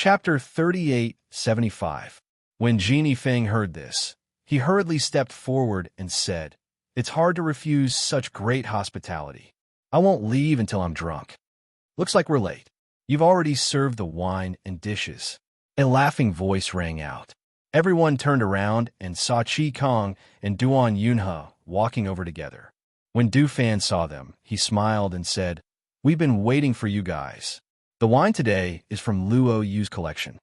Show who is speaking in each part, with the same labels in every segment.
Speaker 1: Chapter 3875. When Genie Feng heard this, he hurriedly stepped forward and said, "It's hard to refuse such great hospitality. I won't leave until I'm drunk. Looks like we're late. You've already served the wine and dishes." A laughing voice rang out. Everyone turned around and saw Chi Kong and Duan Yunhe walking over together. When Du Fan saw them, he smiled and said, "We've been waiting for you guys. The wine today is from Luo Yu's collection."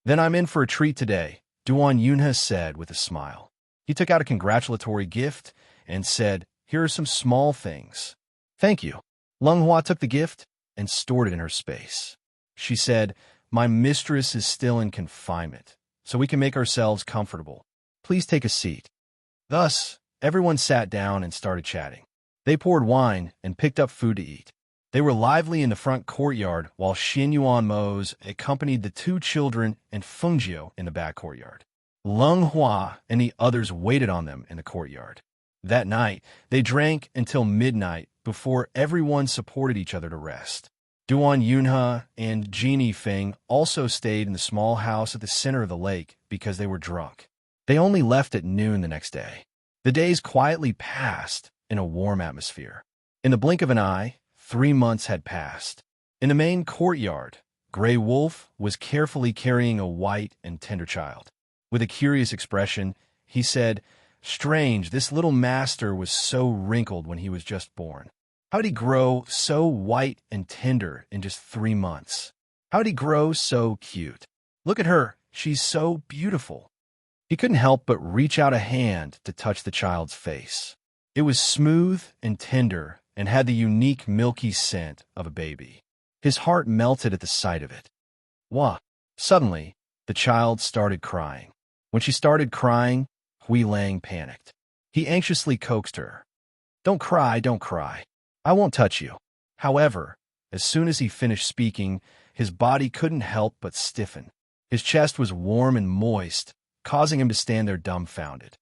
Speaker 1: "Then I'm in for a treat today," Duan Yunhe said with a smile. He took out a congratulatory gift and said, "Here are some small things." "Thank you." Leng Hua took the gift and stored it in her space. She said, "My mistress is still in confinement, so we can make ourselves comfortable. Please take a seat." Thus, everyone sat down and started chatting. They poured wine and picked up food to eat. They were lively in the front courtyard while Xinyuan Mose accompanied the two children and Feng Jiu in the back courtyard. Leng Hua and the others waited on them in the courtyard. That night, they drank until midnight before everyone supported each other to rest. Duan Yunhe and Genie Feng also stayed in the small house at the center of the lake because they were drunk. They only left at noon the next day. The days quietly passed in a warm atmosphere. In the blink of an eye, 3 months had passed. In the main courtyard, Grey Wolf was carefully carrying a white and tender child. With a curious expression, he said, "Strange, this little master was so wrinkled when he was just born. How'd he grow so white and tender in just 3 months? How'd he grow so cute? Look at her, she's so beautiful." He couldn't help but reach out a hand to touch the child's face. It was smooth and tender and had the unique milky scent of a baby. His heart melted at the sight of it. Wah! Suddenly, the child started crying. When she started crying, Hui Lang panicked. He anxiously coaxed her. Don't cry, don't cry. I won't touch you." However, as soon as he finished speaking, his body couldn't help but stiffen. His chest was warm and moist, causing him to stand there dumbfounded.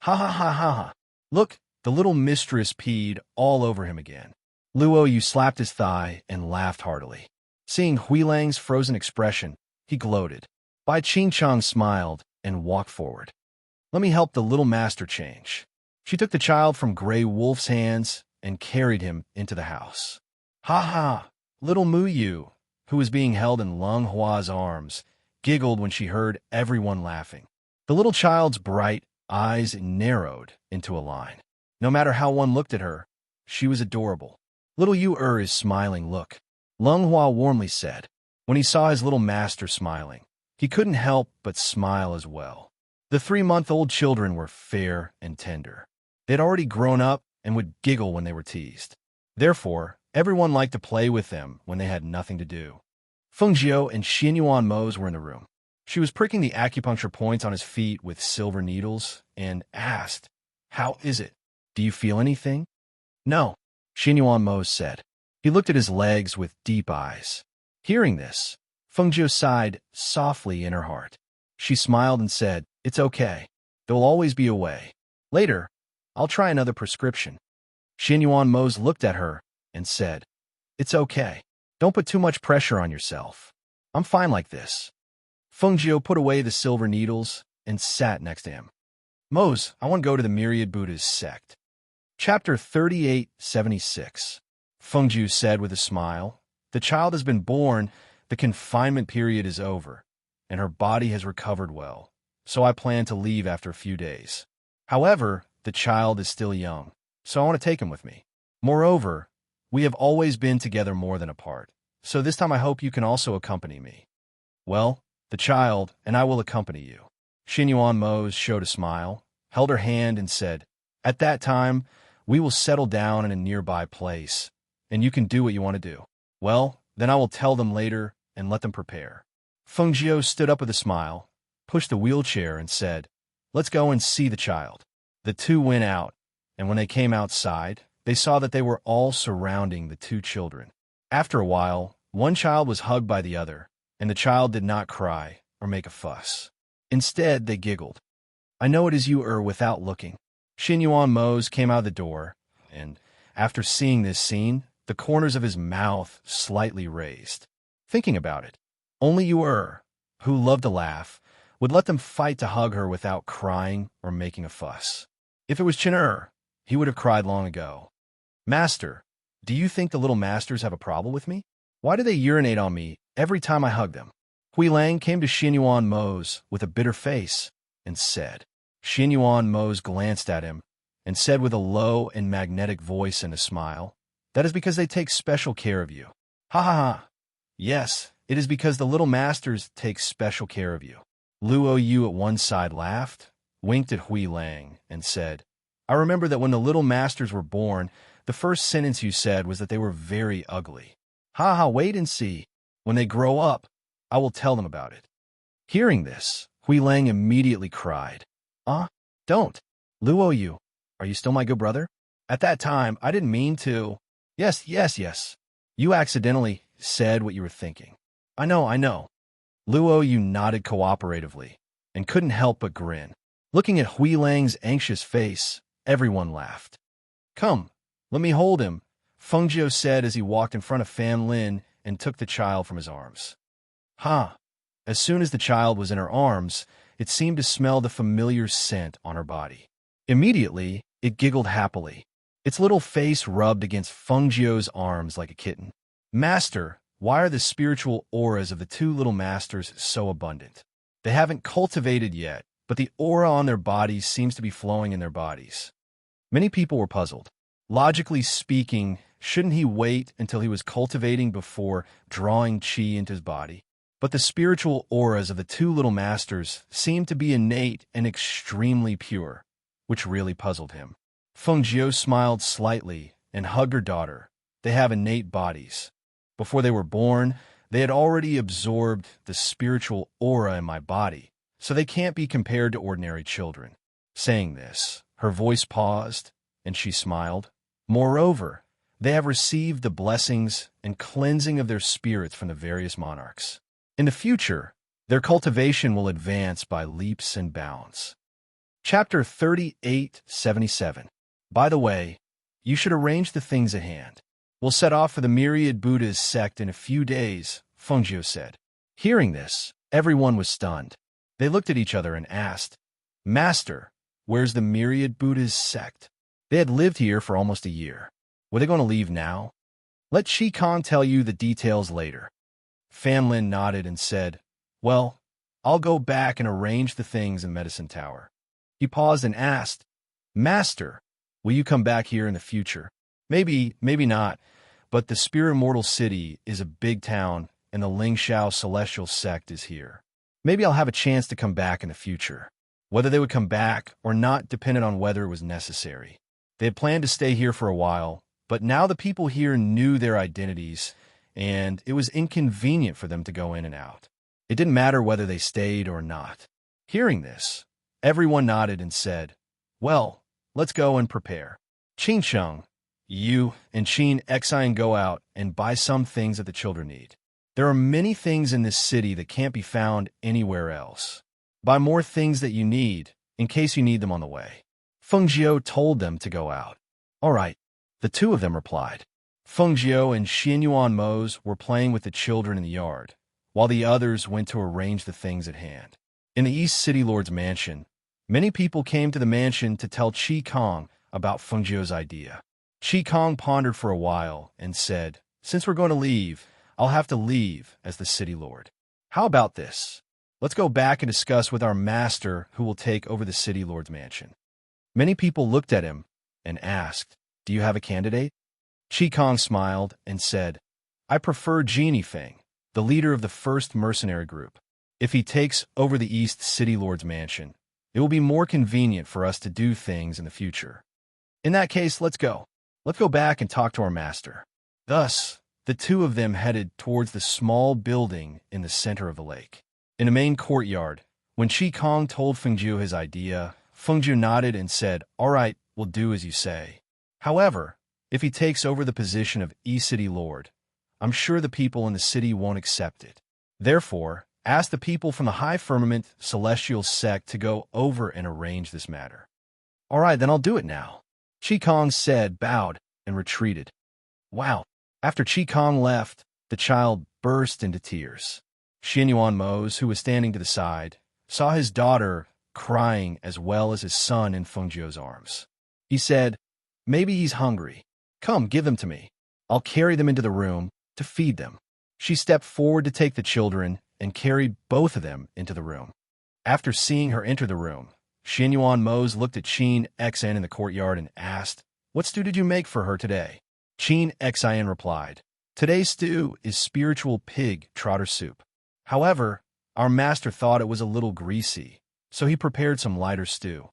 Speaker 1: Ha ha ha ha ha. Look, the little mistress peed all over him again. Luo Yu slapped his thigh and laughed heartily. Seeing Hui Lang's frozen expression, he gloated. Bai Qingchang smiled and walked forward. "Let me help the little master change." She took the child from Grey Wolf's hands and carried him into the house. Ha ha! Little Mu Yu, who was being held in Leng Hua's arms, giggled when she heard everyone laughing. The little child's bright eyes narrowed into a line. No matter how one looked at her, she was adorable. "Little Yu is smiling, look," Leng Hua warmly said. When he saw his little master smiling, he couldn't help but smile as well. The 3-month-old children were fair and tender. They had already grown up and would giggle when they were teased. Therefore, everyone liked to play with them when they had nothing to do. Feng Jiu and Xinyuan Mose were in the room. She was pricking the acupuncture points on his feet with silver needles and asked, "How is it? Do you feel anything?" "No," Xinyuan Mose said. He looked at his legs with deep eyes. Hearing this, Feng Jiu sighed softly in her heart. She smiled and said, "It's okay. There will always be a way. Later, I'll try another prescription." Xinyuan Mose looked at her and said, "It's okay. Don't put too much pressure on yourself. I'm fine like this." Feng Jiu put away the silver needles and sat next to him. "Mose, I want to go to the Myriad Buddha's sect." Chapter 3876. Feng Jiu said with a smile, "The child has been born, the confinement period is over, and her body has recovered well, so I plan to leave after a few days. However, the child is still young, so I want to take him with me. Moreover, we have always been together more than apart, so this time I hope you can also accompany me." "Well, the child and I will accompany you." Xinyuan Mose showed a smile, held her hand and said, "At that time, we will settle down in a nearby place, and you can do what you want to do." "Well, then I will tell them later and let them prepare." Feng Jiu stood up with a smile, pushed the wheelchair and said, "Let's go and see the child." The two went out, and when they came outside, they saw that they were all surrounding the two children. After a while, one child was hugged by the other, and the child did not cry or make a fuss. Instead, they giggled. "I know it is you, without looking." Xinyuan Mose came out of the door, and, after seeing this scene, the corners of his mouth slightly raised. Thinking about it, Only who loved to laugh, would let them fight to hug her without crying or making a fuss. If it was Chen, he would have cried long ago. Master, do you think the little masters have a problem with me? Why do they urinate on me every time I hug them? Hui Lang came to Xinyuan Mo's with a bitter face and said. Xinyuan Mo's glanced at him and said with a low and magnetic voice and a smile, "That is because they take special care of you." Ha ha ha. Yes, it is because the little masters take special care of you. Luo Yu at one side laughed, winked at Hui Lang, and said, I remember that when the little masters were born, the first sentence you said was that they were very ugly. Ha ha, wait and see. When they grow up, I will tell them about it. Hearing this, Hui Lang immediately cried, Don't. Luo Yu, are you still my good brother? At that time, I didn't mean to. Yes. You accidentally said what you were thinking. I know. Luo Yu nodded cooperatively and couldn't help but grin. Looking at Hui Lang's anxious face, everyone laughed. Come, let me hold him, Feng Jiu said as he walked in front of Fan Lin and took the child from his arms. As soon as the child was in her arms, it seemed to smell the familiar scent on her body. Immediately, it giggled happily. Its little face rubbed against Feng Jiu's arms like a kitten. Master, why are the spiritual auras of the two little masters so abundant? They haven't cultivated yet, but the aura on their bodies seems to be flowing in their bodies. Many people were puzzled. Logically speaking, shouldn't he wait until he was cultivating before drawing qi into his body? But the spiritual auras of the two little masters seemed to be innate and extremely pure, which really puzzled him. Feng Jiu smiled slightly and hugged her daughter. They have innate bodies. Before they were born, they had already absorbed the spiritual aura in my body, so they can't be compared to ordinary children. Saying this, her voice paused, and she smiled. Moreover, they have received the blessings and cleansing of their spirits from the various monarchs. In the future, their cultivation will advance by leaps and bounds. Chapter 3877. By the way, you should arrange the things at hand. We'll set off for the Myriad Buddha's sect in a few days, Feng Jiu said. Hearing this, everyone was stunned. They looked at each other and asked, Master, where's the Myriad Buddha's sect? They had lived here for almost a year. Were they going to leave now? Let Qi Kong tell you the details later. Fan Lin nodded and said, Well, I'll go back and arrange the things in Medicine Tower. He paused and asked, Master, will you come back here in the future? Maybe not, but the Spirit Immortal City is a big town and the Lingxiao Celestial Sect is here. Maybe I'll have a chance to come back in the future. Whether they would come back or not depended on whether it was necessary. They had planned to stay here for a while, but now the people here knew their identities, and it was inconvenient for them to go in and out. It didn't matter whether they stayed or not. Hearing this, everyone nodded and said, Well, let's go and prepare. Qin Sheng, you and Qin Exine go out and buy some things that the children need. There are many things in this city that can't be found anywhere else. Buy more things that you need, in case you need them on the way. Feng Jiu told them to go out. All right, the two of them replied. Feng Jiu and Xinyuan Mo's were playing with the children in the yard, while the others went to arrange the things at hand. In the East City Lord's mansion, many people came to the mansion to tell Qi Kong about Feng Jiu's idea. Qi Kong pondered for a while and said, Since we're going to leave, I'll have to leave as the city lord. How about this? Let's go back and discuss with our master who will take over the city lord's mansion. Many people looked at him and asked, Do you have a candidate? Qi Kong smiled and said, I prefer Genie Feng, the leader of the first mercenary group. If he takes over the East City Lord's mansion, it will be more convenient for us to do things in the future. In that case, let's go. Let's go back and talk to our master. Thus, the two of them headed towards the small building in the center of the lake. In the main courtyard, when Qi Kong told Feng Jiu his idea, Feng Jiu nodded and said, All right, we'll do as you say. However, if he takes over the position of E-City Lord, I'm sure the people in the city won't accept it. Therefore, ask the people from the High Firmament Celestial Sect to go over and arrange this matter. All right, then I'll do it now. Qi Kong said, bowed, and retreated. Wow. After Qi Kong left, the child burst into tears. Xin Yuan Mose, who was standing to the side, saw his daughter crying as well as his son in Feng Jiu's arms. He said, "Maybe he's hungry. Come, give them to me. I'll carry them into the room to feed them." She stepped forward to take the children and carried both of them into the room. After seeing her enter the room, Xin Yuan Mose looked at Qin Xian in the courtyard and asked, "What stew did you make for her today?" Qin Xian replied, "Today's stew is spiritual pig trotter soup. However, our master thought it was a little greasy, so he prepared some lighter stew.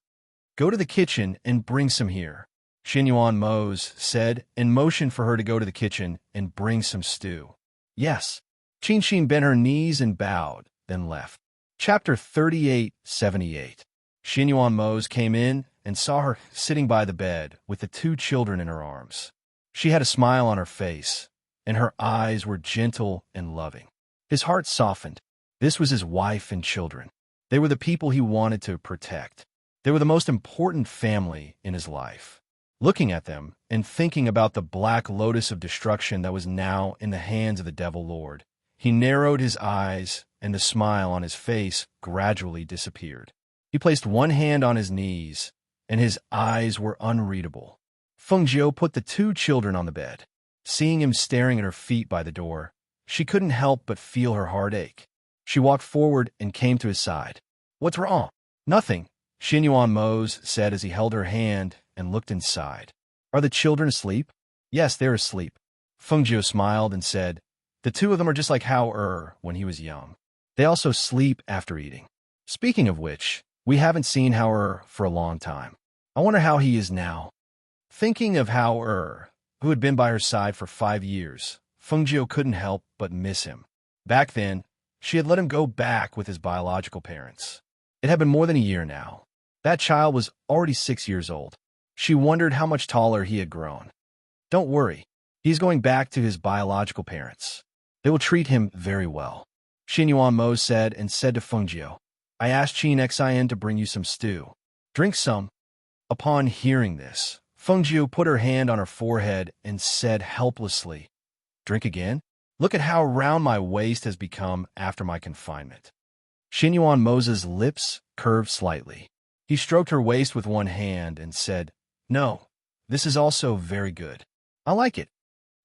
Speaker 1: Go to the kitchen and bring some here." Xin Yuan Mose said and motioned for her to go to the kitchen and bring some stew. "Yes." Qin Xin bent her knees and bowed, then left. Chapter 38:78. Xin Yuan Mose came in and saw her sitting by the bed with the two children in her arms. She had a smile on her face, and her eyes were gentle and loving. His heart softened. This was his wife and children. They were the people he wanted to protect. They were the most important family in his life. Looking at them and thinking about the black lotus of destruction that was now in the hands of the devil lord, he narrowed his eyes and the smile on his face gradually disappeared. He placed one hand on his knees, and his eyes were unreadable. Feng Jiu put the two children on the bed. Seeing him staring at her feet by the door, she couldn't help but feel her heart ache. She walked forward and came to his side. "What's wrong?" "Nothing," Xin Yuan Mose said as he held her hand and looked inside. "Are the children asleep?" "Yes, they're asleep." Feng Jiu smiled and said, "The two of them are just like Hao when he was young. They also sleep after eating. Speaking of which, we haven't seen Hao for a long time. I wonder how he is now." Thinking of Hao who had been by her side for 5 years, Feng Jiu couldn't help but miss him. Back then, she had let him go back with his biological parents. It had been more than a year now. That child was already 6 years old. She wondered how much taller he had grown. "Don't worry, he's going back to his biological parents. They will treat him very well," Xin Yuan Mo said and said to Feng Jiu, "I asked Qin Xian to bring you some stew. Drink some." Upon hearing this, Feng Jiu put her hand on her forehead and said helplessly, "Drink again? Look at how round my waist has become after my confinement." Xin Yuan Mo's lips curved slightly. He stroked her waist with one hand and said, "No, this is also very good. I like it."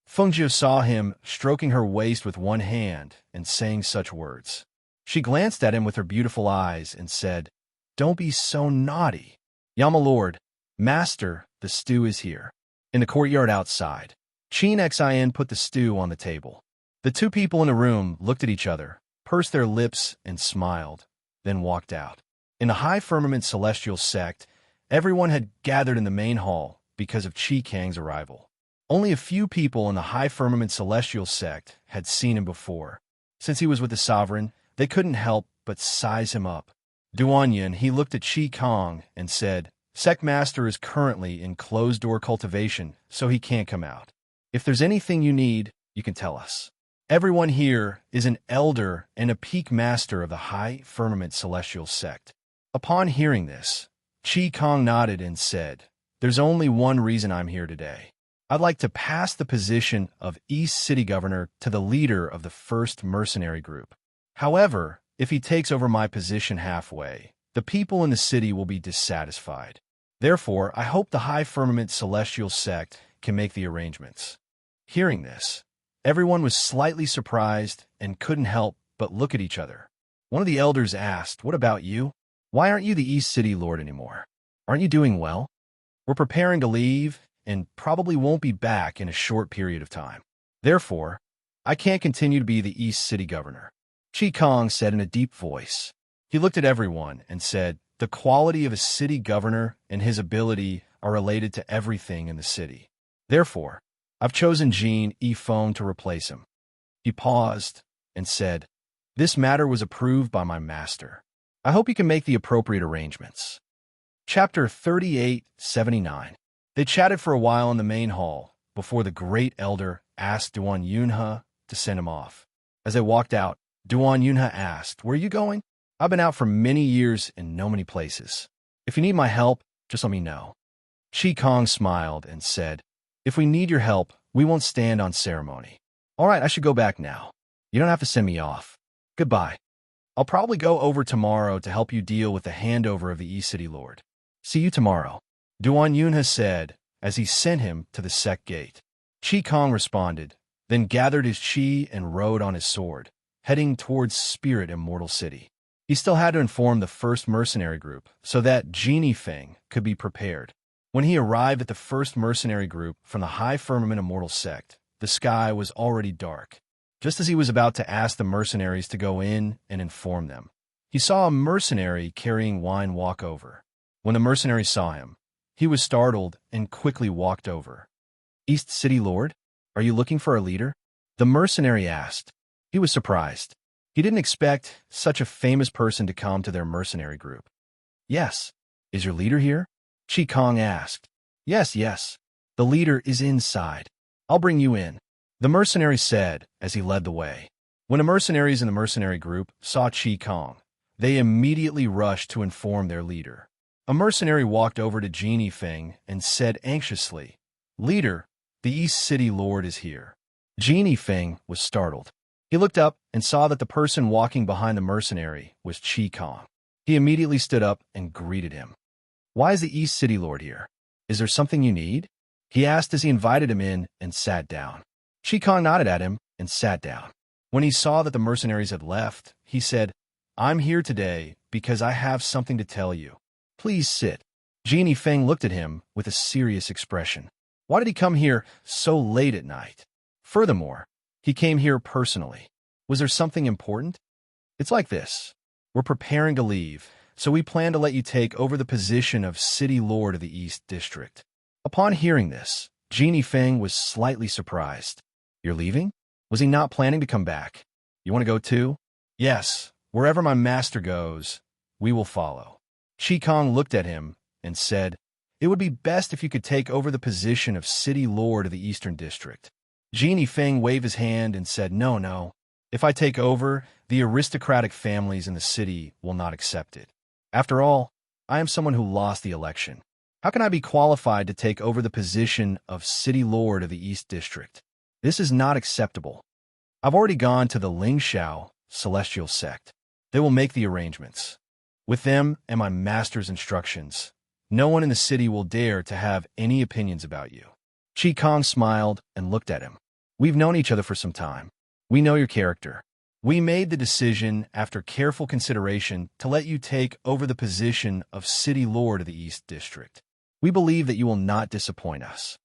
Speaker 1: Feng Jiu saw him stroking her waist with one hand and saying such words. She glanced at him with her beautiful eyes and said, "Don't be so naughty. Yama Lord, Master, the stew is here." In the courtyard outside, Qin Xian put the stew on the table. The two people in the room looked at each other, pursed their lips, and smiled, then walked out. In the High Firmament Celestial Sect, everyone had gathered in the main hall because of Qi Kang's arrival. Only a few people in the High Firmament Celestial Sect had seen him before. Since he was with the Sovereign, they couldn't help but size him up. Duanyin, he looked at Qi Kang and said, "Sect Master is currently in closed-door cultivation, so he can't come out. If there's anything you need, you can tell us. Everyone here is an elder and a peak master of the High Firmament Celestial Sect." Upon hearing this, Qi Kang nodded and said, "There's only one reason I'm here today. I'd like to pass the position of East City Governor to the leader of the first mercenary group. However, if he takes over my position halfway, the people in the city will be dissatisfied. Therefore, I hope the High Firmament Celestial Sect can make the arrangements." Hearing this, everyone was slightly surprised and couldn't help but look at each other. One of the elders asked, "What about you? Why aren't you the East City Lord anymore? Aren't you doing well?" "We're preparing to leave and probably won't be back in a short period of time. Therefore, I can't continue to be the East City Governor," Qi Kang said in a deep voice. He looked at everyone and said, "The quality of a city governor and his ability are related to everything in the city. Therefore, I've chosen Jin Yifeng to replace him." He paused and said, "This matter was approved by my master. I hope you can make the appropriate arrangements." Chapter 38:79. They chatted for a while in the main hall before the great elder asked Duan Yunhe to send him off. As they walked out, Duan Yunhe asked, "Where are you going?" "I've been out for many years and know many places. If you need my help, just let me know." Qi Kang smiled and said, "If we need your help, we won't stand on ceremony." "All right, I should go back now. You don't have to send me off." Goodbye. I'll probably go over tomorrow to help you deal with the handover of the East City Lord. See you tomorrow, Duan Yunha said as he sent him to the sect gate. Chi Kong responded, then gathered his chi and rode on his sword, heading towards Spirit Immortal City. He still had to inform the first mercenary group so that Genie Feng could be prepared. When he arrived at the first mercenary group from the High Firmament Immortal Sect, the sky was already dark. Just as he was about to ask the mercenaries to go in and inform them, he saw a mercenary carrying wine walk over. When the mercenary saw him, he was startled and quickly walked over. East City Lord, are you looking for a leader? The mercenary asked. He was surprised. He didn't expect such a famous person to come to their mercenary group. Yes. Is your leader here? Chi Kong asked. Yes. The leader is inside. I'll bring you in, the mercenary said as he led the way. When the mercenaries in the mercenary group saw Chi Kong, they immediately rushed to inform their leader. A mercenary walked over to Genie Feng and said anxiously, Leader, the East City Lord is here. Genie Feng was startled. He looked up and saw that the person walking behind the mercenary was Chi Kong. He immediately stood up and greeted him. Why is the East City Lord here? Is there something you need? He asked as he invited him in and sat down. Chi Kong nodded at him and sat down. When he saw that the mercenaries had left, he said, I'm here today because I have something to tell you. Please sit. Genie Feng looked at him with a serious expression. Why did he come here so late at night? Furthermore, he came here personally. Was there something important? It's like this. We're preparing to leave, so we plan to let you take over the position of City Lord of the East District. Upon hearing this, Genie Feng was slightly surprised. You're leaving? Was he not planning to come back? You want to go too? Yes, wherever my master goes, we will follow. Chi Kong looked at him and said, It would be best if you could take over the position of City Lord of the Eastern District. Genie Feng waved his hand and said, No. If I take over, the aristocratic families in the city will not accept it. After all, I am someone who lost the election. How can I be qualified to take over the position of City Lord of the East District? This is not acceptable. I've already gone to the Lingxiao Celestial Sect. They will make the arrangements. With them and my master's instructions, no one in the city will dare to have any opinions about you. Chi Kong smiled and looked at him. We've known each other for some time. We know your character. We made the decision after careful consideration to let you take over the position of City Lord of the East District. We believe that you will not disappoint us.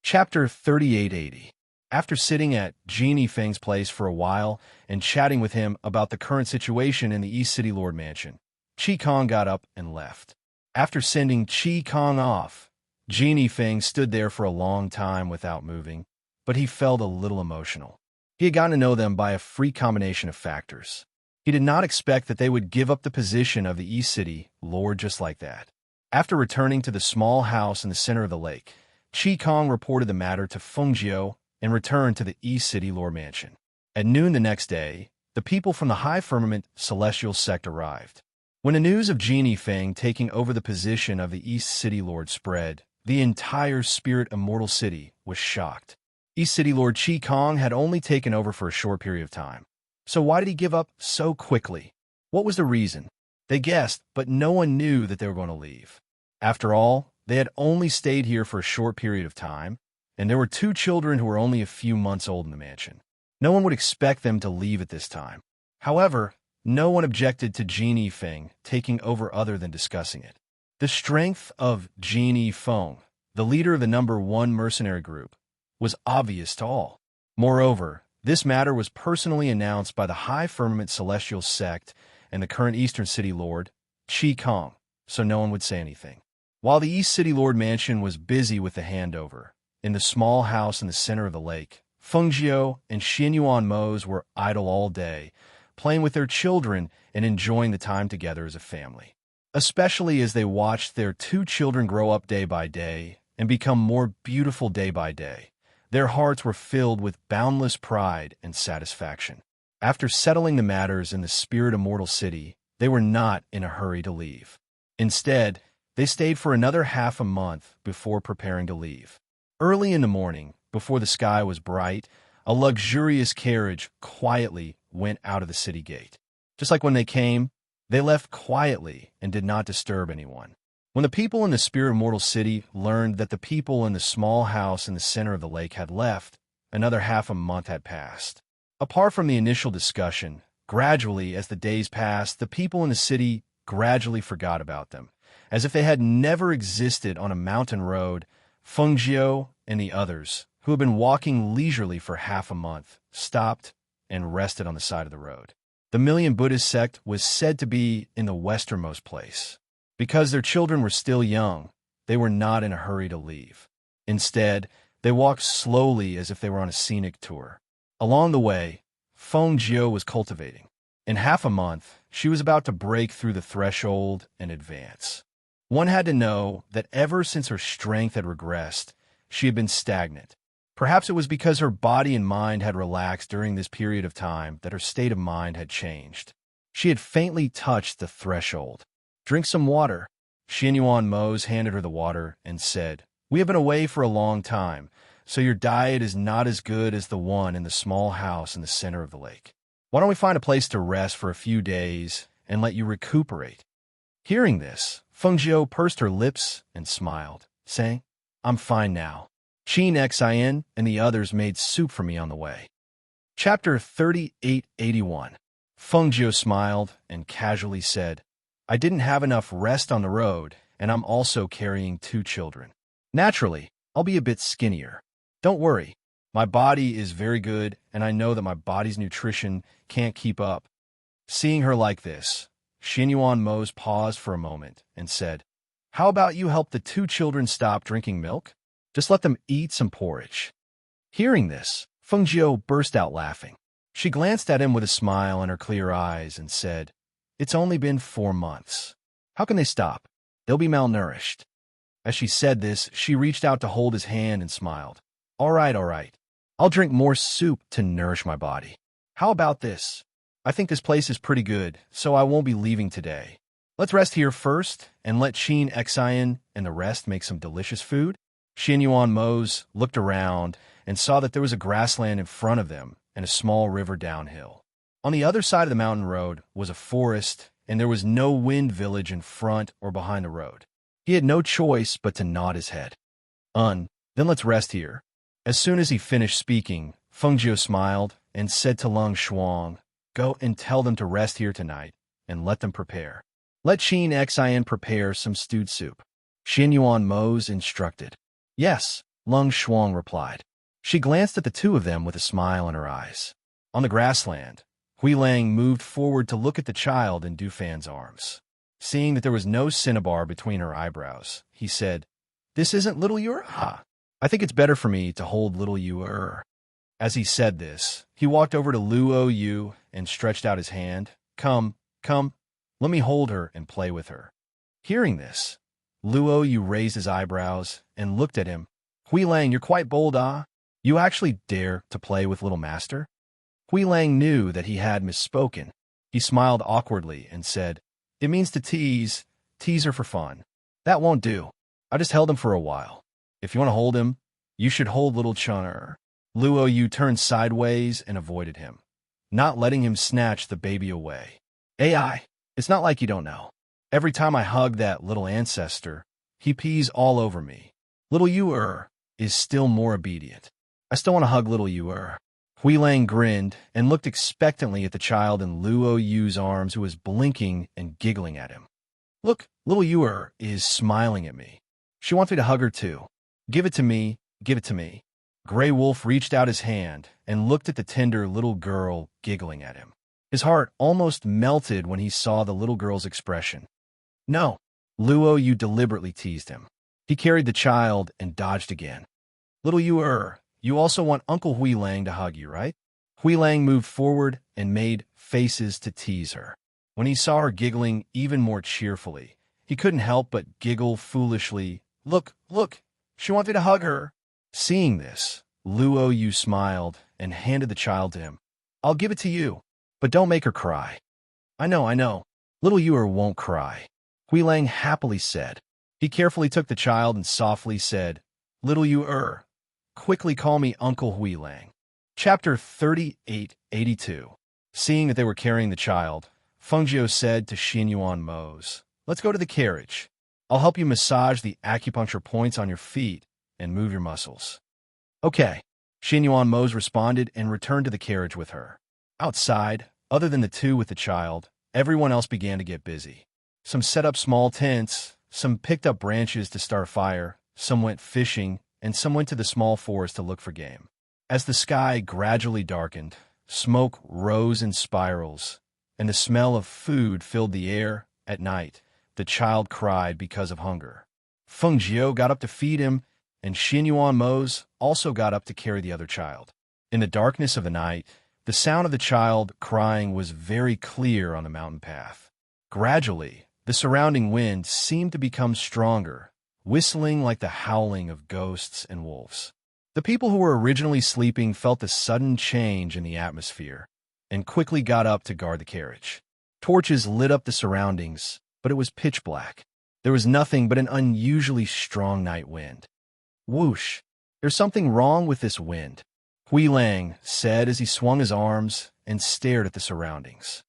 Speaker 1: Chapter 3880. After sitting at Genie Feng's place for a while and chatting with him about the current situation in the East City Lord Mansion, Chi Kong got up and left. After sending Chi Kong off, Genie Feng stood there for a long time without moving, but he felt a little emotional. He had gotten to know them by a free combination of factors. He did not expect that they would give up the position of the East City Lord just like that. After returning to the small house in the center of the lake, Chi Kong reported the matter to Feng Jiao and returned to the East City Lord Mansion. At noon the next day, the people from the High Firmament Celestial Sect arrived. When the news of Genie Feng taking over the position of the East City Lord spread, the entire Spirit Immortal City was shocked. East City Lord Chi Kong had only taken over for a short period of time. So why did he give up so quickly? What was the reason? They guessed, but no one knew that they were going to leave. After all, they had only stayed here for a short period of time, and there were 2 children who were only a few months old in the mansion. No one would expect them to leave at this time. However, no one objected to Genie Feng taking over other than discussing it. The strength of Genie Feng, the leader of the number 1 mercenary group, was obvious to all. Moreover, this matter was personally announced by the High Firmament Celestial Sect and the current Eastern City Lord, Chi Kong, so no one would say anything. While the East City Lord Mansion was busy with the handover, in the small house in the center of the lake, Feng Jiao and Xianyuan Mose were idle all day, playing with their children and enjoying the time together as a family. Especially as they watched their 2 children grow up day by day and become more beautiful day by day. Their hearts were filled with boundless pride and satisfaction. After settling the matters in the Spirit Immortal City, they were not in a hurry to leave. Instead, they stayed for another half a month before preparing to leave. Early in the morning, before the sky was bright, a luxurious carriage quietly went out of the city gate. Just like when they came, they left quietly and did not disturb anyone. When the people in the Spirit Mortal City learned that the people in the small house in the center of the lake had left, another half a month had passed. Apart from the initial discussion, gradually as the days passed, the people in the city gradually forgot about them, as if they had never existed on a mountain road. Fengjiu and the others, who had been walking leisurely for half a month, stopped and rested on the side of the road. The Million Buddhist sect was said to be in the westernmost place. Because their children were still young, they were not in a hurry to leave. Instead, they walked slowly as if they were on a scenic tour. Along the way, Fengjiu was cultivating. In half a month, she was about to break through the threshold and advance. One had to know that ever since her strength had regressed, she had been stagnant. Perhaps it was because her body and mind had relaxed during this period of time that her state of mind had changed. She had faintly touched the threshold. "Drink some water." Xinyuan Mose handed her the water and said, "We have been away for a long time, so your diet is not as good as the one in the small house in the center of the lake. Why don't we find a place to rest for a few days and let you recuperate?" Hearing this, Fengjiu pursed her lips and smiled, saying, "I'm fine now. Qin Xian and the others made soup for me on the way." Chapter 3881. Fengjiu smiled and casually said, "I didn't have enough rest on the road, and I'm also carrying 2 children. Naturally, I'll be a bit skinnier. Don't worry, my body is very good, and I know that my body's nutrition can't keep up." Seeing her like this, Xinyuan Mose paused for a moment and said, "How about you help the 2 children stop drinking milk? Just let them eat some porridge." Hearing this, Fengjiu burst out laughing. She glanced at him with a smile in her clear eyes and said, "It's only been 4 months. How can they stop? They'll be malnourished." As she said this, she reached out to hold his hand and smiled. All right. I'll drink more soup to nourish my body. How about this? I think this place is pretty good, so I won't be leaving today. Let's rest here first and let Qin Xian and the rest make some delicious food." Xinyuan Mose looked around and saw that there was a grassland in front of them and a small river downhill. On the other side of the mountain road was a forest, and there was no wind village in front or behind the road. He had no choice but to nod his head. Then let's rest here." As soon as he finished speaking, Fengjiu smiled and said to Lung Shuang, "Go and tell them to rest here tonight, and let them prepare. Let Qin Xian prepare some stewed soup." Xinyuan Mose instructed. "Yes," Lung Shuang replied. She glanced at the 2 of them with a smile in her eyes. On the grassland, Huilang moved forward to look at the child in Dufan's arms. Seeing that there was no cinnabar between her eyebrows, he said, "This isn't little Yu-er? I think it's better for me to hold little Yu-er." As he said this, he walked over to Luo Yu and stretched out his hand. Come, let me hold her and play with her." Hearing this, Luo Yu raised his eyebrows and looked at him. "Huilang, you're quite bold, ah? You actually dare to play with little master?" Huilang knew that he had misspoken. He smiled awkwardly and said, "It means to tease her for fun. That won't do. I just held him for a while. If you want to hold him, you should hold little Chun'er." Luo Yu turned sideways and avoided him, not letting him snatch the baby away. "AI, it's not like you don't know. Every time I hug that little ancestor, he pees all over me. Little Yu-er is still more obedient. I still want to hug little Yu-er." Huilang grinned and looked expectantly at the child in Luo Yu's arms, who was blinking and giggling at him. "Look, little Yu-er is smiling at me. She wants me to hug her too. Give it to me, give it to me." Grey Wolf reached out his hand and looked at the tender little girl giggling at him. His heart almost melted when he saw the little girl's expression. "No," Luo Yu deliberately teased him. He carried the child and dodged again. "Little Yu-er, you also want Uncle Huilang to hug you, right?" Huilang moved forward and made faces to tease her. When he saw her giggling even more cheerfully, he couldn't help but giggle foolishly. Look, she wants me to hug her." Seeing this, Luo Yu smiled and handed the child to him. "I'll give it to you, but don't make her cry." I know. Little Yu-er won't cry," Huilang happily said. He carefully took the child and softly said, "Little Yu-er, quickly call me Uncle Huilang." Chapter 3882. Seeing that they were carrying the child, Feng Jiu said to Xin Yuan Mose, "Let's go to the carriage. I'll help you massage the acupuncture points on your feet and move your muscles." "Okay," Xin Yuan Mose responded and returned to the carriage with her. Outside, other than the two with the child, everyone else began to get busy. Some set up small tents, some picked up branches to start a fire, some went fishing, and some went to the small forest to look for game. As the sky gradually darkened, smoke rose in spirals, and the smell of food filled the air. At night, the child cried because of hunger. Feng Jiu got up to feed him, and Xin Yuan Mose also got up to carry the other child. In the darkness of the night, the sound of the child crying was very clear on the mountain path. Gradually, the surrounding wind seemed to become stronger, whistling like the howling of ghosts and wolves. The people who were originally sleeping felt the sudden change in the atmosphere and quickly got up to guard the carriage. Torches lit up the surroundings, but it was pitch black. There was nothing but an unusually strong night wind. "Whoosh! There's something wrong with this wind," Hui Lang said as he swung his arms and stared at the surroundings.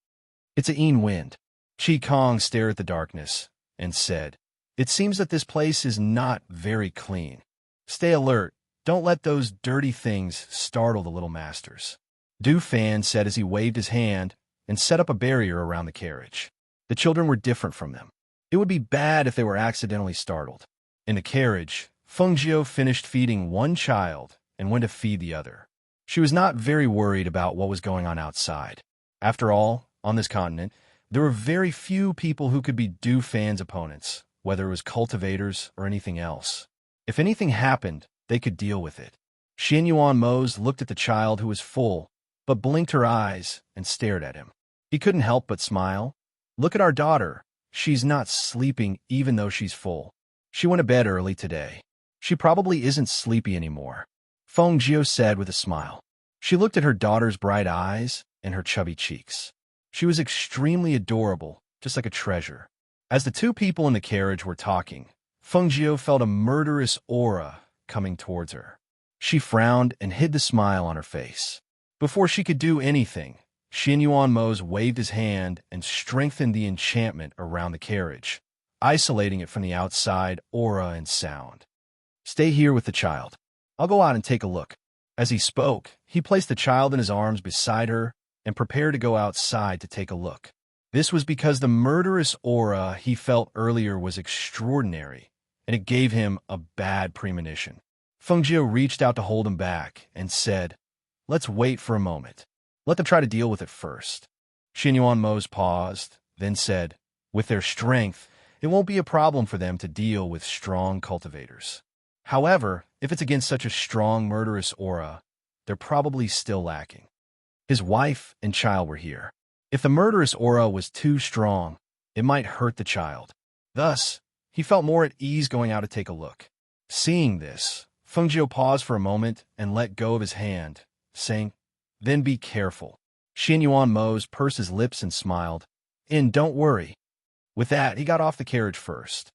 Speaker 1: "It's a yin wind." Chi Kong stared at the darkness and said, "It seems that this place is not very clean. Stay alert. Don't let those dirty things startle the little masters." Du Fan said as he waved his hand and set up a barrier around the carriage. The children were different from them. It would be bad if they were accidentally startled. In the carriage, Feng Jiu finished feeding one child and went to feed the other. She was not very worried about what was going on outside. After all, on this continent, there were very few people who could be Du Fan's opponents, whether it was cultivators or anything else. If anything happened, they could deal with it. Xin Yuan Mose looked at the child who was full, but blinked her eyes and stared at him. He couldn't help but smile. "Look at our daughter. She's not sleeping even though she's full. She went to bed early today. She probably isn't sleepy anymore," Feng Jiu said with a smile. She looked at her daughter's bright eyes and her chubby cheeks. She was extremely adorable, just like a treasure. As the two people in the carriage were talking, Feng Jiu felt a murderous aura coming towards her. She frowned and hid the smile on her face. Before she could do anything, Xin Yuan Mose waved his hand and strengthened the enchantment around the carriage, isolating it from the outside aura and sound. "Stay here with the child. I'll go out and take a look." As he spoke, he placed the child in his arms beside her and prepared to go outside to take a look. This was because the murderous aura he felt earlier was extraordinary, and it gave him a bad premonition. Feng Jiu reached out to hold him back and said, "Let's wait for a moment. Let them try to deal with it first." Xin Yuan Mose paused, then said, "With their strength, it won't be a problem for them to deal with strong cultivators. However, if it's against such a strong murderous aura, they're probably still lacking." His wife and child were here. If the murderous aura was too strong, it might hurt the child. Thus, he felt more at ease going out to take a look. Seeing this, Feng Jiu paused for a moment and let go of his hand, saying, "Then be careful." Xin Yuan Mose pursed his lips and smiled, "And don't worry." With that, he got off the carriage first.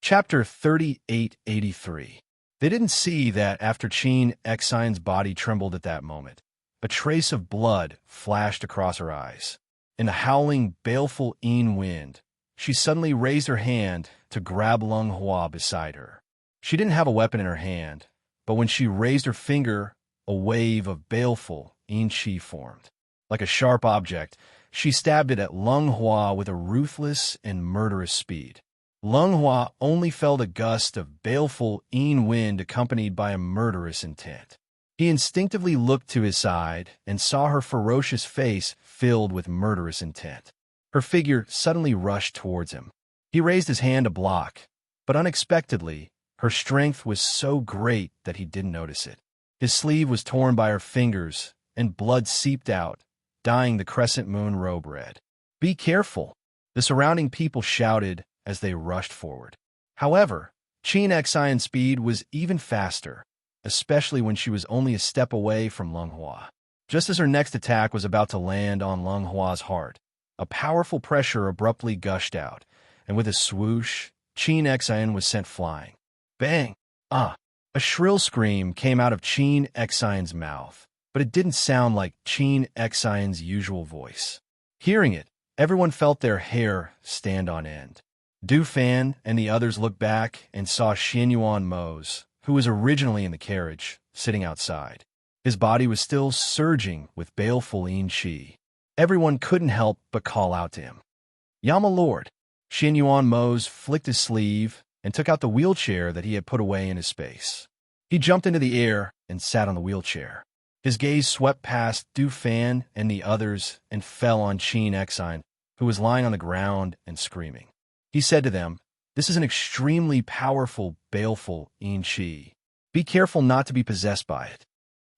Speaker 1: Chapter 3883. They didn't see that after Qin Xian's body trembled at that moment, a trace of blood flashed across her eyes. In the howling, baleful yin wind, she suddenly raised her hand to grab Lung Hua beside her. She didn't have a weapon in her hand, but when she raised her finger, a wave of baleful yin qi formed. Like a sharp object, she stabbed it at Lung Hua with a ruthless and murderous speed. Lung Hua only felt a gust of baleful yin wind accompanied by a murderous intent. He instinctively looked to his side and saw her ferocious face filled with murderous intent. Her figure suddenly rushed towards him. He raised his hand to block, but unexpectedly, her strength was so great that he didn't notice it. His sleeve was torn by her fingers, and blood seeped out, dyeing the crescent moon robe red. "Be careful," the surrounding people shouted as they rushed forward. However, Qin Xian's speed was even faster, especially when she was only a step away from Lung Hua. Just as her next attack was about to land on Lung Hua's heart, a powerful pressure abruptly gushed out, and with a swoosh, Qin Xian was sent flying. Bang! Ah! A shrill scream came out of Qin Xian's mouth, but it didn't sound like Qin Xian's usual voice. Hearing it, everyone felt their hair stand on end. Du Fan and the others looked back and saw Xianyuan Mose, who was originally in the carriage, sitting outside. His body was still surging with baleful yin qi. Everyone couldn't help but call out to him. "Yama Lord!" Xianyuan Mose flicked his sleeve and took out the wheelchair that he had put away in his space. He jumped into the air and sat on the wheelchair. His gaze swept past Du Fan and the others and fell on Qin Xian, who was lying on the ground and screaming. He said to them, "This is an extremely powerful, baleful yin qi. Be careful not to be possessed by it."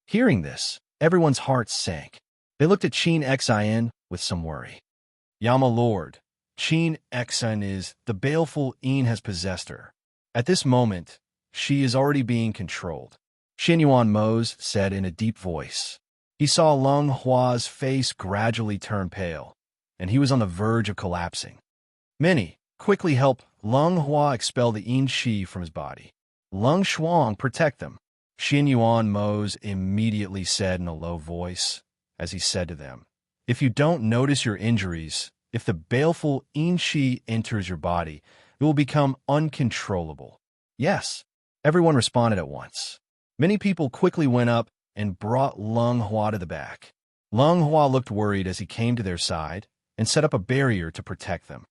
Speaker 1: Hearing this, everyone's hearts sank. They looked at Qin Xian with some worry. "Yama Lord, Qin Xian is, the baleful yin has possessed her. At this moment, she is already being controlled," Xianyuan Mose said in a deep voice. He saw Leng Hua's face gradually turn pale, and he was on the verge of collapsing. Many quickly help Leng Hua expel the yin qi from his body. "Leng Shuang, protect them," Xianyuan Mose immediately said in a low voice, as he said to them, "If you don't notice your injuries, if the baleful yin qi enters your body, it will become uncontrollable." "Yes," everyone responded at once. Many people quickly went up and brought Leng Hua to the back. Leng Hua looked worried as he came to their side and set up a barrier to protect them.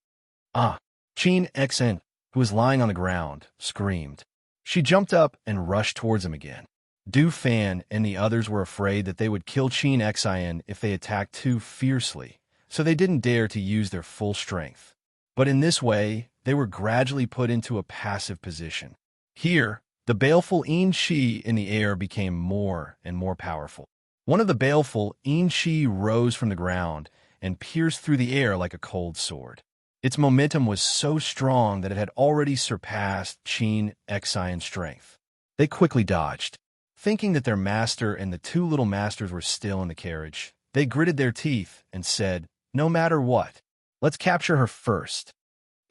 Speaker 1: Qin Xian, who was lying on the ground, screamed. She jumped up and rushed towards him again. Du Fan and the others were afraid that they would kill Qin Xian if they attacked too fiercely, so they didn't dare to use their full strength. But in this way, they were gradually put into a passive position. Here, the baleful yin qi in the air became more and more powerful. One of the baleful yin qi rose from the ground and pierced through the air like a cold sword. Its momentum was so strong that it had already surpassed Qin Xian's strength. They quickly dodged. Thinking that their master and the two little masters were still in the carriage, they gritted their teeth and said, "No matter what, let's capture her first."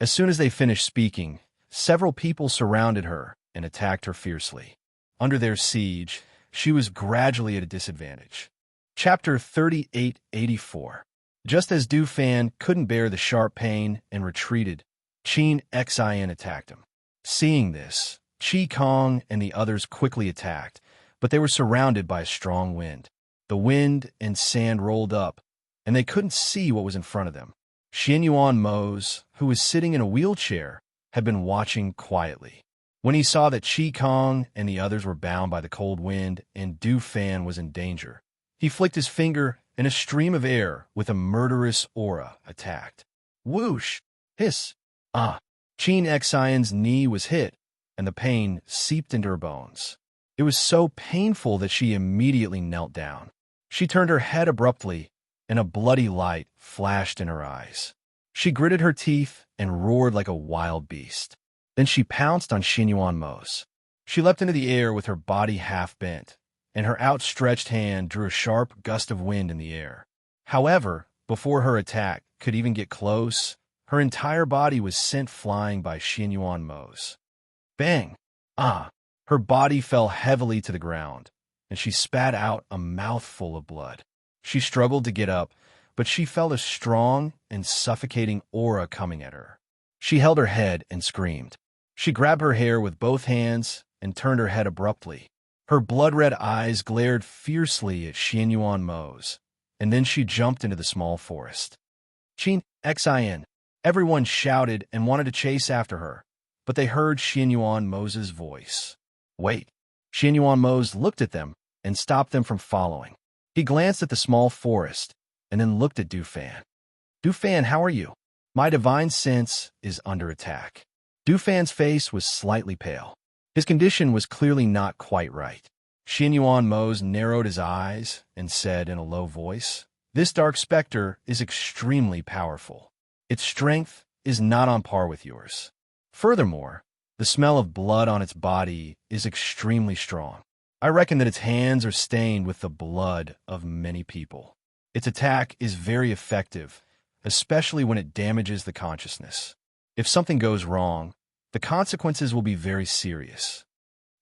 Speaker 1: As soon as they finished speaking, several people surrounded her and attacked her fiercely. Under their siege, she was gradually at a disadvantage. Chapter 3884. Just as Du Fan couldn't bear the sharp pain and retreated, Qin Xian attacked him. Seeing this, Qi Kong and the others quickly attacked, but they were surrounded by a strong wind. The wind and sand rolled up, and they couldn't see what was in front of them. Xianyuan Mose, who was sitting in a wheelchair, had been watching quietly. When he saw that Qi Kong and the others were bound by the cold wind and Du Fan was in danger, he flicked his finger and a stream of air with a murderous aura attacked. Whoosh! Hiss! Qin Xian's knee was hit, and the pain seeped into her bones. It was so painful that she immediately knelt down. She turned her head abruptly, and a bloody light flashed in her eyes. She gritted her teeth and roared like a wild beast. Then she pounced on Xianyuan Mose. She leapt into the air with her body half bent, and her outstretched hand drew a sharp gust of wind in the air. However, before her attack could even get close, her entire body was sent flying by Xianyuan Mose. Bang! Her body fell heavily to the ground, and she spat out a mouthful of blood. She struggled to get up, but she felt a strong and suffocating aura coming at her. She held her head and screamed. She grabbed her hair with both hands and turned her head abruptly. Her blood-red eyes glared fiercely at Xianyuan Mose, and then she jumped into the small forest. Qin Xian! Everyone shouted and wanted to chase after her, but they heard Xianyuan Mose's voice. Wait! Xianyuan Mose looked at them and stopped them from following. He glanced at the small forest and then looked at Du Fan. Du Fan, how are you? My divine sense is under attack. Du Fan's face was slightly pale. His condition was clearly not quite right. Xianyuan Mose narrowed his eyes and said in a low voice, "This dark specter is extremely powerful. Its strength is not on par with yours. Furthermore, the smell of blood on its body is extremely strong. I reckon that its hands are stained with the blood of many people. Its attack is very effective, especially when it damages the consciousness. If something goes wrong, the consequences will be very serious."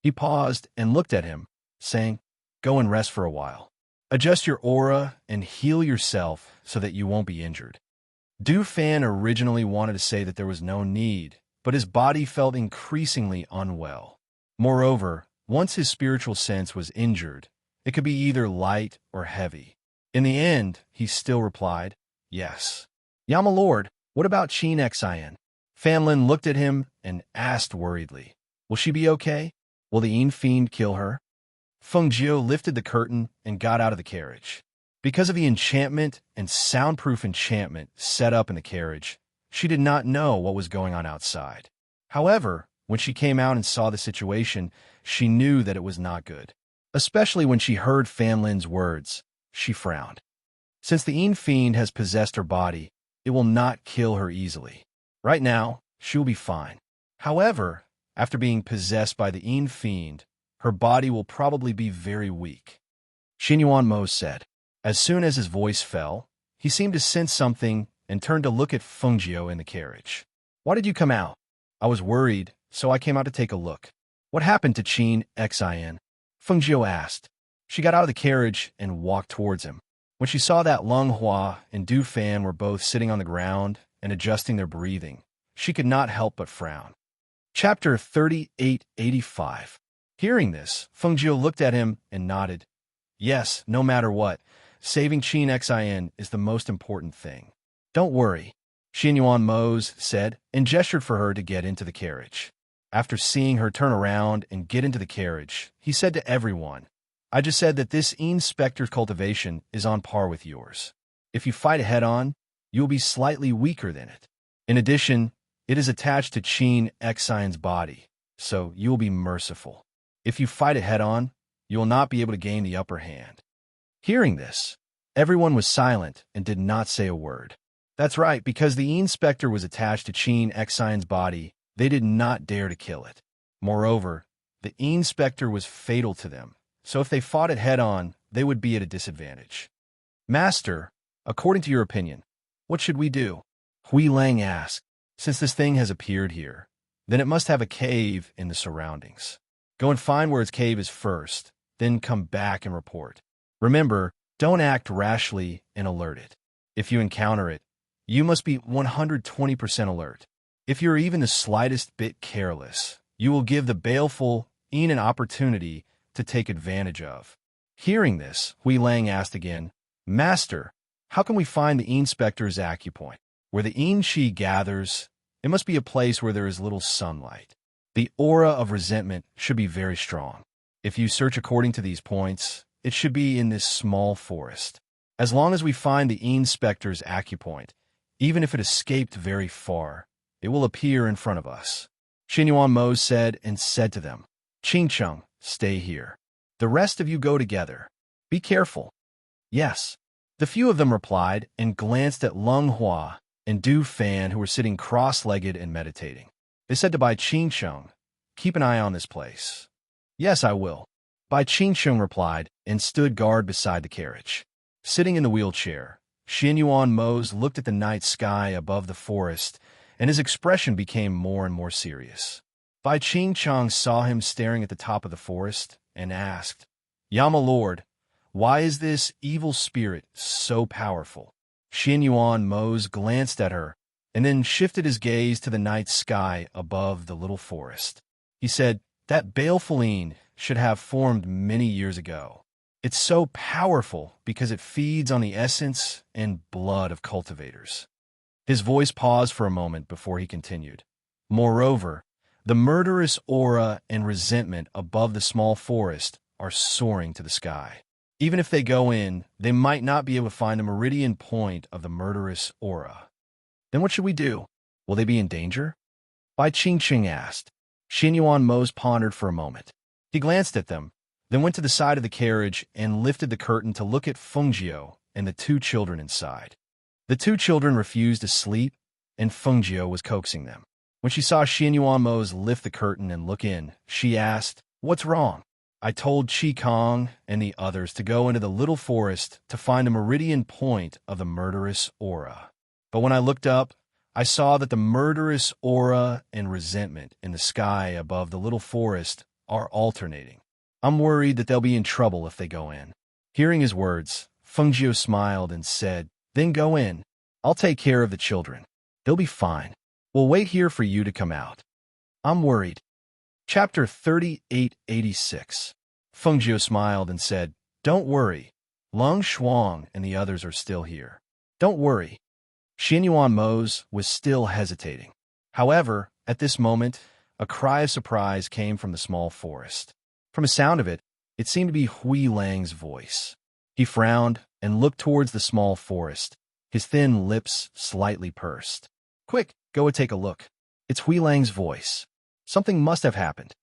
Speaker 1: He paused and looked at him, saying, "Go and rest for a while." Adjust your aura and heal yourself so that you won't be injured. Du Fan originally wanted to say that there was no need, but his body felt increasingly unwell. Moreover, once his spiritual sense was injured, it could be either light or heavy. In the end, he still replied, yes. Yama Lord, what about Qin Xin? Fan Lin looked at him and asked worriedly, will she be okay? Will the Yin Fiend kill her? Feng Jiu lifted the curtain and got out of the carriage. Because of the enchantment and soundproof enchantment set up in the carriage, she did not know what was going on outside. However, when she came out and saw the situation, she knew that it was not good. Especially when she heard Fan Lin's words, she frowned. Since the Yin Fiend has possessed her body, it will not kill her easily. Right now, she will be fine. However, after being possessed by the Yin Fiend, her body will probably be very weak. Xin Yuan Mo said. As soon as his voice fell, he seemed to sense something and turned to look at Feng Jiu in the carriage. Why did you come out? I was worried, so I came out to take a look. What happened to Qin Xin? Feng Jiu asked. She got out of the carriage and walked towards him. When she saw that Lung Hua and Du Fan were both sitting on the ground and adjusting their breathing, she could not help but frown. Chapter 3885. Hearing this, Feng Jiu looked at him and nodded. Yes, no matter what, saving Qin Xin is the most important thing. Don't worry, Xin Yuan Mose said, and gestured for her to get into the carriage. After seeing her turn around and get into the carriage, he said to everyone, I just said that this Yin Spectre's cultivation is on par with yours. If you fight it head-on, you will be slightly weaker than it. In addition, it is attached to Qin Xion's body, so you will be merciful. If you fight it head-on, you will not be able to gain the upper hand. Hearing this, everyone was silent and did not say a word. That's right, because the Yin Spectre was attached to Qin Xion's body, they did not dare to kill it. Moreover, the Yin Spectre was fatal to them, so if they fought it head-on, they would be at a disadvantage. Master, according to your opinion, what should we do? Hui Lang asked. Since this thing has appeared here, then it must have a cave in the surroundings. Go and find where its cave is first, then come back and report. Remember, don't act rashly and alert it. If you encounter it, you must be 120% alert. If you're even the slightest bit careless, you will give the baleful Yin an opportunity to take advantage of. Hearing this, Hui Lang asked again, Master, how can we find the Yin Spectre's acupoint? Where the Yin Qi gathers, it must be a place where there is little sunlight. The aura of resentment should be very strong. If you search according to these points, it should be in this small forest. As long as we find the Yin Spectre's acupoint, even if it escaped very far, it will appear in front of us. Xin Yuan Mo said and said to them, Qing Cheng, stay here. The rest of you go together. Be careful. Yes. The few of them replied and glanced at Lung Hua and Du Fan, who were sitting cross-legged and meditating. They said to Bai Qingsheng, keep an eye on this place. Yes, I will. Bai Qingsheng replied and stood guard beside the carriage. Sitting in the wheelchair, Xin Yuan Mose looked at the night sky above the forest, and his expression became more and more serious. Bai Qingcheng saw him staring at the top of the forest and asked, Yama Lord, why is this evil spirit so powerful? Xin Yuan Mose glanced at her and then shifted his gaze to the night sky above the little forest. He said, that baleful Yin should have formed many years ago. It's so powerful because it feeds on the essence and blood of cultivators. His voice paused for a moment before he continued. Moreover, the murderous aura and resentment above the small forest are soaring to the sky. Even if they go in, they might not be able to find the meridian point of the murderous aura. Then what should we do? Will they be in danger? Bai Qingqing asked. Xin Yuan Mose pondered for a moment. He glanced at them, then went to the side of the carriage and lifted the curtain to look at Feng Jiu and the two children inside. The two children refused to sleep, and Feng Jiu was coaxing them. When she saw Xin Yuan Mose lift the curtain and look in, she asked, What's wrong? I told Qi Kong and the others to go into the little forest to find the meridian point of the murderous aura. But when I looked up, I saw that the murderous aura and resentment in the sky above the little forest are alternating. I'm worried that they'll be in trouble if they go in. Hearing his words, Fengjiu smiled and said, "Then go in. I'll take care of the children. They'll be fine. We'll wait here for you to come out. I'm worried." Chapter 3886. Fengjiu smiled and said, "Don't worry. Lung Shuang and the others are still here. Don't worry." Xianyuan Mose was still hesitating. However, at this moment, a cry of surprise came from the small forest. From the sound of it, it seemed to be Hui Lang's voice. He frowned and looked towards the small forest, his thin lips slightly pursed. "Quick, go and take a look. It's Hui Lang's voice. Something must have happened."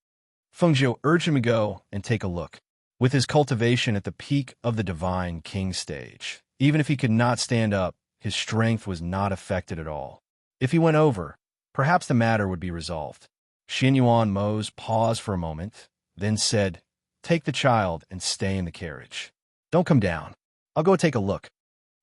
Speaker 1: Fengjiu urged him to go and take a look. With his cultivation at the peak of the divine king stage, even if he could not stand up, his strength was not affected at all. If he went over, perhaps the matter would be resolved. Xianyuan Mose paused for a moment, then said, "Take the child and stay in the carriage. Don't come down. I'll go take a look."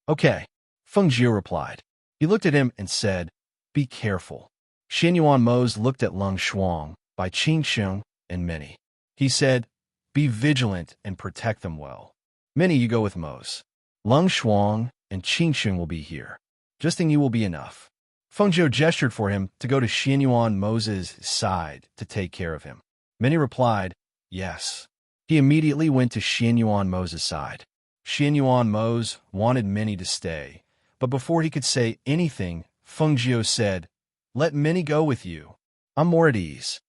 Speaker 1: "Okay," Fengjiu replied. He looked at him and said, "Be careful." Xianyuan Mose looked at Lung Shuang, Bai Qingsheng, and Minnie. He said, "Be vigilant and protect them well. Minnie, you go with Mose. Lung Shuang and Qingsheng will be here. Justing you will be enough." Fengjiu gestured for him to go to Xianyuan Mose's side to take care of him. Minnie replied, "Yes." He immediately went to Xianyuan Mose's side. Xianyuan Mose wanted Minnie to stay, but before he could say anything, Fengjiu said, "Let Minnie go with you. I'm more at ease."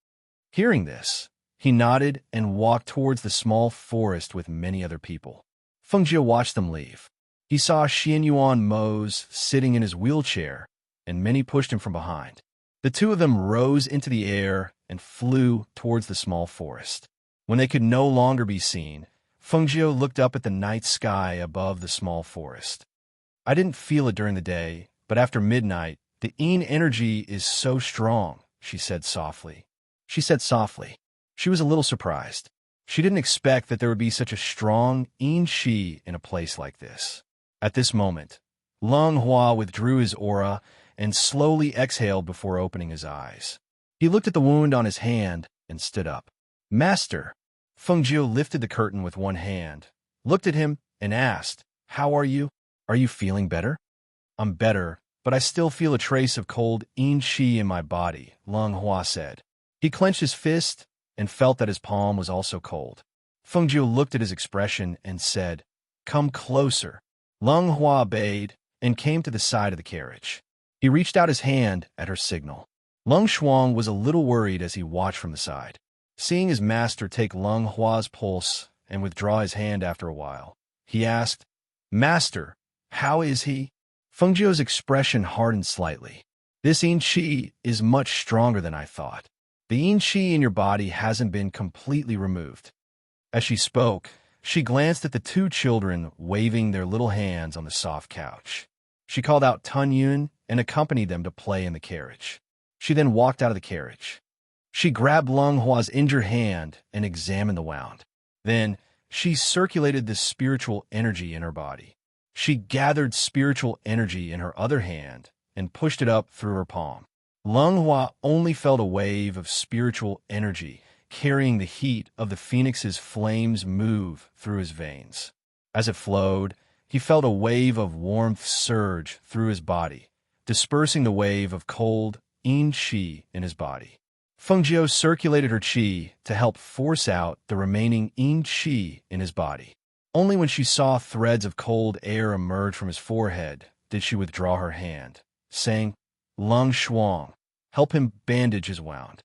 Speaker 1: Hearing this, he nodded and walked towards the small forest with many other people. Fengjiu watched them leave. He saw Xianyuan Mose sitting in his wheelchair, and Minnie pushed him from behind. The two of them rose into the air and flew towards the small forest. When they could no longer be seen, Fengjiu looked up at the night sky above the small forest. "I didn't feel it during the day, but after midnight, the Yin energy is so strong," she said softly. She was a little surprised. She didn't expect that there would be such a strong Yin Qi in a place like this. At this moment, Lung Hua withdrew his aura and slowly exhaled before opening his eyes. He looked at the wound on his hand and stood up. "Master." Fengjiu lifted the curtain with one hand, looked at him, and asked, "How are you? Are you feeling better?" "I'm better, but I still feel a trace of cold Yin Qi in my body," Lung Hua said. He clenched his fist and felt that his palm was also cold. Fengjiu looked at his expression and said, "Come closer." Lung Hua obeyed and came to the side of the carriage. He reached out his hand at her signal. Lung Shuang was a little worried as he watched from the side. Seeing his master take Lung Hua's pulse and withdraw his hand after a while, he asked, "Master, how is he?" Fengjiu's expression hardened slightly. "This Yin Qi is much stronger than I thought. The Yin Qi in your body hasn't been completely removed." As she spoke, she glanced at the two children waving their little hands on the soft couch. She called out Tun Yun and accompanied them to play in the carriage. She then walked out of the carriage. She grabbed Lung Hua's injured hand and examined the wound. Then, she circulated the spiritual energy in her body. She gathered spiritual energy in her other hand and pushed it up through her palm. Lung Hua only felt a wave of spiritual energy carrying the heat of the phoenix's flames move through his veins. As it flowed, he felt a wave of warmth surge through his body, dispersing the wave of cold Yin Qi in his body. Fengjiu circulated her qi to help force out the remaining Yin Qi in his body. Only when she saw threads of cold air emerge from his forehead did she withdraw her hand, saying, "Lung Shuang, help him bandage his wound."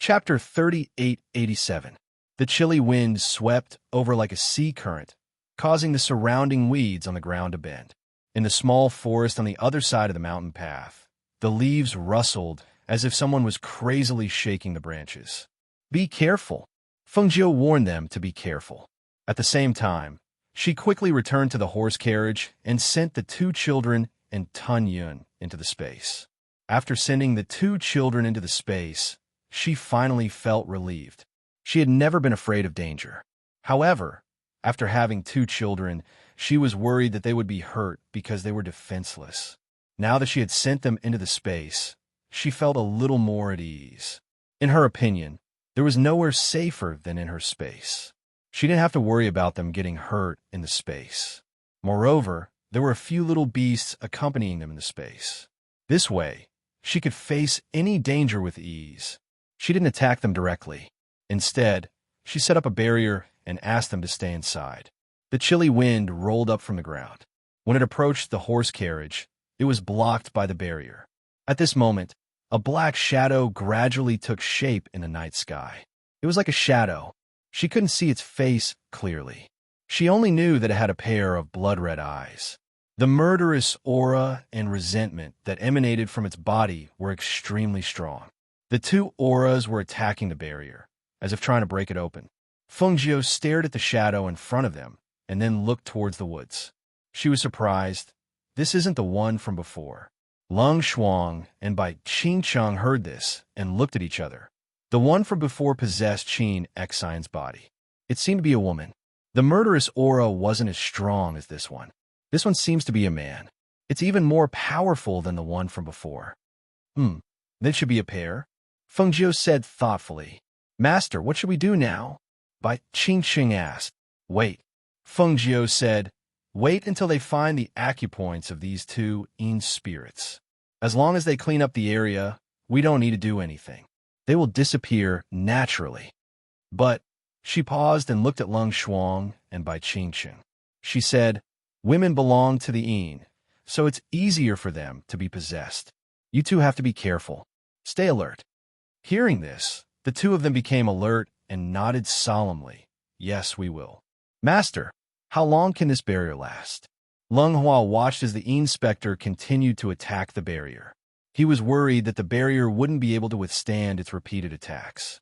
Speaker 1: Chapter 3887. The chilly wind swept over like a sea current, causing the surrounding weeds on the ground to bend. In the small forest on the other side of the mountain path, the leaves rustled as if someone was crazily shaking the branches. "Be careful." Fengjiu warned them to be careful. At the same time, she quickly returned to the horse carriage and sent the two children and Tun Yun into the space. After sending the two children into the space, she finally felt relieved. She had never been afraid of danger. However, after having two children, she was worried that they would be hurt because they were defenseless. Now that she had sent them into the space, she felt a little more at ease. In her opinion, there was nowhere safer than in her space. She didn't have to worry about them getting hurt in the space. Moreover, there were a few little beasts accompanying them in the space. This way, she could face any danger with ease. She didn't attack them directly. Instead, she set up a barrier and asked them to stay inside. The chilly wind rolled up from the ground. When it approached the horse carriage, it was blocked by the barrier. At this moment, a black shadow gradually took shape in the night sky. It was like a shadow. She couldn't see its face clearly. She only knew that it had a pair of blood-red eyes. The murderous aura and resentment that emanated from its body were extremely strong. The two auras were attacking the barrier, as if trying to break it open. Fengjiu stared at the shadow in front of them and then looked towards the woods. She was surprised. This isn't the one from before. Lung Shuang and Bai Qingcheng heard this and looked at each other. The one from before possessed Qin Xian's body. It seemed to be a woman. The murderous aura wasn't as strong as this one. This one seems to be a man. It's even more powerful than the one from before. That should be a pair. Fengjiu said thoughtfully. Master, what should we do now? Bai Qingcheng asked. Wait. Fengjiu said, wait until they find the acupoints of these two Yin spirits. As long as they clean up the area, we don't need to do anything. They will disappear naturally. But she paused and looked at Lung Shuang and Bai Qingcheng. She said, women belong to the Yin, so it's easier for them to be possessed. You two have to be careful. Stay alert. Hearing this, the two of them became alert and nodded solemnly. Yes, we will. Master, how long can this barrier last? Lung Hua watched as the Yin Spectre continued to attack the barrier. He was worried that the barrier wouldn't be able to withstand its repeated attacks.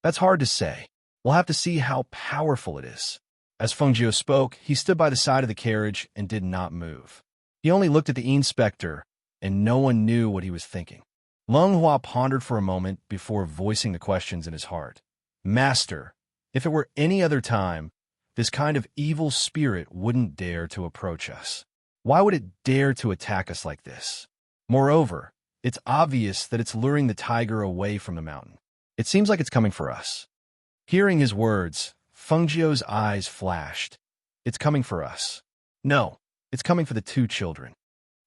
Speaker 1: That's hard to say. We'll have to see how powerful it is. As Fengjiu spoke, he stood by the side of the carriage and did not move. He only looked at the Yin Spectre, and no one knew what he was thinking. Lung Hua pondered for a moment before voicing the questions in his heart. Master, if it were any other time, this kind of evil spirit wouldn't dare to approach us. Why would it dare to attack us like this? Moreover, it's obvious that it's luring the tiger away from the mountain. It seems like it's coming for us. Hearing his words, Fengjiu's eyes flashed. It's coming for us. No, it's coming for the two children.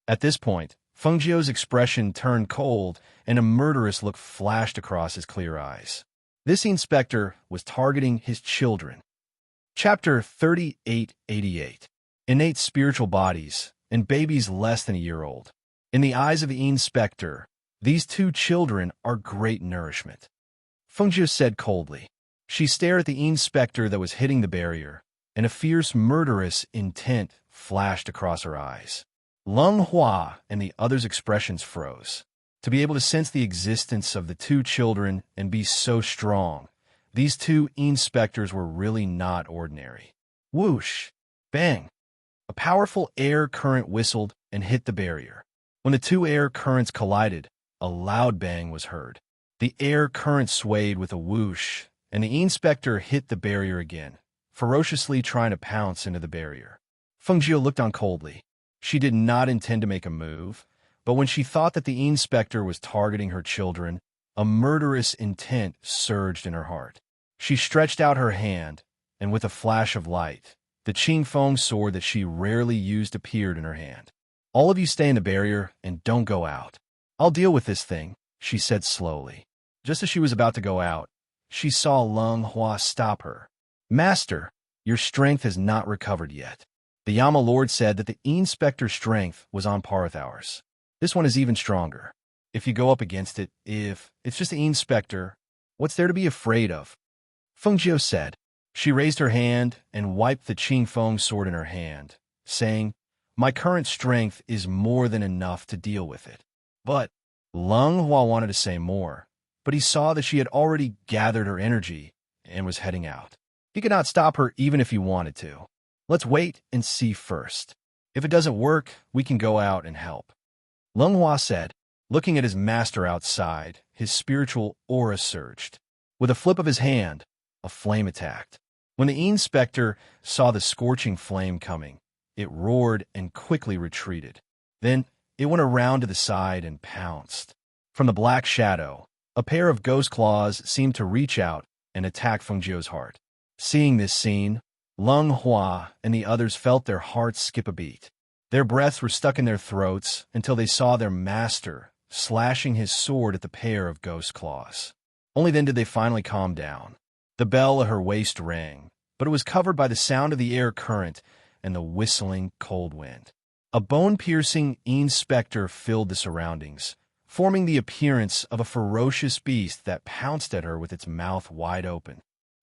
Speaker 1: At this point, Fengjiu's expression turned cold and a murderous look flashed across his clear eyes. This inspector was targeting his children. Chapter 3888. Innate spiritual bodies and babies less than a year old. In the eyes of the inspector, these two children are great nourishment. Fengjiu said coldly. She stared at the inspector that was hitting the barrier, and a fierce murderous intent flashed across her eyes. Lung Hua and the others' expressions froze. To be able to sense the existence of the two children and be so strong, these two inspectors were really not ordinary. Whoosh! Bang! A powerful air current whistled and hit the barrier. When the two air currents collided, a loud bang was heard. The air current swayed with a whoosh, and the inspector hit the barrier again, ferociously trying to pounce into the barrier. Fengjiu looked on coldly. She did not intend to make a move, but when she thought that the inspector was targeting her children, a murderous intent surged in her heart. She stretched out her hand, and with a flash of light, the Qingfeng sword that she rarely used appeared in her hand. All of you stay in the barrier and don't go out. I'll deal with this thing, she said slowly. Just as she was about to go out, she saw Lung Hua stop her. Master, your strength has not recovered yet. The Yama Lord said that the inspector's strength was on par with ours. This one is even stronger. If you go up against it, if it's just the inspector, what's there to be afraid of? Fengjiu said. She raised her hand and wiped the Qingfeng sword in her hand, saying, my current strength is more than enough to deal with it. But Lung Hua wanted to say more, but he saw that she had already gathered her energy and was heading out. He could not stop her even if he wanted to. Let's wait and see first. If it doesn't work, we can go out and help. Lung Hua said. Looking at his master outside, his spiritual aura surged. With a flip of his hand, a flame attacked. When the inspector saw the scorching flame coming, it roared and quickly retreated. Then it went around to the side and pounced. From the black shadow, a pair of ghost claws seemed to reach out and attack Fengjiu's heart. Seeing this scene, Lung Hua and the others felt their hearts skip a beat. Their breaths were stuck in their throats until they saw their master slashing his sword at the pair of ghost claws. Only then did they finally calm down. The bell at her waist rang, but it was covered by the sound of the air current and the whistling cold wind. A bone-piercing specter filled the surroundings, forming the appearance of a ferocious beast that pounced at her with its mouth wide open.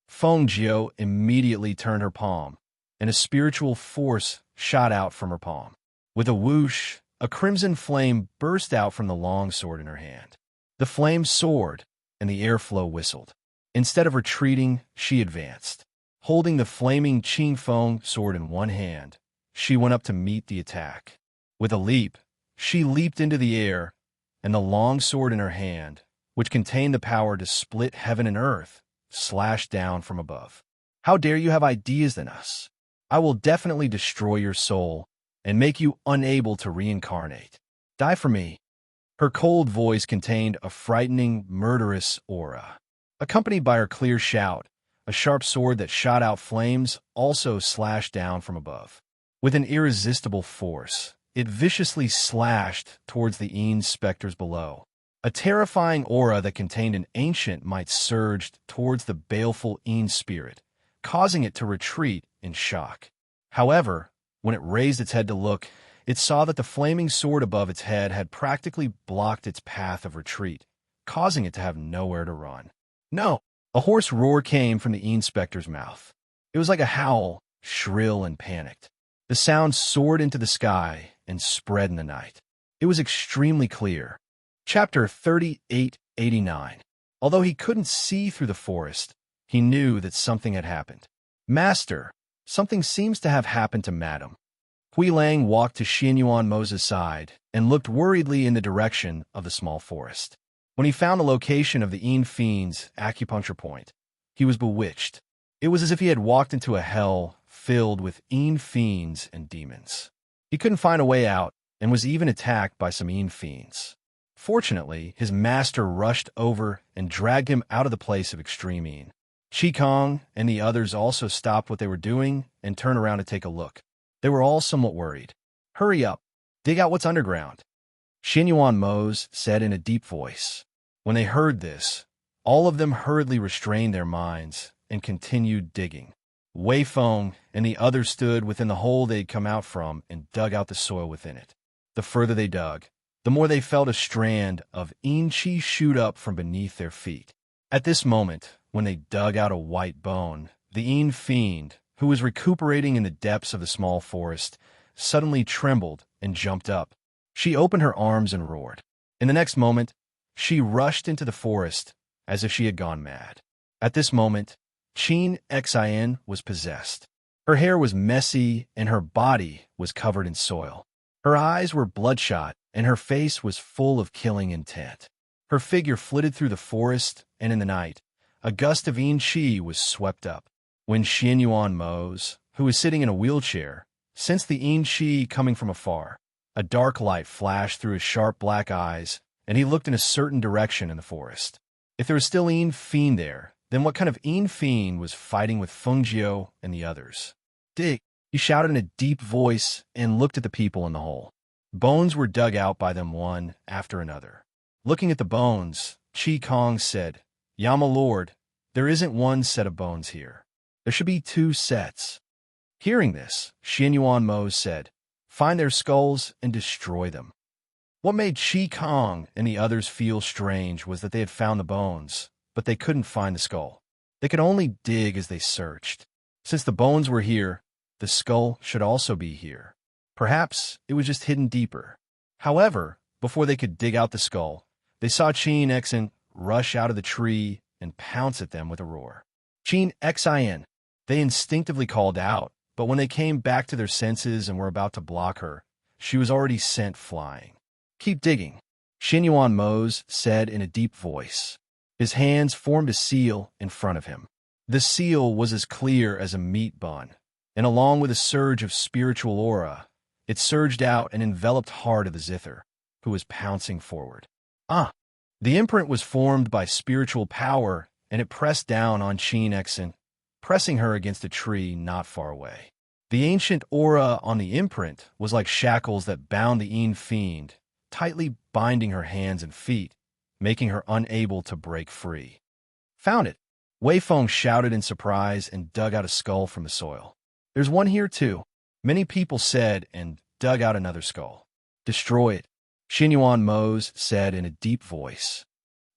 Speaker 1: Feng Jiu immediately turned her palm, and a spiritual force shot out from her palm. With a whoosh, a crimson flame burst out from the long sword in her hand. The flame soared, and the airflow whistled. Instead of retreating, she advanced. Holding the flaming Qing Feng sword in one hand, she went up to meet the attack. With a leap, she leaped into the air, and the long sword in her hand, which contained the power to split heaven and earth, slashed down from above. How dare you have ideas than us? I will definitely destroy your soul and make you unable to reincarnate. Die for me. Her cold voice contained a frightening, murderous aura. Accompanied by her clear shout, a sharp sword that shot out flames also slashed down from above. With an irresistible force, it viciously slashed towards the specters below. A terrifying aura that contained an ancient might surged towards the baleful spirit, causing it to retreat in shock. However, when it raised its head to look, it saw that the flaming sword above its head had practically blocked its path of retreat, causing it to have nowhere to run. No! A hoarse roar came from the specter's mouth. It was like a howl, shrill and panicked. The sound soared into the sky and spread in the night. It was extremely clear. Chapter 3889. Although he couldn't see through the forest, he knew that something had happened. Master, something seems to have happened to Madam. Hui Lang walked to Xianyuan Mo's side and looked worriedly in the direction of the small forest. When he found the location of the Fiend's acupuncture point, he was bewitched. It was as if he had walked into a hell filled with fiends and demons. He couldn't find a way out and was even attacked by some fiends. Fortunately, his master rushed over and dragged him out of the place of extreme Qi Kong and the others also stopped what they were doing and turned around to take a look. They were all somewhat worried. Hurry up, dig out what's underground, Xianyuan Mo's said in a deep voice. When they heard this, all of them hurriedly restrained their minds and continued digging. Wei Feng and the others stood within the hole they'd come out from and dug out the soil within it. The further they dug, the more they felt a strand of Qi shoot up from beneath their feet. At this moment, when they dug out a white bone, the Fiend, who was recuperating in the depths of the small forest, suddenly trembled and jumped up. She opened her arms and roared. In the next moment, she rushed into the forest as if she had gone mad. At this moment, Qin Xin was possessed. Her hair was messy and her body was covered in soil. Her eyes were bloodshot and her face was full of killing intent. Her figure flitted through the forest, and in the night, a gust of Qi was swept up. When Xianyuan Mo's, who was sitting in a wheelchair, sensed the Qi coming from afar, a dark light flashed through his sharp black eyes, and he looked in a certain direction in the forest. If there was still Fiend there, then what kind of Fiend was fighting with Feng Jiu and the others? Dig! He shouted in a deep voice and looked at the people in the hole. Bones were dug out by them one after another. Looking at the bones, Qi Kong said, Yama Lord, there isn't one set of bones here. There should be 2 sets. Hearing this, Xianyuan Mo said, find their skulls and destroy them. What made Qi Kong and the others feel strange was that they had found the bones, but they couldn't find the skull. They could only dig as they searched. Since the bones were here, the skull should also be here. Perhaps it was just hidden deeper. However, before they could dig out the skull, they saw Qin Xin rush out of the tree and pounce at them with a roar. Qin Xin! They instinctively called out, but when they came back to their senses and were about to block her, she was already sent flying. Keep digging, Xianyuan Mo's said in a deep voice. His hands formed a seal in front of him. The seal was as clear as a meat bun, and along with a surge of spiritual aura, it surged out and enveloped Heart of the Zither, who was pouncing forward. The imprint was formed by spiritual power, and it pressed down on Qin Xin, pressing her against a tree not far away. The ancient aura on the imprint was like shackles that bound the Yin fiend, tightly binding her hands and feet, making her unable to break free. Found it! Wei Feng shouted in surprise and dug out a skull from the soil. There's one here too, many people said, and dug out another skull. Destroy it, Xinyuan Mose said in a deep voice.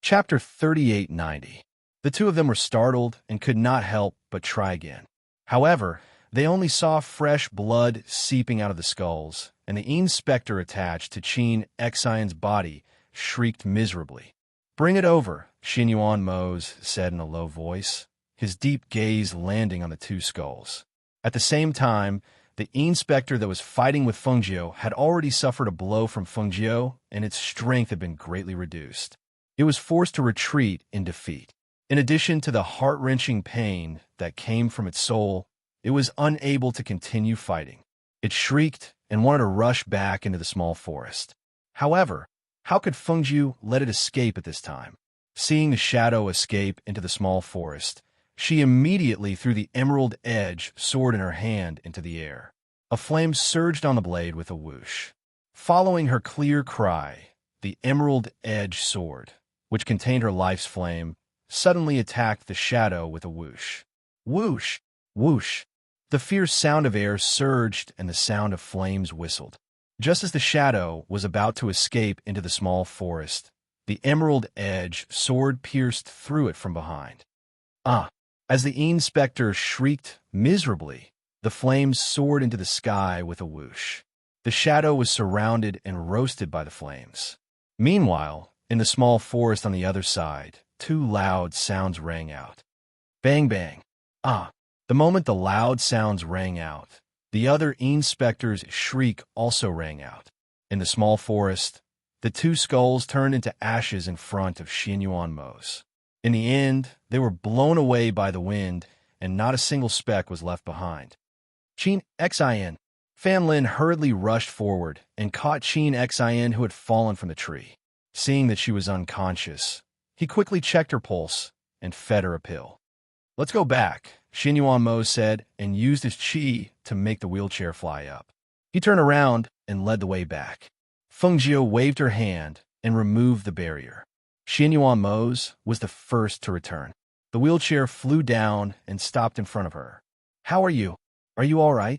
Speaker 1: Chapter 3890. The two of them were startled and could not help but try again. However, they only saw fresh blood seeping out of the skulls, and the Yin specter attached to Qin Xian's body shrieked miserably. Bring it over, Xinyuan Mose said in a low voice, his deep gaze landing on the two skulls. At the same time, the Yin specter that was fighting with Fengjiu had already suffered a blow from Fengjiu, and its strength had been greatly reduced. It was forced to retreat in defeat. In addition to the heart-wrenching pain that came from its soul, it was unable to continue fighting. It shrieked and wanted to rush back into the small forest. However, how could Fengjiu let it escape at this time? Seeing the shadow escape into the small forest, she immediately threw the emerald edge sword in her hand into the air. A flame surged on the blade with a whoosh. Following her clear cry, the emerald edge sword, which contained her life's flame, suddenly attacked the shadow with a whoosh. Whoosh! Whoosh! The fierce sound of air surged and the sound of flames whistled. Just as the shadow was about to escape into the small forest, the emerald edge sword pierced through it from behind. As the Yin specter shrieked miserably, the flames soared into the sky with a whoosh. The shadow was surrounded and roasted by the flames. Meanwhile, in the small forest on the other side, two loud sounds rang out. Bang bang. The moment the loud sounds rang out, the other Yin specter's shriek also rang out. In the small forest, the two skulls turned into ashes in front of Xinyuan Mose. In the end, they were blown away by the wind, and not a single speck was left behind. Qin Xian. Fan Lin hurriedly rushed forward and caught Qin Xian, who had fallen from the tree. Seeing that she was unconscious, he quickly checked her pulse and fed her a pill. Let's go back, Xinyuan Mo said, and used his qi to make the wheelchair fly up. He turned around and led the way back. Fengjiu waved her hand and removed the barrier. Xinyuan Mo's was the first to return. The wheelchair flew down and stopped in front of her. How are you? Are you all right?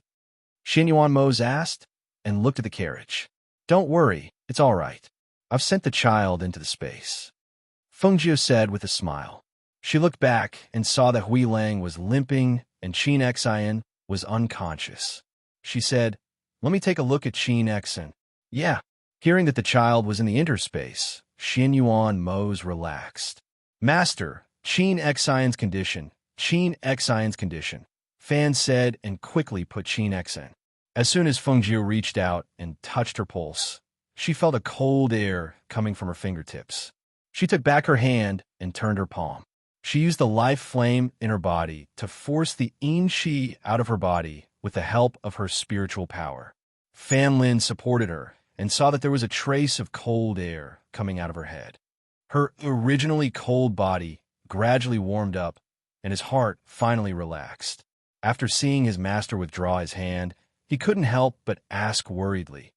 Speaker 1: Xinyuan Mo's asked and looked at the carriage. Don't worry, it's all right. I've sent the child into the space. Fengjiu said with a smile. She looked back and saw that Hui Lang was limping and Qin Xian was unconscious. She said, Let me take a look at Qin Xian. Yeah. Hearing that the child was in the interspace, Xinyuan Mo's relaxed. Master, Qin Xian's condition. Qin Xian's condition. Fan said and quickly put Qin Xian. As soon as Fengjiu reached out and touched her pulse, she felt a cold air coming from her fingertips. She took back her hand and turned her palm. She used the life flame in her body to force the Yin Qi out of her body with the help of her spiritual power. Fan Lin supported her and saw that there was a trace of cold air coming out of her head. Her originally cold body gradually warmed up, and his heart finally relaxed. After seeing his master withdraw his hand, he couldn't help but ask worriedly,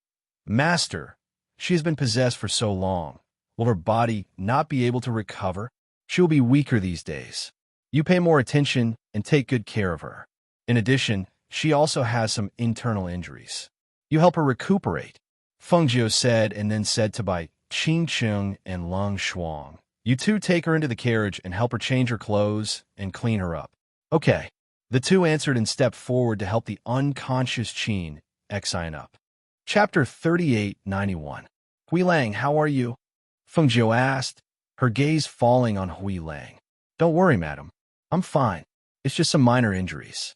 Speaker 1: Master, she has been possessed for so long. Will her body not be able to recover? She will be weaker these days. You pay more attention and take good care of her. In addition, she also has some internal injuries. You help her recuperate. Fengjiu said and then said to Bai Qing Chung and Lung Shuang, You two take her into the carriage and help her change her clothes and clean her up. Okay. The two answered and stepped forward to help the unconscious Qin Xian up. Chapter 3891. Hui Lang, how are you? Fengjiu asked, her gaze falling on Hui Lang. Don't worry, madam. I'm fine. It's just some minor injuries.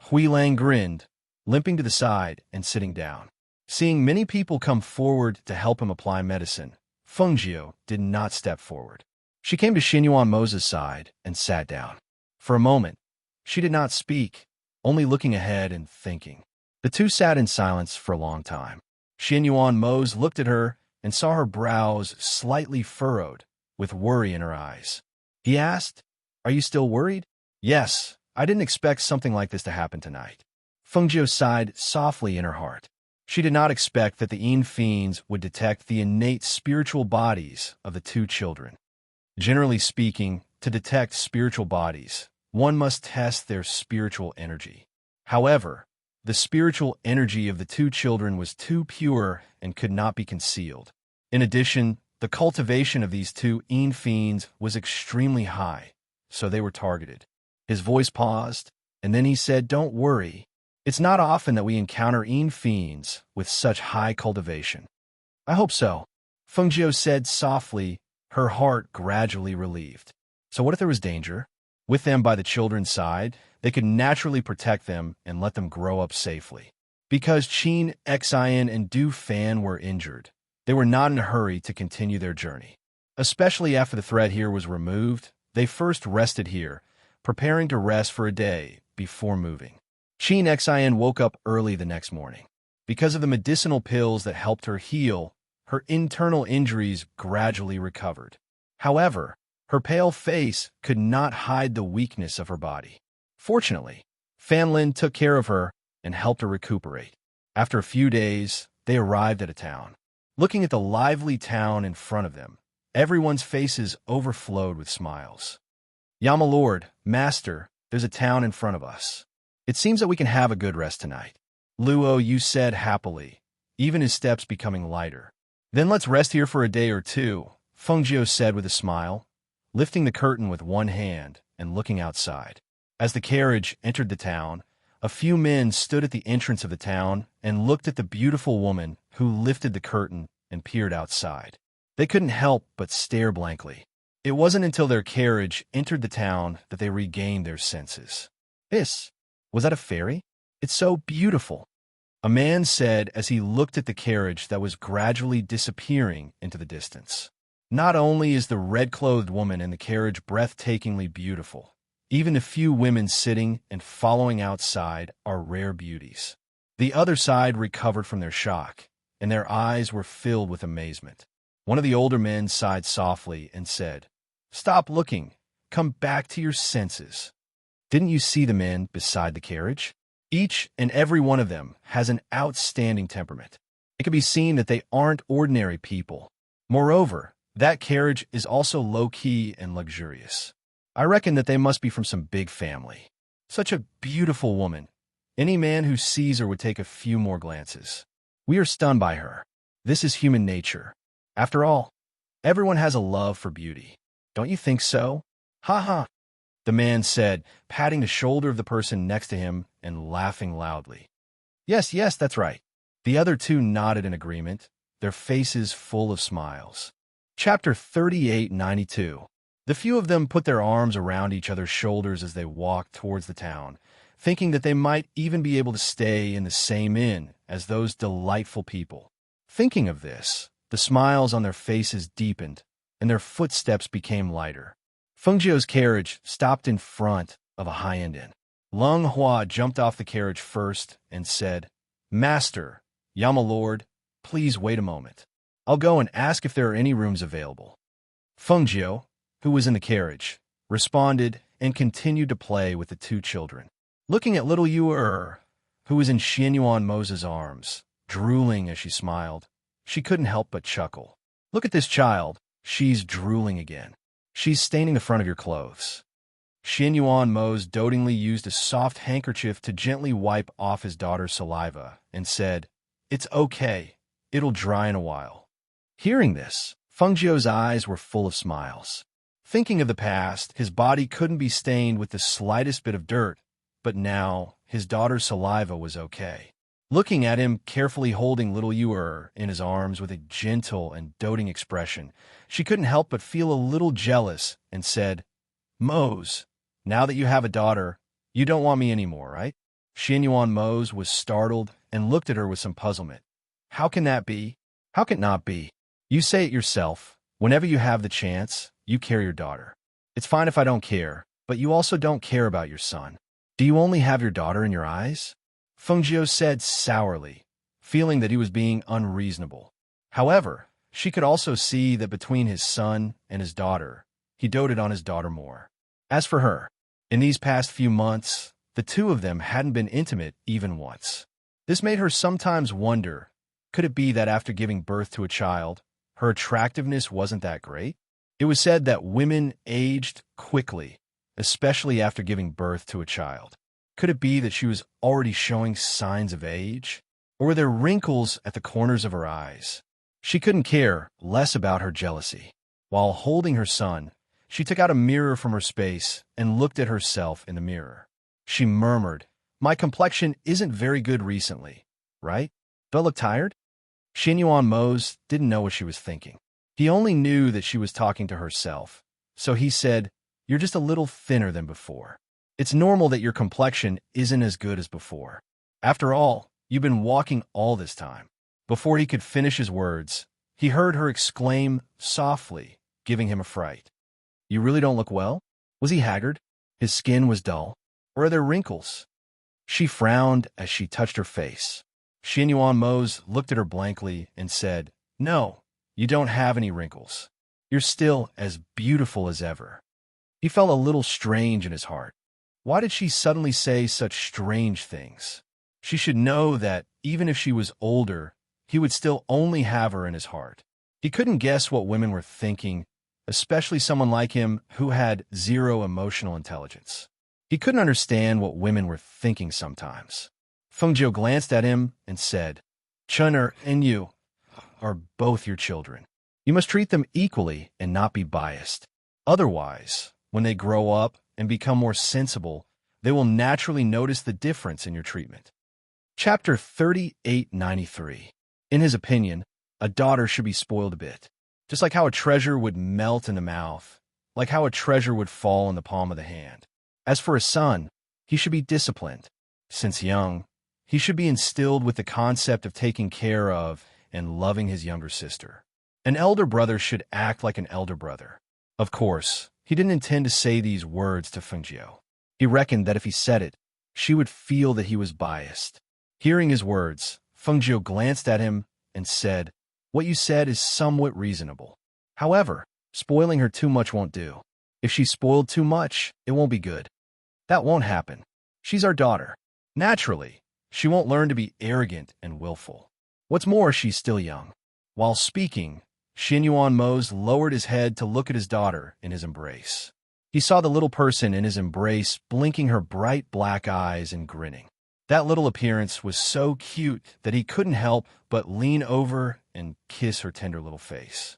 Speaker 1: Hui Lang grinned, limping to the side and sitting down. Seeing many people come forward to help him apply medicine, Fengjiu did not step forward. She came to Xinyuan Mo's side and sat down. For a moment, she did not speak, only looking ahead and thinking. The two sat in silence for a long time. Xinyuan Mo looked at her and saw her brows slightly furrowed, with worry in her eyes. He asked, Are you still worried? Yes, I didn't expect something like this to happen tonight. Fengjiu sighed softly in her heart. She did not expect that the Yin fiends would detect the innate spiritual bodies of the two children. Generally speaking, to detect spiritual bodies, one must test their spiritual energy. However, the spiritual energy of the two children was too pure and could not be concealed. In addition, the cultivation of these two Yin fiends was extremely high, so they were targeted. His voice paused, and then he said, "Don't worry. It's not often that we encounter Yin fiends with such high cultivation." "I hope so," Fengjiu said softly, her heart gradually relieved. So what if there was danger? With them by the children's side, they could naturally protect them and let them grow up safely. Because Qin, Xian, and Du Fan were injured, they were not in a hurry to continue their journey. Especially after the threat here was removed, they first rested here, preparing to rest for a day before moving. Qin Xian woke up early the next morning. Because of the medicinal pills that helped her heal, her internal injuries gradually recovered. However, her pale face could not hide the weakness of her body. Fortunately, Fan Lin took care of her and helped her recuperate. After a few days, they arrived at a town. Looking at the lively town in front of them, everyone's faces overflowed with smiles. "Yama Lord, Master, there's a town in front of us. It seems that we can have a good rest tonight," Luo Yu said happily, even his steps becoming lighter. "Then let's rest here for a day or two," Fengjiu said with a smile, lifting the curtain with one hand and looking outside. As the carriage entered the town, a few men stood at the entrance of the town and looked at the beautiful woman who lifted the curtain and peered outside. They couldn't help but stare blankly. It wasn't until their carriage entered the town that they regained their senses. Was that a fairy? It's so beautiful," a man said as he looked at the carriage that was gradually disappearing into the distance. Not only is the red-clothed woman in the carriage breathtakingly beautiful, even the few women sitting and following outside are rare beauties. The other side recovered from their shock, and their eyes were filled with amazement. One of the older men sighed softly and said, "Stop looking. Come back to your senses. Didn't you see the men beside the carriage? Each and every one of them has an outstanding temperament. It can be seen that they aren't ordinary people. Moreover, that carriage is also low-key and luxurious. I reckon that they must be from some big family. Such a beautiful woman. Any man who sees her would take a few more glances. We are stunned by her. This is human nature. After all, everyone has a love for beauty. Don't you think so? Ha ha," the man said, patting the shoulder of the person next to him and laughing loudly. Yes, that's right." The other two nodded in agreement, their faces full of smiles. Chapter 3892. The few of them put their arms around each other's shoulders as they walked towards the town, thinking that they might even be able to stay in the same inn as those delightful people. Thinking of this, the smiles on their faces deepened, and their footsteps became lighter. Fengjiu's carriage stopped in front of a high-end inn. Lung Hua jumped off the carriage first and said, "Master, Yama Lord, please wait a moment. I'll go and ask if there are any rooms available." Fengjiu, who was in the carriage, responded and continued to play with the two children. Looking at little Yu, who was in Xianyuan Mo's arms, drooling as she smiled, she couldn't help but chuckle. "Look at this child. She's drooling again. She's staining the front of your clothes." Xianyuan Mo's dotingly used a soft handkerchief to gently wipe off his daughter's saliva and said, "It's okay. It'll dry in a while." Hearing this, Fengjiu's eyes were full of smiles. Thinking of the past, his body couldn't be stained with the slightest bit of dirt, but now his daughter's saliva was okay. Looking at him, carefully holding little Yu in his arms with a gentle and doting expression, she couldn't help but feel a little jealous and said, "Mose, now that you have a daughter, you don't want me anymore, right?" Xianyuan Mose was startled and looked at her with some puzzlement. "How can that be? How can it not be? You say it yourself. Whenever you have the chance, you carry your daughter. It's fine if I don't care, but you also don't care about your son. Do you only have your daughter in your eyes?" Fengjiu said sourly, feeling that he was being unreasonable. However, she could also see that between his son and his daughter, he doted on his daughter more. As for her, In these past few months, the two of them hadn't been intimate even once. This made her sometimes wonder, could it be that after giving birth to a child, her attractiveness wasn't that great? It was said that women aged quickly, especially after giving birth to a child. Could it be that she was already showing signs of age? Or were there wrinkles at the corners of her eyes? She couldn't care less about her jealousy. While holding her son, she took out a mirror from her space and looked at herself in the mirror. She murmured, "My complexion isn't very good recently, right? Do I look tired?" Shin Yuan Mose didn't know what she was thinking. He only knew that she was talking to herself. So he said, "You're just a little thinner than before. It's normal that your complexion isn't as good as before. After all, you've been walking all this time." Before he could finish his words, he heard her exclaim softly, giving him a fright. "You really don't look well?" Was he haggard? His skin was dull? Or are there wrinkles? She frowned as she touched her face. Shin Yuan Mose looked at her blankly and said, "No, you don't have any wrinkles. You're still as beautiful as ever." He felt a little strange in his heart. Why did she suddenly say such strange things? She should know that, even if she was older, he would still only have her in his heart. He couldn't guess what women were thinking, especially someone like him who had zero emotional intelligence. He couldn't understand what women were thinking sometimes. Feng Jiu glanced at him and said, "Chun'er and you are both your children. You must treat them equally and not be biased. Otherwise, when they grow up and become more sensible, they will naturally notice the difference in your treatment." Chapter 3893. In his opinion, a daughter should be spoiled a bit, just like how a treasure would melt in the mouth, like how a treasure would fall in the palm of the hand. As for a son, he should be disciplined. Since young, he should be instilled with the concept of taking care of and loving his younger sister. An elder brother should act like an elder brother. Of course, he didn't intend to say these words to Feng Jiu. He reckoned that if he said it, she would feel that he was biased. Hearing his words, Feng Jiu glanced at him and said, "What you said is somewhat reasonable. However, spoiling her too much won't do. If she's spoiled too much, it won't be good. That won't happen. She's our daughter. Naturally, she won't learn to be arrogant and willful. What's more, she's still young." While speaking, Shin Yuan Mose lowered his head to look at his daughter in his embrace. He saw the little person in his embrace blinking her bright black eyes and grinning. That little appearance was so cute that he couldn't help but lean over and kiss her tender little face.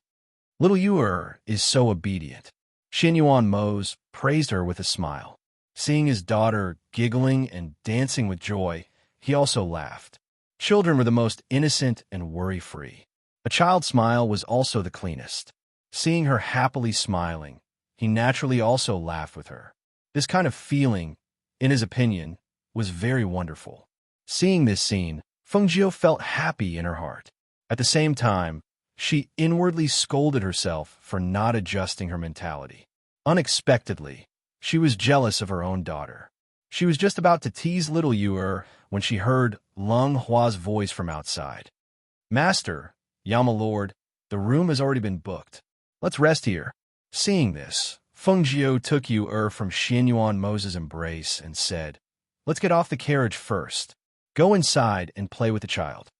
Speaker 1: "Little Yuer is so obedient." Shin Yuan Mose praised her with a smile. Seeing his daughter giggling and dancing with joy, he also laughed. Children were the most innocent and worry-free. A child's smile was also the cleanest. Seeing her happily smiling, he naturally also laughed with her. This kind of feeling, in his opinion, was very wonderful. Seeing this scene, Feng Jiu felt happy in her heart. At the same time, she inwardly scolded herself for not adjusting her mentality. Unexpectedly, she was jealous of her own daughter. She was just about to tease little Yuer when she heard Lung Hua's voice from outside. "Master, Yama Lord, the room has already been booked. Let's rest here." Seeing this, Feng Jiu took Yuer from Shin Yuan Mose's embrace and said, "Let's get off the carriage first. Go inside and play with the child."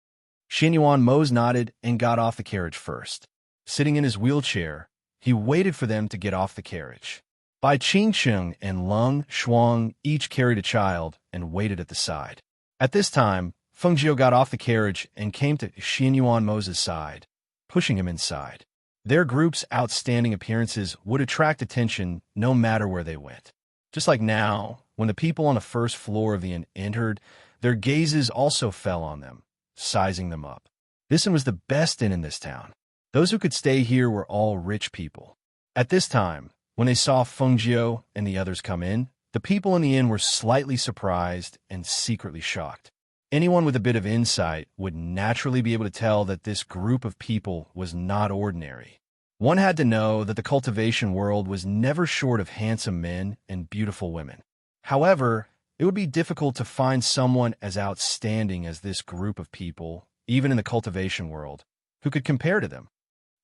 Speaker 1: Shin Yuan Mose nodded and got off the carriage first. Sitting in his wheelchair, he waited for them to get off the carriage. Bai Qingsheng and Lung Shuang each carried a child and waited at the side. At this time, Feng Jiu got off the carriage and came to Shin Yuan Mose's side, pushing him inside. Their group's outstanding appearances would attract attention no matter where they went. Just like now, when the people on the first floor of the inn entered, their gazes also fell on them, sizing them up. This inn was the best inn in this town. Those who could stay here were all rich people. At this time, when they saw Feng Jiu and the others come in, the people in the inn were slightly surprised and secretly shocked. Anyone with a bit of insight would naturally be able to tell that this group of people was not ordinary. One had to know that the cultivation world was never short of handsome men and beautiful women. However, it would be difficult to find someone as outstanding as this group of people, even in the cultivation world, who could compare to them.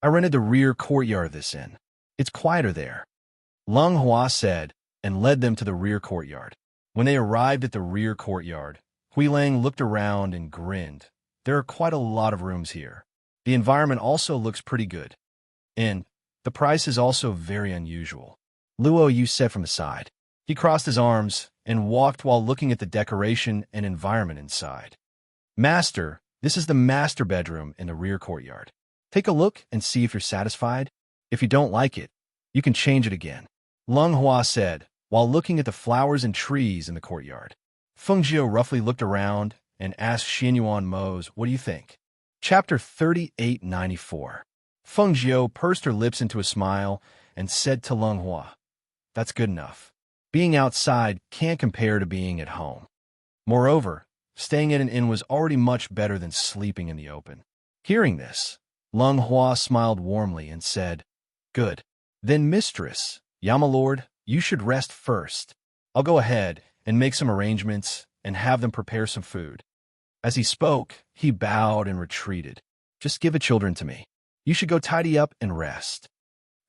Speaker 1: "I rented the rear courtyard of this inn. It's quieter there," Lung Hua said, and led them to the rear courtyard. When they arrived at the rear courtyard, Huilang looked around and grinned. There are quite a lot of rooms here. The environment also looks pretty good. And the price is also very unusual. Luo Yu said from the side. He crossed his arms and walked while looking at the decoration and environment inside. Master, this is the master bedroom in the rear courtyard. Take a look and see if you're satisfied. If you don't like it, you can change it again. Lung Hua said, while looking at the flowers and trees in the courtyard. Feng Jiu roughly looked around and asked Xianyuan Mose, what do you think? Chapter 3894. Feng Jiu pursed her lips into a smile and said to Lung Hua, that's good enough. Being outside can't compare to being at home. Moreover, staying at an inn was already much better than sleeping in the open. Hearing this, Lung Hua smiled warmly and said, good. Then, mistress, Yamalord, you should rest first. I'll go ahead and make some arrangements and have them prepare some food. As he spoke, he bowed and retreated. Just give the children to me. You should go tidy up and rest.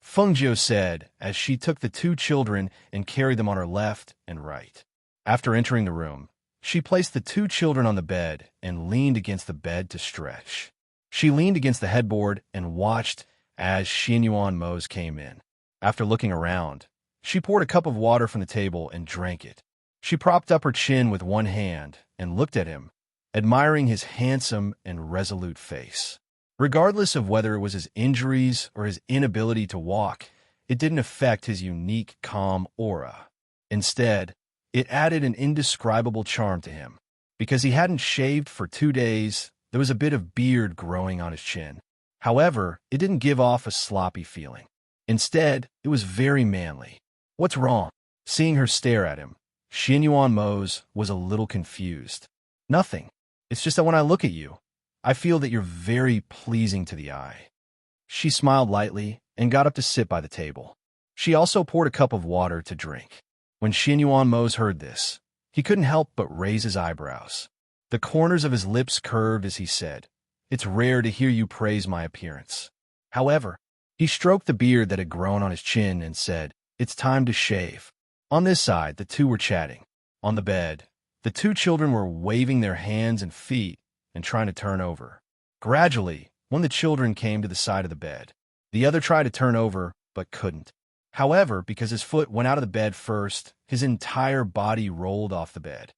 Speaker 1: Feng Jiu said as she took the two children and carried them on her left and right. After entering the room, she placed the two children on the bed and leaned against the bed to stretch. She leaned against the headboard and watched as Xianyuan Mose came in. After looking around, she poured a cup of water from the table and drank it. She propped up her chin with one hand and looked at him, admiring his handsome and resolute face. Regardless of whether it was his injuries or his inability to walk, it didn't affect his unique, calm aura. Instead, it added an indescribable charm to him. Because he hadn't shaved for 2 days, there was a bit of beard growing on his chin. However, it didn't give off a sloppy feeling. Instead, it was very manly. What's wrong? Seeing her stare at him, Xianyuan Mose was a little confused. Nothing. It's just that when I look at you, I feel that you're very pleasing to the eye. She smiled lightly and got up to sit by the table. She also poured a cup of water to drink. When Xianyuan Mose heard this, he couldn't help but raise his eyebrows. The corners of his lips curved as he said, it's rare to hear you praise my appearance. However, he stroked the beard that had grown on his chin and said, it's time to shave. On this side, the two were chatting. On the bed, the two children were waving their hands and feet and trying to turn over. Gradually, one of the children came to the side of the bed. The other tried to turn over, but couldn't. However, because his foot went out of the bed first, his entire body rolled off the bed.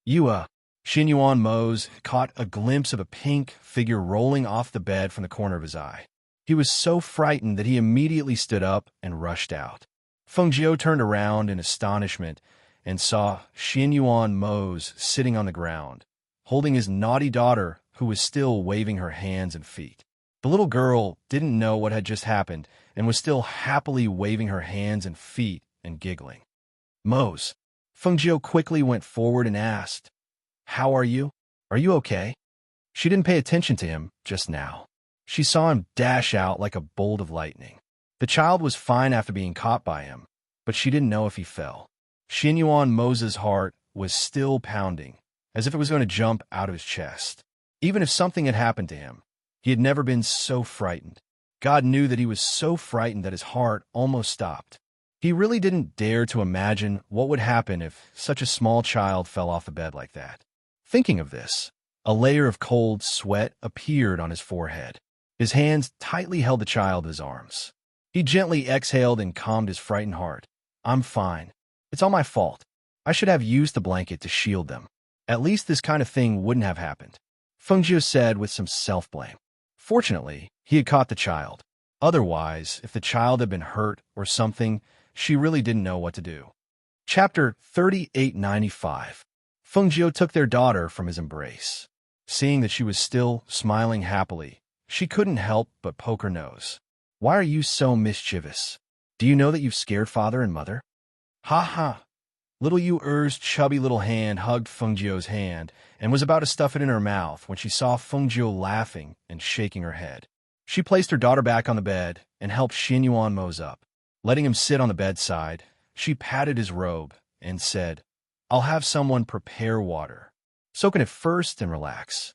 Speaker 1: Xianyuan Mose caught a glimpse of a pink figure rolling off the bed from the corner of his eye. He was so frightened that he immediately stood up and rushed out. Feng Jiu turned around in astonishment and saw Xianyuan Mose sitting on the ground, holding his naughty daughter, who was still waving her hands and feet. The little girl didn't know what had just happened and was still happily waving her hands and feet and giggling. Mose, Feng Jiu quickly went forward and asked, how are you? Are you okay? She didn't pay attention to him just now. She saw him dash out like a bolt of lightning. The child was fine after being caught by him, but she didn't know if he fell. Xianyuan Mose's heart was still pounding, as if it was going to jump out of his chest. Even if something had happened to him, he had never been so frightened. God knew that he was so frightened that his heart almost stopped. He really didn't dare to imagine what would happen if such a small child fell off the bed like that. Thinking of this, a layer of cold sweat appeared on his forehead. His hands tightly held the child in his arms. He gently exhaled and calmed his frightened heart. I'm fine. It's all my fault. I should have used the blanket to shield them. At least this kind of thing wouldn't have happened, Feng Jiu said with some self-blame. Fortunately, he had caught the child. Otherwise, if the child had been hurt or something, she really didn't know what to do. Chapter 3895. Feng Jiu took their daughter from his embrace. Seeing that she was still smiling happily, she couldn't help but poke her nose. Why are you so mischievous? Do you know that you've scared father and mother? Ha ha! Little Yu Er's chubby little hand hugged Feng Jiu's hand and was about to stuff it in her mouth when she saw Feng Jiu laughing and shaking her head. She placed her daughter back on the bed and helped Xianyuan Mose up. Letting him sit on the bedside, she patted his robe and said, I'll have someone prepare water. Soak in it first and relax.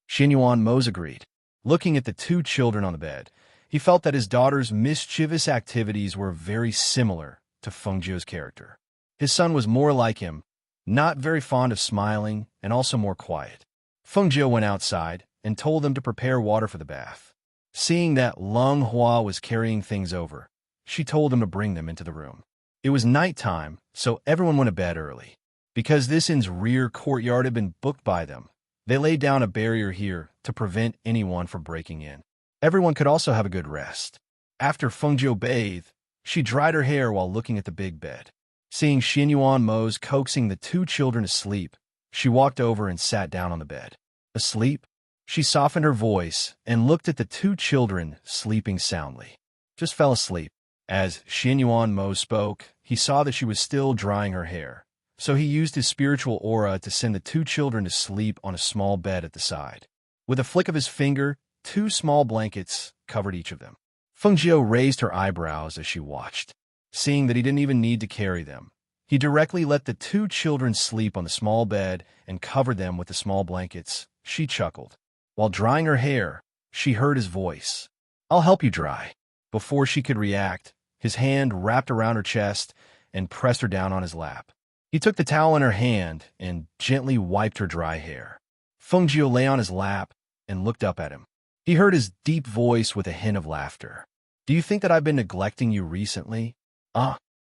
Speaker 1: Xianyuan Mose agreed. Looking at the two children on the bed, he felt that his daughter's mischievous activities were very similar to Feng Jiu's character. His son was more like him, not very fond of smiling and also more quiet. Feng Jiu went outside and told them to prepare water for the bath. Seeing that Lung Hua was carrying things over, she told him to bring them into the room. It was nighttime, so everyone went to bed early. Because this inn's rear courtyard had been booked by them, they laid down a barrier here to prevent anyone from breaking in. Everyone could also have a good rest. After Feng Jiu bathed, she dried her hair while looking at the big bed. Seeing Xin Yuan Mo's coaxing the two children to sleep, she walked over and sat down on the bed. Asleep? She softened her voice and looked at the two children sleeping soundly. Just fell asleep. As Xin Yuan Mo spoke, he saw that she was still drying her hair, so he used his spiritual aura to send the two children to sleep on a small bed at the side. With a flick of his finger, two small blankets covered each of them. Feng Jiu raised her eyebrows as she watched. Seeing that he didn't even need to carry them, he directly let the two children sleep on the small bed and covered them with the small blankets. She chuckled. While drying her hair, she heard his voice. "I'll help you dry." Before she could react, his hand wrapped around her chest and pressed her down on his lap. He took the towel in her hand and gently wiped her dry hair. Feng Jiu lay on his lap and looked up at him. He heard his deep voice with a hint of laughter. "Do you think that I've been neglecting you recently?"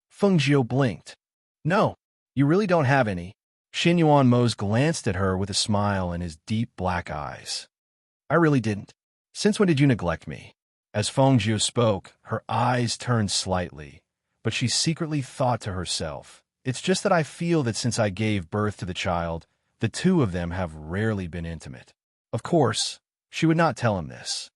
Speaker 1: Feng Jiu blinked. "No, you really don't have any." Xin Yuan Mose glanced at her with a smile in his deep black eyes. "I really didn't. Since when did you neglect me?" As Feng Jiu spoke, her eyes turned slightly, but she secretly thought to herself, "It's just that I feel that since I gave birth to the child, the two of them have rarely been intimate." Of course, she would not tell him this.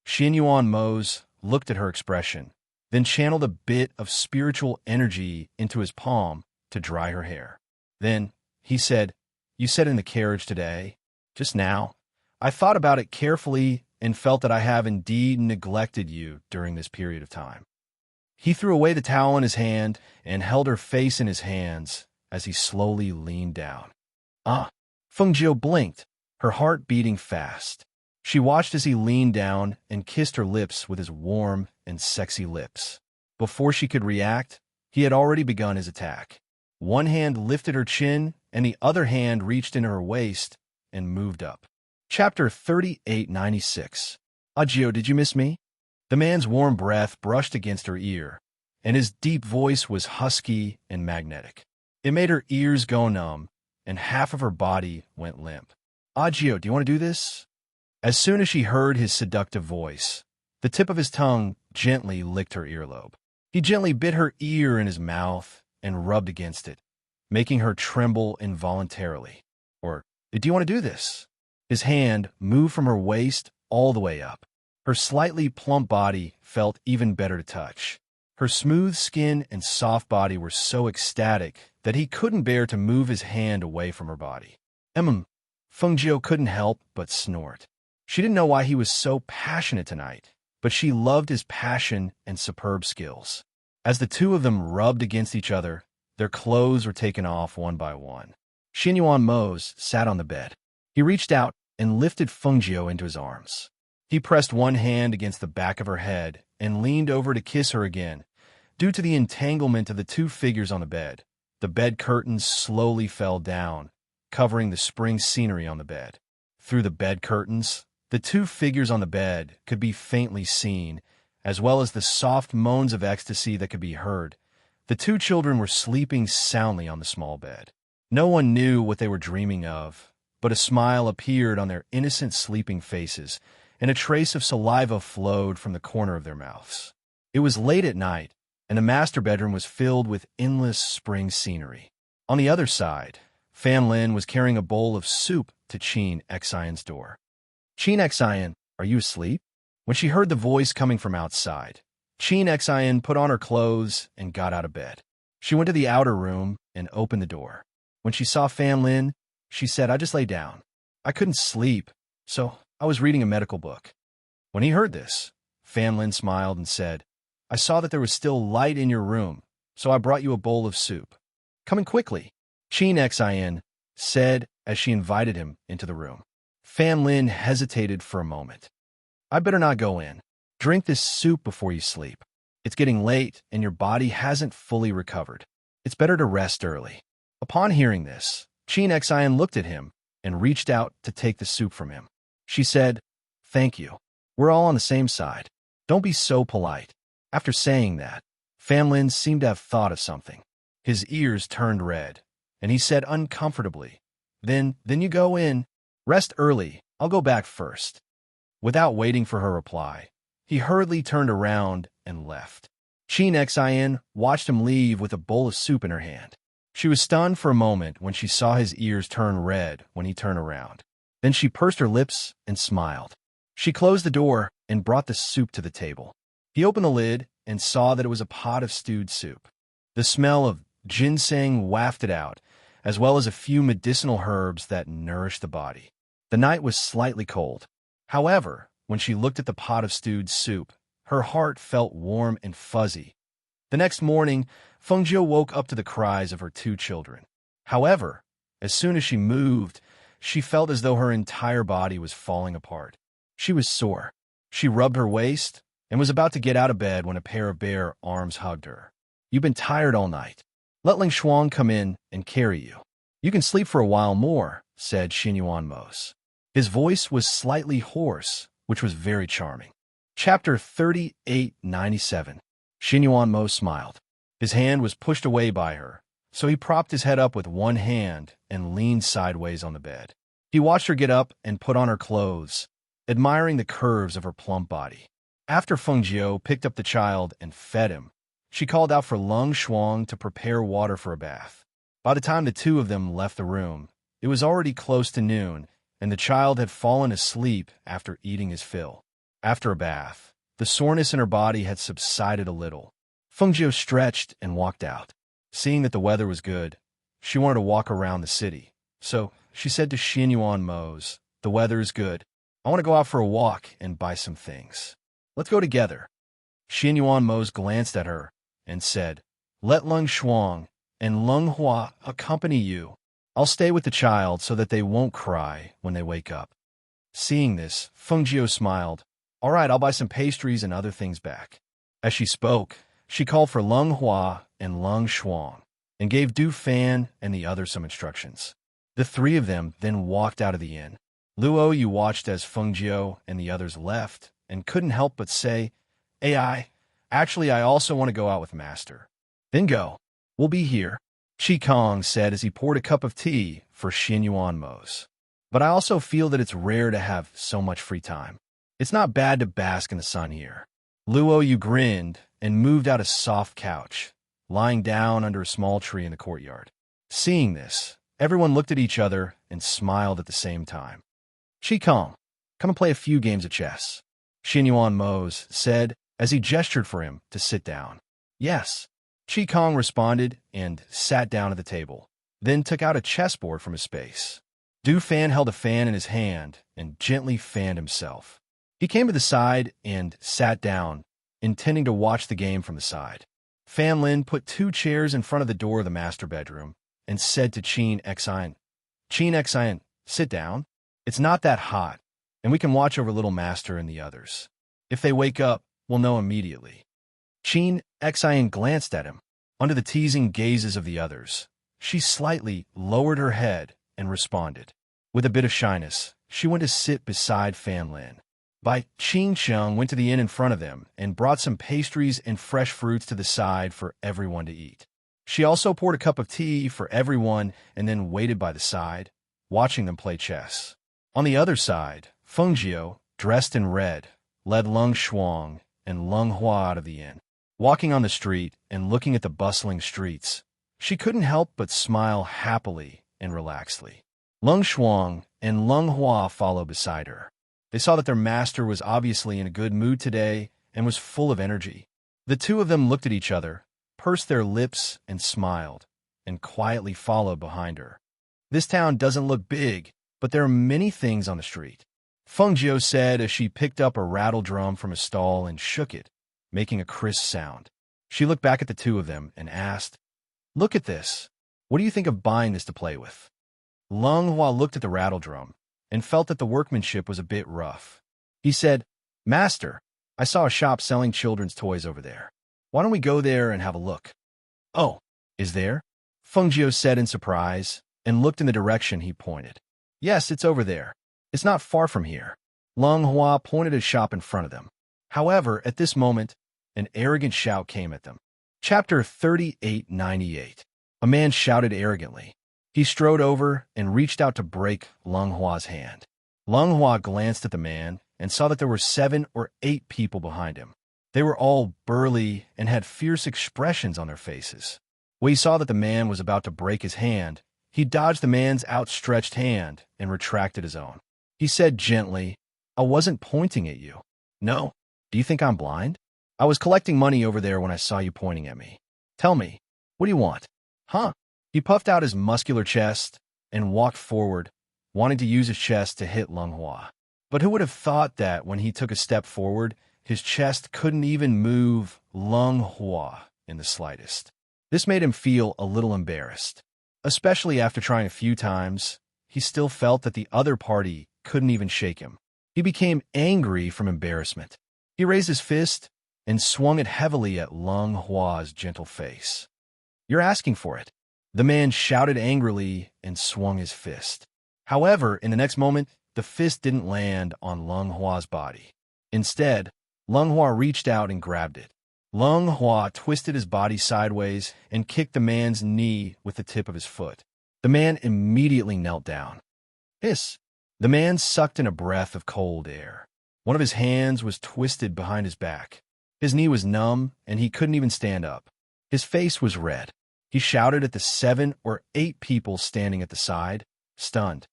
Speaker 1: Xin Yuan Mose looked at her expression, then channeled a bit of spiritual energy into his palm to dry her hair. Then he said, "You said in the carriage today, just now, I thought about it carefully and felt that I have indeed neglected you during this period of time." He threw away the towel in his hand and held her face in his hands as he slowly leaned down. Feng Jiu blinked, her heart beating fast. She watched as he leaned down and kissed her lips with his warm and sexy lips. Before she could react, he had already begun his attack. One hand lifted her chin, and the other hand reached into her waist and moved up. Chapter 3896. "Agio, did you miss me?" The man's warm breath brushed against her ear, and his deep voice was husky and magnetic. It made her ears go numb, and half of her body went limp. "Agio, do you want to do this?" As soon as she heard his seductive voice, the tip of his tongue gently licked her earlobe. He gently bit her ear in his mouth and rubbed against it, making her tremble involuntarily. "Or, do you want to do this?" His hand moved from her waist all the way up. Her slightly plump body felt even better to touch. Her smooth skin and soft body were so ecstatic that he couldn't bear to move his hand away from her body. Feng Jiu couldn't help but snort. She didn't know why he was so passionate tonight, but she loved his passion and superb skills. As the two of them rubbed against each other, their clothes were taken off one by one. Xin Yuan Mose sat on the bed. He reached out and lifted Feng Jiu into his arms. He pressed one hand against the back of her head and leaned over to kiss her again. Due to the entanglement of the two figures on the bed curtains slowly fell down, covering the spring scenery on the bed. Through the bed curtains, the two figures on the bed could be faintly seen, as well as the soft moans of ecstasy that could be heard. The two children were sleeping soundly on the small bed. No one knew what they were dreaming of, but a smile appeared on their innocent sleeping faces, and a trace of saliva flowed from the corner of their mouths. It was late at night, and the master bedroom was filled with endless spring scenery. On the other side, Fan Lin was carrying a bowl of soup to Qin Xian's door. "Qin Xian, are you asleep?" When she heard the voice coming from outside, Qin Xian put on her clothes and got out of bed. She went to the outer room and opened the door. When she saw Fan Lin, she said, "I just lay down. I couldn't sleep, so I was reading a medical book." When he heard this, Fan Lin smiled and said, "I saw that there was still light in your room, so I brought you a bowl of soup. Come in quickly," Qin Xian said as she invited him into the room. Fan Lin hesitated for a moment. "I'd better not go in. Drink this soup before you sleep. It's getting late and your body hasn't fully recovered." It's better to rest early. Upon hearing this, Qin Xian looked at him and reached out to take the soup from him. She said, "Thank you. We're all on the same side. Don't be so polite." After saying that, Fan Lin seemed to have thought of something. His ears turned red, and he said uncomfortably, Then you go in. Rest early. I'll go back first." Without waiting for her reply, he hurriedly turned around and left. Qin Xian watched him leave with a bowl of soup in her hand. She was stunned for a moment when she saw his ears turn red when he turned around. Then she pursed her lips and smiled. She closed the door and brought the soup to the table. He opened the lid and saw that it was a pot of stewed soup. The smell of ginseng wafted out, as well as a few medicinal herbs that nourished the body. The night was slightly cold. However, when she looked at the pot of stewed soup, her heart felt warm and fuzzy. The next morning, Fengjiu woke up to the cries of her 2 children. However, as soon as she moved, she felt as though her entire body was falling apart. She was sore. She rubbed her waist and was about to get out of bed when a pair of bare arms hugged her. "You've been tired all night. Let Ling Shuang come in and carry you. You can sleep for a while more," said Xinyuan Mos. His voice was slightly hoarse, which was very charming. Chapter 3897. Xinyuan Mos smiled. His hand was pushed away by her, so he propped his head up with one hand and leaned sideways on the bed. He watched her get up and put on her clothes, admiring the curves of her plump body. After Fengjiu picked up the child and fed him, she called out for Lung Shuang to prepare water for a bath. By the time the 2 of them left the room, it was already close to noon, and the child had fallen asleep after eating his fill. After a bath, the soreness in her body had subsided a little. Fengjiu stretched and walked out. Seeing that the weather was good, she wanted to walk around the city. So she said to Xinyuan Mos, "The weather is good. I want to go out for a walk and buy some things. Let's go together." Xinyuan Mos glanced at her and said, "Let Lung Shuang and Lung Hua accompany you. I'll stay with the child so that they won't cry when they wake up." Seeing this, Fengjiu smiled. "All right, I'll buy some pastries and other things back." As she spoke, she called for Lung Hua and Lung Shuang and gave Du Fan and the others some instructions. The 3 of them then walked out of the inn. Luo Yu watched as Fengjiu and the others left and couldn't help but say, Actually, I also want to go out with Master." "Then go. We'll be here," Chi Kong said as he poured a cup of tea for Xinyuan Mos. "But I also feel that it's rare to have so much free time. It's not bad to bask in the sun here." Luo Yu grinned and moved out a soft couch, lying down under a small tree in the courtyard. Seeing this, everyone looked at each other and smiled at the same time. "Chi Kong, come and play a few games of chess," Xinyuan Mos said as he gestured for him to sit down. "Yes." Chi Kong responded and sat down at the table, then took out a chessboard from his space. Du Fan held a fan in his hand and gently fanned himself. He came to the side and sat down, intending to watch the game from the side. Fan Lin put 2 chairs in front of the door of the master bedroom and said to Qin Xian, "Sit down. It's not that hot, and we can watch over little master and the others. If they wake up, we'll know immediately." Qin Xian glanced at him. Under the teasing gazes of the others, she slightly lowered her head and responded. With a bit of shyness, she went to sit beside Fan Lin. Qin Sheng went to the inn in front of them and brought some pastries and fresh fruits to the side for everyone to eat. She also poured a cup of tea for everyone and then waited by the side, watching them play chess. On the other side, Fengjiu, dressed in red, led Lung Shuang and Lung Hua out of the inn. Walking on the street and looking at the bustling streets, she couldn't help but smile happily and relaxedly. Lung Shuang and Lung Hua followed beside her. They saw that their master was obviously in a good mood today and was full of energy. The 2 of them looked at each other, pursed their lips and smiled, and quietly followed behind her. "This town doesn't look big, but there are many things on the street," Fengjiu said as she picked up a rattle drum from a stall and shook it, making a crisp sound. She looked back at the 2 of them and asked, "Look at this. What do you think of buying this to play with?" Lung Hua looked at the rattle drum and felt that the workmanship was a bit rough. He said, "Master, I saw a shop selling children's toys over there. Why don't we go there and have a look?" "Oh, Is there? Feng Jiu said in surprise, and looked in the direction he pointed. Yes, it's over there. It's not far from here. Long Hua pointed a shop in front of them. However, at this moment, an arrogant shout came at them. Chapter 3898. A man shouted arrogantly. He strode over and reached out to break Long Hua's hand. Long Hua glanced at the man and saw that there were 7 or 8 people behind him. They were all burly and had fierce expressions on their faces. When he saw that the man was about to break his hand, he dodged the man's outstretched hand and retracted his own. He said gently, I wasn't pointing at you. No? Do you think I'm blind? I was collecting money over there when I saw you pointing at me. Tell me, what do you want? Huh? He puffed out his muscular chest and walked forward, wanting to use his chest to hit Long Hua. But who would have thought that when he took a step forward, his chest couldn't even move Long Hua in the slightest. This made him feel a little embarrassed. Especially after trying a few times, he still felt that the other party couldn't even shake him. He became angry from embarrassment. He raised his fist and swung it heavily at Long Hua's gentle face. You're asking for it. The man shouted angrily and swung his fist. However, in the next moment, the fist didn't land on Long Hua's body. Instead, Long Hua reached out and grabbed it. Long Hua twisted his body sideways and kicked the man's knee with the tip of his foot. The man immediately knelt down. Hiss! The man sucked in a breath of cold air. One of his hands was twisted behind his back. His knee was numb, and he couldn't even stand up. His face was red. He shouted at the 7 or 8 people standing at the side, stunned.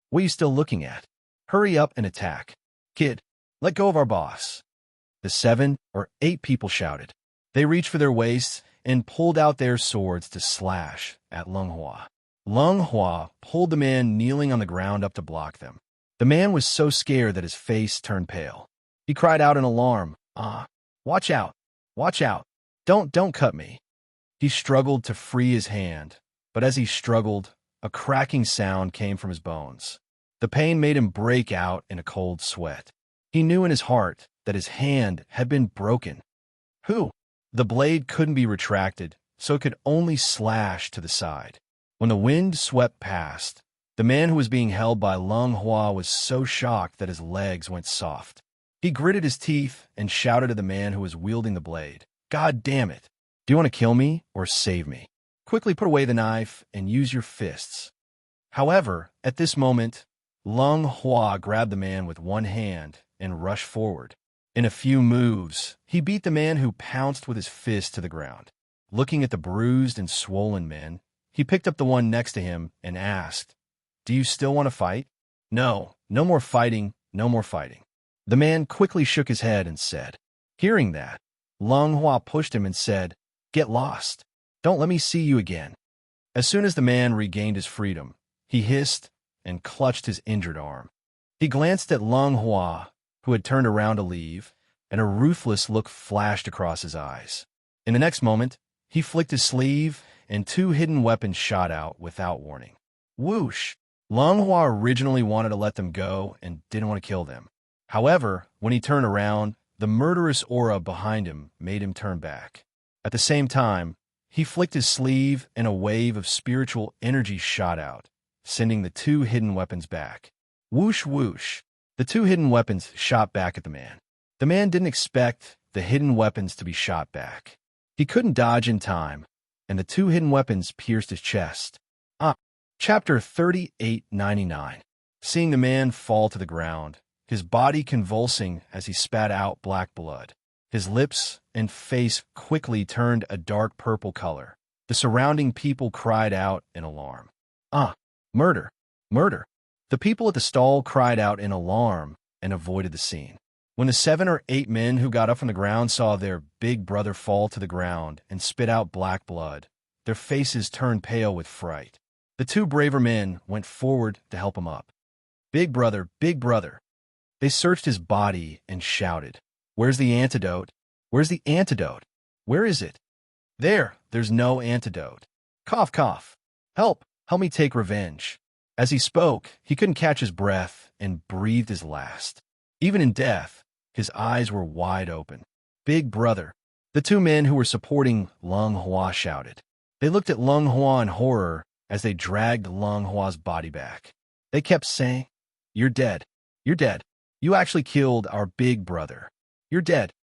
Speaker 1: What are you still looking at? Hurry up and attack. Kid, let go of our boss. The 7 or 8 people shouted. They reached for their waists and pulled out their swords to slash at Long Hua. Long Hua pulled the man kneeling on the ground up to block them. The man was so scared that his face turned pale. He cried out in alarm, watch out, watch out, don't cut me. He struggled to free his hand, but as he struggled, a cracking sound came from his bones. The pain made him break out in a cold sweat. He knew in his heart that his hand had been broken. Who? The blade couldn't be retracted, so it could only slash to the side. When the wind swept past, the man who was being held by Long Hua was so shocked that his legs went soft. He gritted his teeth and shouted at the man who was wielding the blade. God damn it! Do you want to kill me or save me? Quickly put away the knife and use your fists. However, at this moment, Long Hua grabbed the man with one hand and rushed forward. In a few moves, he beat the man who pounced with his fist to the ground. Looking at the bruised and swollen men, he picked up the one next to him and asked, Do you still want to fight? No, no more fighting, no more fighting. The man quickly shook his head and said. Hearing that, Long Hua pushed him and said, Get lost. Don't let me see you again. As soon as the man regained his freedom, he hissed and clutched his injured arm. He glanced at Long Hua, who had turned around to leave, and a ruthless look flashed across his eyes. In the next moment, he flicked his sleeve, and 2 hidden weapons shot out without warning. Whoosh! Long Hua originally wanted to let them go and didn't want to kill them. However, when he turned around, the murderous aura behind him made him turn back. At the same time, he flicked his sleeve and a wave of spiritual energy shot out, sending the 2 hidden weapons back. Whoosh whoosh! The 2 hidden weapons shot back at the man. The man didn't expect the hidden weapons to be shot back. He couldn't dodge in time, and the 2 hidden weapons pierced his chest. Chapter 3899. Seeing the man fall to the ground, his body convulsing as he spat out black blood. His lips and face quickly turned a dark purple color. The surrounding people cried out in alarm. Murder! Murder! The people at the stall cried out in alarm and avoided the scene. When the 7 or 8 men who got up from the ground saw their big brother fall to the ground and spit out black blood, their faces turned pale with fright. The 2 braver men went forward to help him up. Big brother, big brother. They searched his body and shouted, Where's the antidote? Where's the antidote? Where is it? There's no antidote. Cough, cough. Help me take revenge. As he spoke, he couldn't catch his breath and breathed his last. Even in death, his eyes were wide open. Big brother. The 2 men who were supporting Long Hua shouted. They looked at Lung Hua in horror as they dragged Lung Hua's body back. They kept saying, "You're dead. You're dead. You actually killed our big brother. You're dead."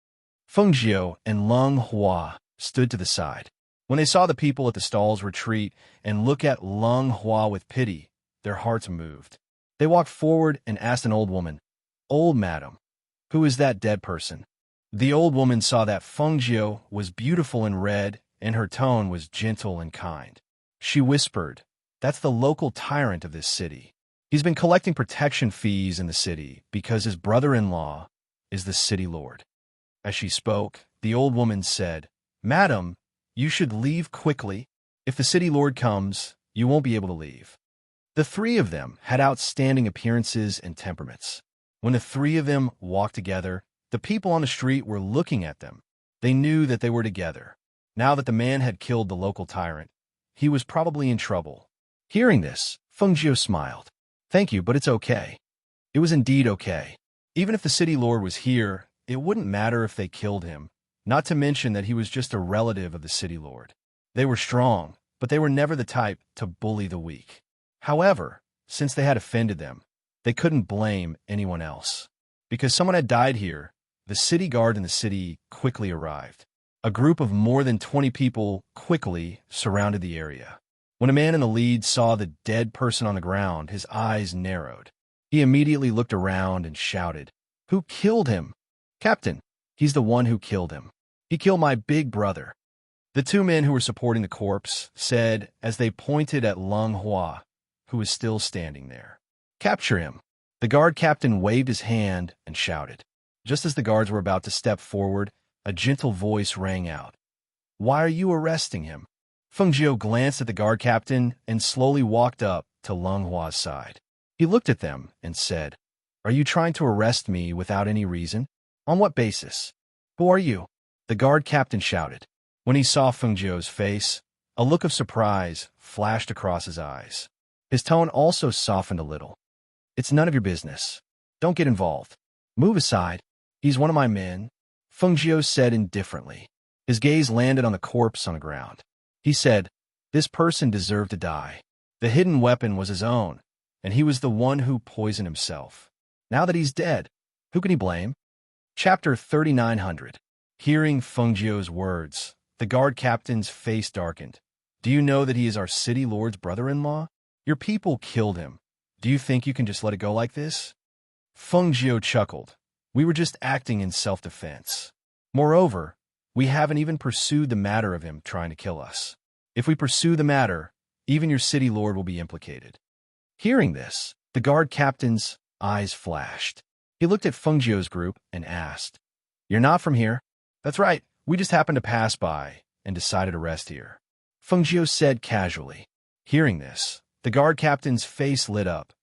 Speaker 1: Feng Jiu and Lung Hua stood to the side. When they saw the people at the stalls retreat and look at Lung Hua with pity, their hearts moved. They walked forward and asked an old woman, "Old madam, who is that dead person?" The old woman saw that Feng Jiu was beautiful in red and her tone was gentle and kind. She whispered, "That's the local tyrant of this city. He's been collecting protection fees in the city because his brother-in-law is the city lord." As she spoke, the old woman said, "Madam, you should leave quickly. If the city lord comes, you won't be able to leave." The three of them had outstanding appearances and temperaments. When the three of them walked together, the people on the street were looking at them. They knew that they were together. Now that the man had killed the local tyrant, he was probably in trouble. Hearing this, Feng Jiu smiled. "Thank you, but it's okay." It was indeed okay. Even if the city lord was here, it wouldn't matter if they killed him, not to mention that he was just a relative of the city lord. They were strong, but they were never the type to bully the weak. However, since they had offended them, they couldn't blame anyone else. Because someone had died here, the city guard in the city quickly arrived. A group of more than 20 people quickly surrounded the area. When a man in the lead saw the dead person on the ground, his eyes narrowed. He immediately looked around and shouted, "Who killed him?" "Captain, he's the one who killed him. He killed my big brother." The two men who were supporting the corpse said as they pointed at Lung Hua, who was still standing there. "Capture him." The guard captain waved his hand and shouted. Just as the guards were about to step forward, a gentle voice rang out. "Why are you arresting him?" Feng Jiu glanced at the guard captain and slowly walked up to Lung Hua's side. He looked at them and said, "Are you trying to arrest me without any reason? On what basis? Who are you?" The guard captain shouted. When he saw Feng Jiu's face, a look of surprise flashed across his eyes. His tone also softened a little. "It's none of your business. Don't get involved. Move aside. He's one of my men," Feng Jiu said indifferently. His gaze landed on the corpse on the ground. He said, "This person deserved to die. The hidden weapon was his own, and he was the one who poisoned himself. Now that he's dead, who can he blame?" Chapter 3900. Hearing Feng Jiu's words, the guard captain's face darkened. "Do you know that he is our city lord's brother-in-law? Your people killed him. Do you think you can just let it go like this?" Feng Jiu chuckled. "We were just acting in self-defense. Moreover, we haven't even pursued the matter of him trying to kill us. If we pursue the matter, even your city lord will be implicated." Hearing this, the guard captain's eyes flashed. He looked at Feng Jiu's group and asked, "You're not from here?" "That's right. We just happened to pass by and decided to rest here," Feng Jiu said casually. Hearing this, the guard captain's face lit up.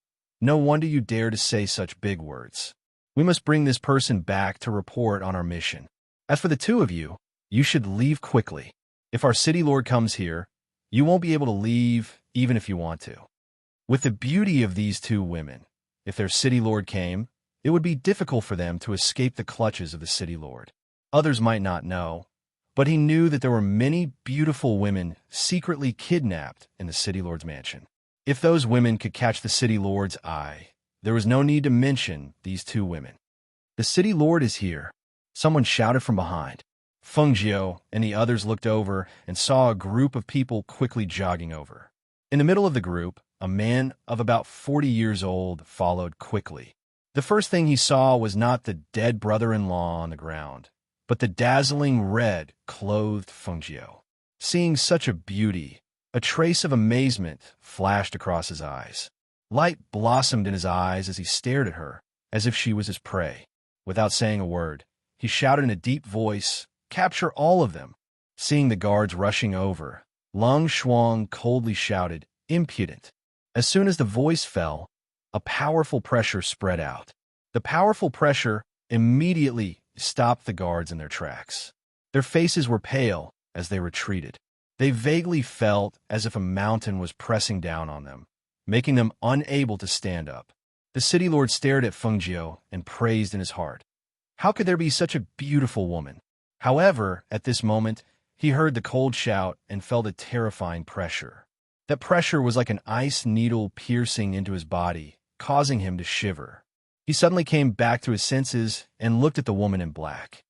Speaker 1: "No wonder you dare to say such big words. We must bring this person back to report on our mission. As for the two of you, you should leave quickly. If our city lord comes here, you won't be able to leave even if you want to." With the beauty of these two women, if their city lord came, it would be difficult for them to escape the clutches of the city lord. Others might not know, but he knew that there were many beautiful women secretly kidnapped in the city lord's mansion. If those women could catch the city lord's eye, there was no need to mention these two women. "The city lord is here," someone shouted from behind. Feng Jiu and the others looked over and saw a group of people quickly jogging over. In the middle of the group, a man of about 40 years old followed quickly. The first thing he saw was not the dead brother-in-law on the ground, but the dazzling red-clothed Feng Jiu. Seeing such a beauty, a trace of amazement flashed across his eyes. Light blossomed in his eyes as he stared at her, as if she was his prey. Without saying a word, he shouted in a deep voice, "Capture all of them!" Seeing the guards rushing over, Lung Shuang coldly shouted, "Impudent!" As soon as the voice fell, a powerful pressure spread out. The powerful pressure immediately stopped the guards in their tracks. Their faces were pale as they retreated. They vaguely felt as if a mountain was pressing down on them, making them unable to stand up. The city lord stared at Feng Jiu and praised in his heart. How could there be such a beautiful woman? However, at this moment, he heard the cold shout and felt a terrifying pressure. That pressure was like an ice needle piercing into his body, causing him to shiver. He suddenly came back to his senses and looked at the woman in black.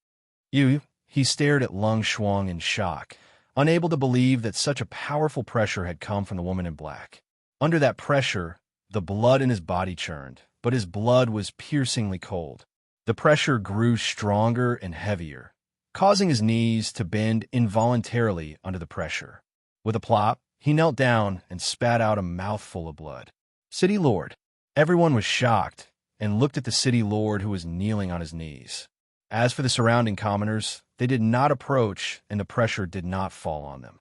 Speaker 1: He stared at Lung Shuang in shock, unable to believe that such a powerful pressure had come from the woman in black. Under that pressure, the blood in his body churned, but his blood was piercingly cold. The pressure grew stronger and heavier, causing his knees to bend involuntarily under the pressure. With a plop, he knelt down and spat out a mouthful of blood. City Lord. Everyone was shocked and looked at the city lord who was kneeling on his knees. As for the surrounding commoners, they did not approach and the pressure did not fall on them.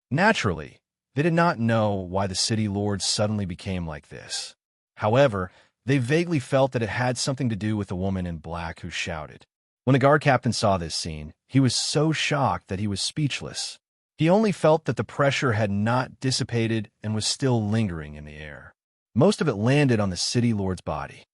Speaker 1: Naturally, they did not know why the city lord suddenly became like this. However, they vaguely felt that it had something to do with the woman in black who shouted. When the guard captain saw this scene, he was so shocked that he was speechless. He only felt that the pressure had not dissipated and was still lingering in the air. Most of it landed on the city lord's body.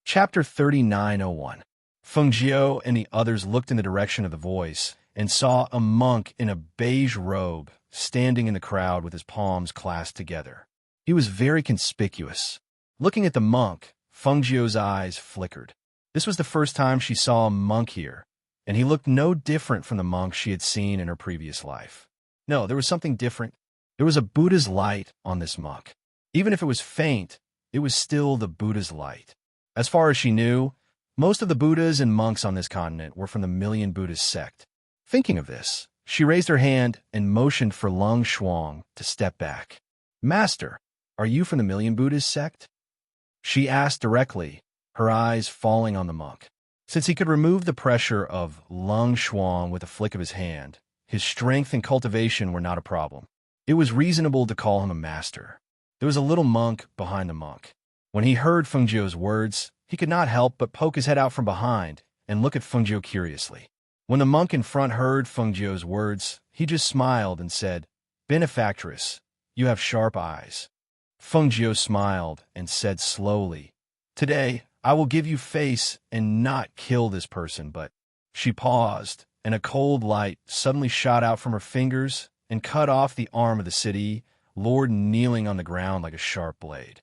Speaker 1: Chapter 39:01. Feng Jiao and the others looked in the direction of the voice and saw a monk in a beige robe standing in the crowd with his palms clasped together. He was very conspicuous. Looking at the monk, Feng Jiao's eyes flickered. This was the first time she saw a monk here, and he looked no different from the monk she had seen in her previous life. No, there was something different. There was a Buddha's light on this monk. Even if it was faint, it was still the Buddha's light. As far as she knew, most of the Buddhas and monks on this continent were from the Million Buddhist sect. Thinking of this, she raised her hand and motioned for Lung Shuang to step back. Master, are you from the Million Buddhist sect? She asked directly, her eyes falling on the monk. Since he could remove the pressure of Lung Shuang with a flick of his hand, his strength and cultivation were not a problem. It was reasonable to call him a master. There was a little monk behind the monk. When he heard Feng Jiao's words, he could not help but poke his head out from behind and look at Feng Jiao curiously. When the monk in front heard Feng Jiao's words, he just smiled and said, Benefactress, you have sharp eyes. Feng Jiao smiled and said slowly, Today, I will give you face and not kill this person, but... She paused, and a cold light suddenly shot out from her fingers and cut off the arm of the city lord kneeling on the ground like a sharp blade.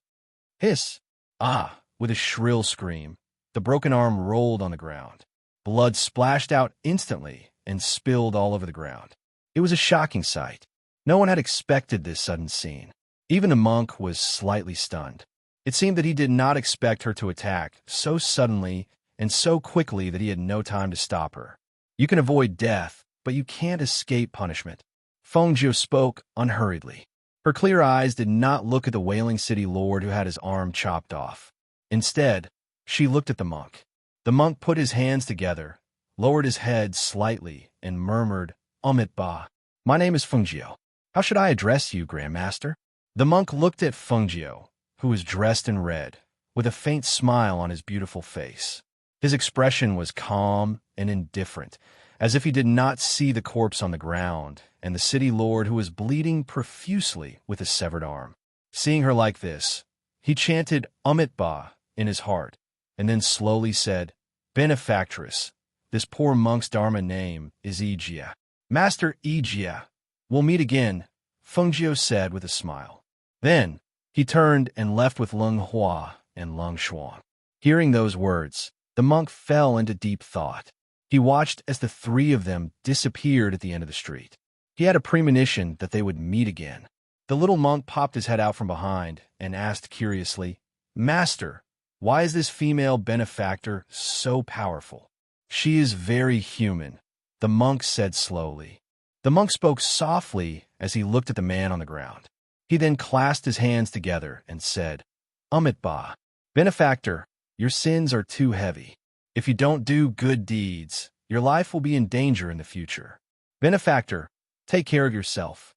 Speaker 1: Hiss! Ah! With a shrill scream, the broken arm rolled on the ground. Blood splashed out instantly and spilled all over the ground. It was a shocking sight. No one had expected this sudden scene. Even the monk was slightly stunned. It seemed that he did not expect her to attack so suddenly and so quickly that he had no time to stop her. You can avoid death, but you can't escape punishment. Feng Jiao spoke unhurriedly. Her clear eyes did not look at the wailing city lord who had his arm chopped off. Instead, she looked at the monk. The monk put his hands together, lowered his head slightly, and murmured, Amit Ba. My name is Feng Jiao. How should I address you, Grandmaster? The monk looked at Feng Jiao, who was dressed in red, with a faint smile on his beautiful face. His expression was calm and indifferent, as if he did not see the corpse on the ground and the city lord who was bleeding profusely with a severed arm. Seeing her like this, he chanted Amit Ba in his heart, and then slowly said, Benefactress, this poor monk's dharma name is Ijia. Master Ijia, we'll meet again, Feng Jiao said with a smile. Then, he turned and left with Lung Hua and Lung Shuang. Hearing those words, the monk fell into deep thought. He watched as the three of them disappeared at the end of the street. He had a premonition that they would meet again. The little monk popped his head out from behind and asked curiously, Master, why is this female benefactor so powerful? She is very human, the monk said slowly. The monk spoke softly as he looked at the man on the ground. He then clasped his hands together and said, Amit Ba, benefactor, your sins are too heavy. If you don't do good deeds, your life will be in danger in the future. Benefactor, take care of yourself.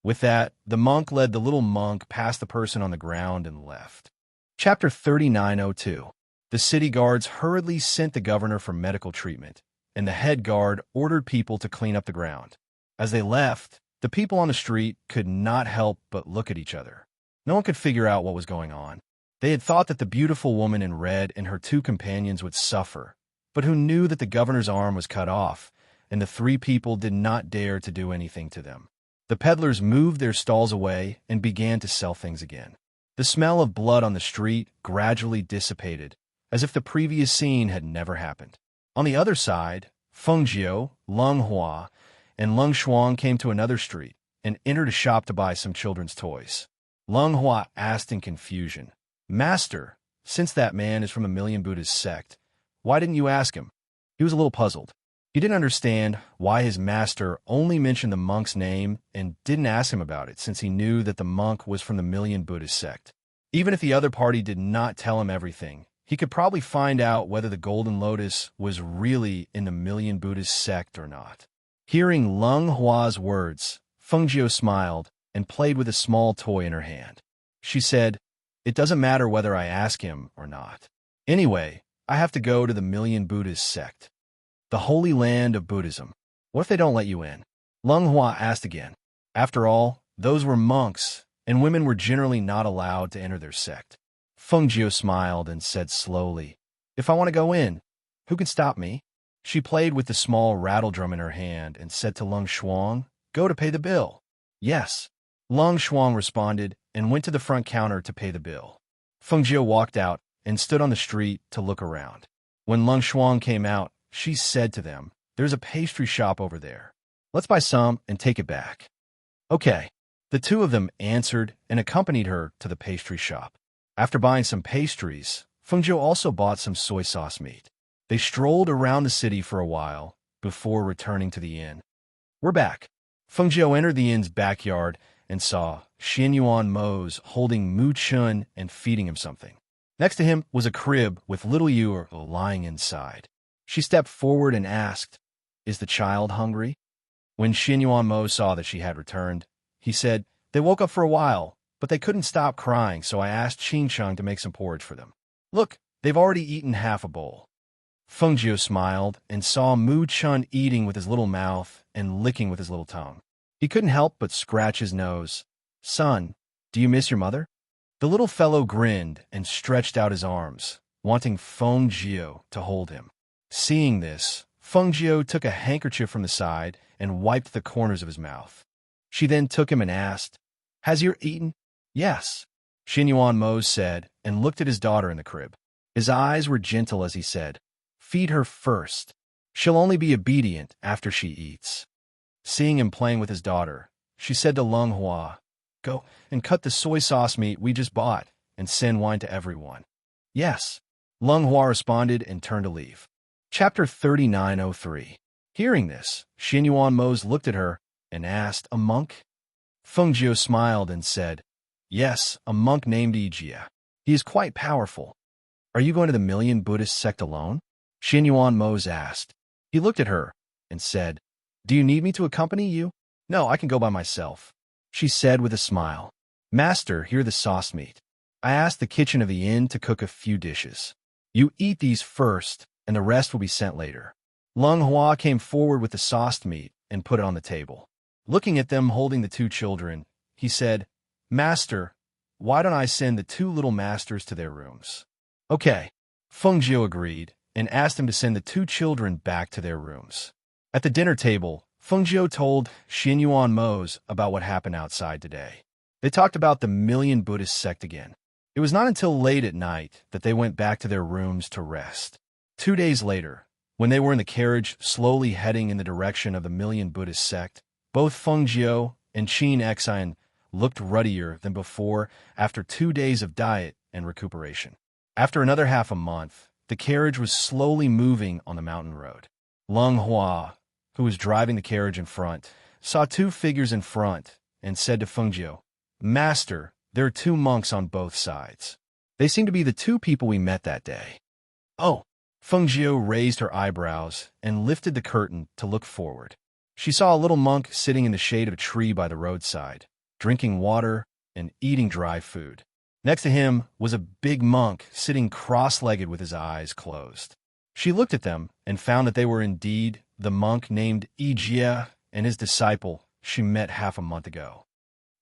Speaker 1: With that, the monk led the little monk past the person on the ground and left. Chapter 39:02. The city guards hurriedly sent the governor for medical treatment, and the head guard ordered people to clean up the ground. As they left, the people on the street could not help but look at each other. No one could figure out what was going on. They had thought that the beautiful woman in red and her two companions would suffer, but who knew that the governor's arm was cut off, and the three people did not dare to do anything to them. The peddlers moved their stalls away and began to sell things again. The smell of blood on the street gradually dissipated, as if the previous scene had never happened. On the other side, Feng Jiu, Leng Hua, and Leng Shuang came to another street and entered a shop to buy some children's toys. Leng Hua asked in confusion, "Master, since that man is from a Million Buddhas sect, why didn't you ask him?" He was a little puzzled. He didn't understand why his master only mentioned the monk's name and didn't ask him about it, since he knew that the monk was from the Million Buddhas sect. Even if the other party did not tell him everything, he could probably find out whether the Golden Lotus was really in the Million Buddhas sect or not. Hearing Leng Hua's words, Feng Jiu smiled and played with a small toy in her hand. She said, "It doesn't matter whether I ask him or not. Anyway, I have to go to the Million Buddhas sect, the holy land of Buddhism. What if they don't let you in?" Leng Hua asked again. After all, those were monks, and women were generally not allowed to enter their sect. Feng Jiu smiled and said slowly, "If I want to go in, who can stop me?" She played with the small rattle drum in her hand and said to Leng Shuang, "Go to pay the bill." "Yes." Leng Shuang responded and went to the front counter to pay the bill. Feng Jiu walked out and stood on the street to look around. When Leng Shuang came out, she said to them, "There's a pastry shop over there. Let's buy some and take it back." "Okay." The two of them answered and accompanied her to the pastry shop. After buying some pastries, Feng Jiu also bought some soy sauce meat. They strolled around the city for a while before returning to the inn. "We're back." Feng Jiu entered the inn's backyard and saw Xian Yuan Mose holding Mu Chun and feeding him something. Next to him was a crib with little Yu lying inside. She stepped forward and asked, "Is the child hungry?" When Xian Yuan Mose saw that she had returned, he said, "They woke up for a while, but they couldn't stop crying, so I asked Qing Cheng to make some porridge for them. Look, they've already eaten half a bowl." Feng Jiu smiled and saw Mu Chun eating with his little mouth and licking with his little tongue. He couldn't help but scratch his nose. "Son, do you miss your mother?" The little fellow grinned and stretched out his arms, wanting Feng Jiu to hold him. Seeing this, Feng Jiu took a handkerchief from the side and wiped the corners of his mouth. She then took him and asked, "Has he eaten?" "Yes," Xian Yuan Mose said and looked at his daughter in the crib. His eyes were gentle as he said, "Feed her first. She'll only be obedient after she eats." Seeing him playing with his daughter, she said to Leng Hua, "Go and cut the soy sauce meat we just bought and send wine to everyone." "Yes." Leng Hua responded and turned to leave. Chapter 3903. Hearing this, Xian Yuan Mose looked at her and asked, "A monk?" Feng Jiu smiled and said, "Yes, a monk named Yijia. He is quite powerful." "Are you going to the Million Buddhist sect alone?" Xian Yuan Mose asked. He looked at her and said, "Do you need me to accompany you?" "No, I can go by myself," she said with a smile. "Master, here the sauce meat. I asked the kitchen of the inn to cook a few dishes. You eat these first, and the rest will be sent later." Leng Hua came forward with the sauced meat and put it on the table. Looking at them holding the two children, he said, "Master, why don't I send the two little masters to their rooms?" "Okay." Feng Jiu agreed and asked him to send the two children back to their rooms. At the dinner table, Feng Jiu told Xian Yuan Mose about what happened outside today. They talked about the Million Buddhist sect again. It was not until late at night that they went back to their rooms to rest. 2 days later, when they were in the carriage slowly heading in the direction of the Million Buddhist sect, both Feng Jiu and Qin Xian looked ruddier than before after 2 days of diet and recuperation. After another half a month, the carriage was slowly moving on the mountain road. Leng Hua, who was driving the carriage in front, saw two figures in front and said to Feng Jiu, "Master, there are two monks on both sides. They seem to be the two people we met that day." "Oh." Feng Jiu raised her eyebrows and lifted the curtain to look forward. She saw a little monk sitting in the shade of a tree by the roadside, drinking water and eating dry food. Next to him was a big monk sitting cross-legged with his eyes closed. She looked at them and found that they were indeed the monk named Yijia and his disciple she met half a month ago.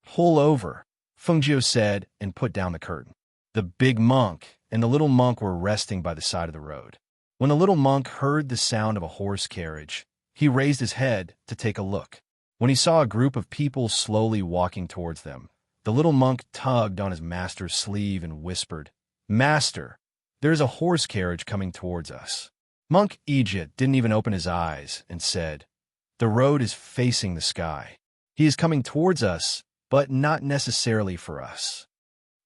Speaker 1: "Pull over," Feng Jiu said and put down the curtain. The big monk and the little monk were resting by the side of the road. When the little monk heard the sound of a horse carriage, He raised his head to take a look. When he saw a group of people slowly walking towards them, the little monk tugged on his master's sleeve and whispered, "Master, there's a horse carriage coming towards us." Monk Egypt didn't even open his eyes and said, "The road is facing the sky. He is coming towards us, but not necessarily for us."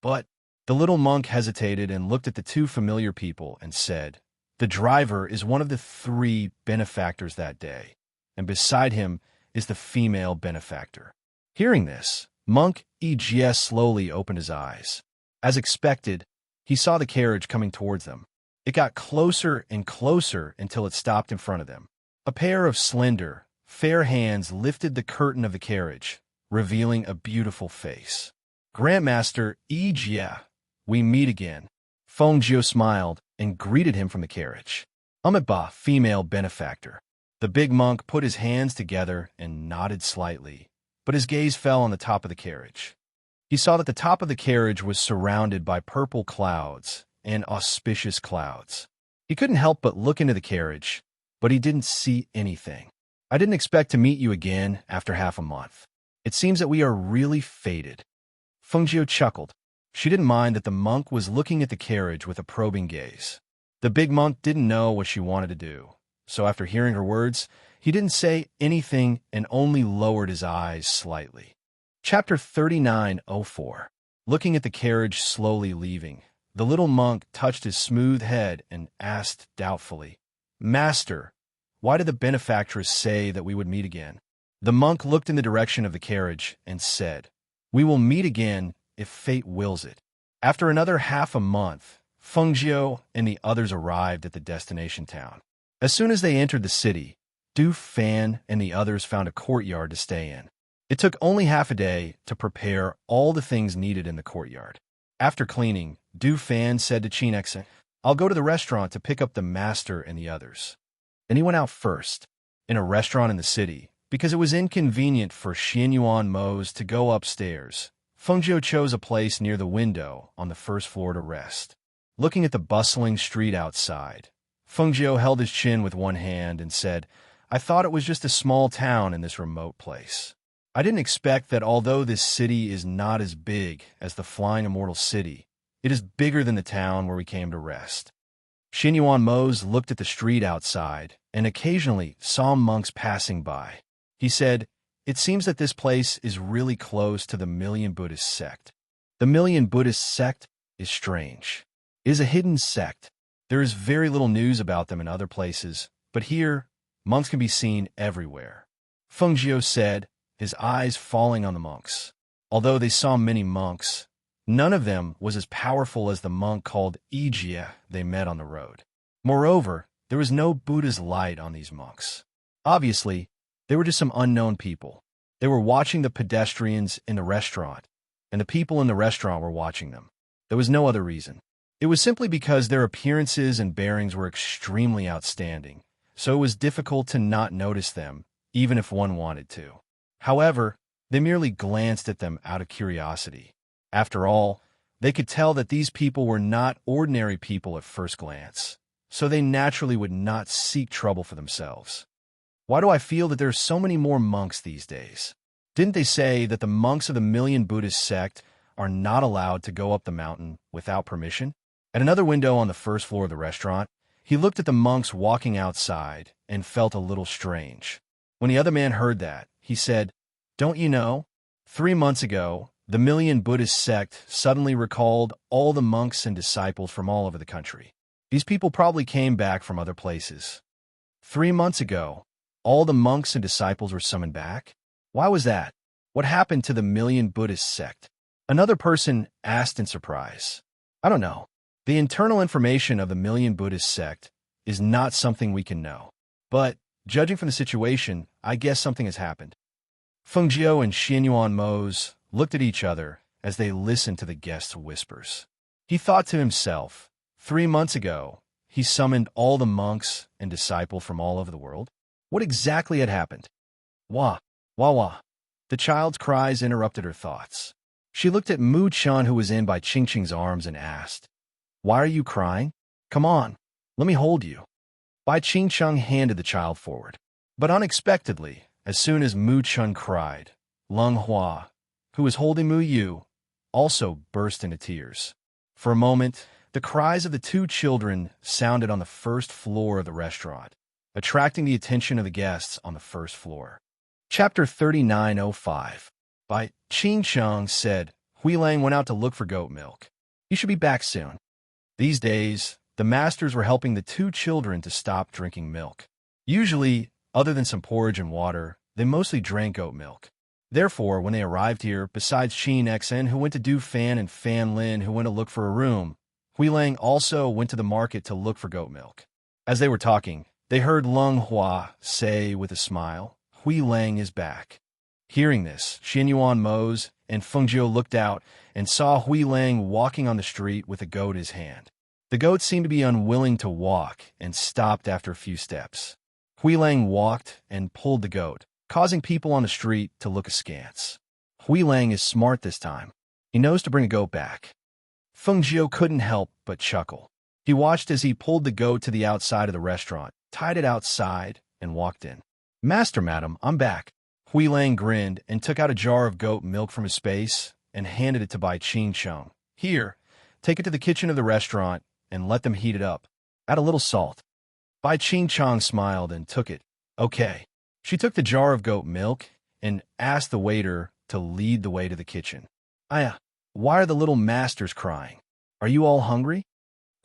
Speaker 1: But the little monk hesitated and looked at the two familiar people and said, "The driver is one of the three benefactors that day, and beside him is the female benefactor." Hearing this, Monk Egypt slowly opened his eyes. As expected, he saw the carriage coming towards them. It got closer and closer until it stopped in front of them. A pair of slender, fair hands lifted the curtain of the carriage, revealing a beautiful face. "Grandmaster Egypt, we meet again." Fengjiu smiled and greeted him from the carriage. "Amiba, female benefactor." The big monk put his hands together and nodded slightly, but his gaze fell on the top of the carriage. He saw that the top of the carriage was surrounded by purple clouds and auspicious clouds. He couldn't help but look into the carriage, but he didn't see anything. "I didn't expect to meet you again after half a month. It seems that we are really fated." Fengjiu chuckled. She didn't mind that the monk was looking at the carriage with a probing gaze. The big monk didn't know what she wanted to do, so after hearing her words, he didn't say anything and only lowered his eyes slightly. Chapter 39:04. Looking at the carriage slowly leaving, the little monk touched his smooth head and asked doubtfully, "Master, why did the benefactress say that we would meet again?" The monk looked in the direction of the carriage and said, "We will meet again if fate wills it." After another half a month, Fengjiu and the others arrived at the destination town. As soon as they entered the city, Du Fan and the others found a courtyard to stay in. It took only half a day to prepare all the things needed in the courtyard. After cleaning, Du Fan said to Chinexen, "I'll go to the restaurant to pick up the master and the others." Then he went out first, in a restaurant in the city, because it was inconvenient for Xianyuan Mose to go upstairs. Fengjiu chose a place near the window on the first floor to rest. Looking at the bustling street outside, Fengjiu held his chin with one hand and said, "I thought it was just a small town in this remote place. I didn't expect that although this city is not as big as the Flying Immortal City, it is bigger than the town where we came to rest." Xianyuan Mose looked at the street outside and occasionally saw monks passing by. He said, "It seems that this place is really close to the Million Buddhist sect. The Million Buddhist sect is strange. It is a hidden sect. There is very little news about them in other places, but here, monks can be seen everywhere." Fengjiu said, his eyes falling on the monks. Although they saw many monks, none of them was as powerful as the monk called Ijia they met on the road. Moreover, there was no Buddha's light on these monks. Obviously, they were just some unknown people. They were watching the pedestrians in the restaurant, and the people in the restaurant were watching them. There was no other reason. It was simply because their appearances and bearings were extremely outstanding, so it was difficult to not notice them, even if one wanted to. However, they merely glanced at them out of curiosity. After all, they could tell that these people were not ordinary people at first glance, so they naturally would not seek trouble for themselves. Why do I feel that there are so many more monks these days? Didn't they say that the monks of the Million Buddhist sect are not allowed to go up the mountain without permission? At another window on the first floor of the restaurant, he looked at the monks walking outside and felt a little strange. When the other man heard that, he said, "Don't you know? 3 months ago, the Million Buddhist sect suddenly recalled all the monks and disciples from all over the country. These people probably came back from other places. 3 months ago, all the monks and disciples were summoned back? Why was that? What happened to the Million Buddhist sect?" Another person asked in surprise. "I don't know. The internal information of the Million Buddhist sect is not something we can know. But, judging from the situation, I guess something has happened." Fengjiu and Xianyuan Mose looked at each other as they listened to the guest's whispers. He thought to himself, 3 months ago, he summoned all the monks and disciples from all over the world. What exactly had happened? Wah, wah, wah. The child's cries interrupted her thoughts. She looked at Mu Chun, who was in by Ching Ching's arms, and asked, "Why are you crying? Come on, let me hold you." Bai Ching Chung handed the child forward. But unexpectedly, as soon as Mu Chun cried, Lung Hua, who was holding Mu Yu, also burst into tears. For a moment, the cries of the two children sounded on the first floor of the restaurant, attracting the attention of the guests on the first floor. Chapter 3905 by Qin Cheng said, Hui Lang went out to look for goat milk. He should be back soon. These days, the masters were helping the two children to stop drinking milk. Usually, other than some porridge and water, they mostly drank goat milk. Therefore, when they arrived here, besides Qin Xen, who went to Du Fan, and Fan Lin, who went to look for a room, Hui Lang also went to the market to look for goat milk. As they were talking, they heard Lung Hua say with a smile, Hui Lang is back. Hearing this, Xianyuan Mose and Feng Jiu looked out and saw Hui Lang walking on the street with a goat in his hand. The goat seemed to be unwilling to walk and stopped after a few steps. Hui Lang walked and pulled the goat, causing people on the street to look askance. Hui Lang is smart this time. He knows to bring a goat back. Feng Jiu couldn't help but chuckle. He watched as he pulled the goat to the outside of the restaurant, tied it outside, and walked in. Master, madam, I'm back. Hui Lang grinned and took out a jar of goat milk from his space and handed it to Bai Qin Cheng. Here, take it to the kitchen of the restaurant and let them heat it up. Add a little salt. Bai Qin Cheng smiled and took it. Okay. She took the jar of goat milk and asked the waiter to lead the way to the kitchen. Aya, why are the little masters crying? Are you all hungry?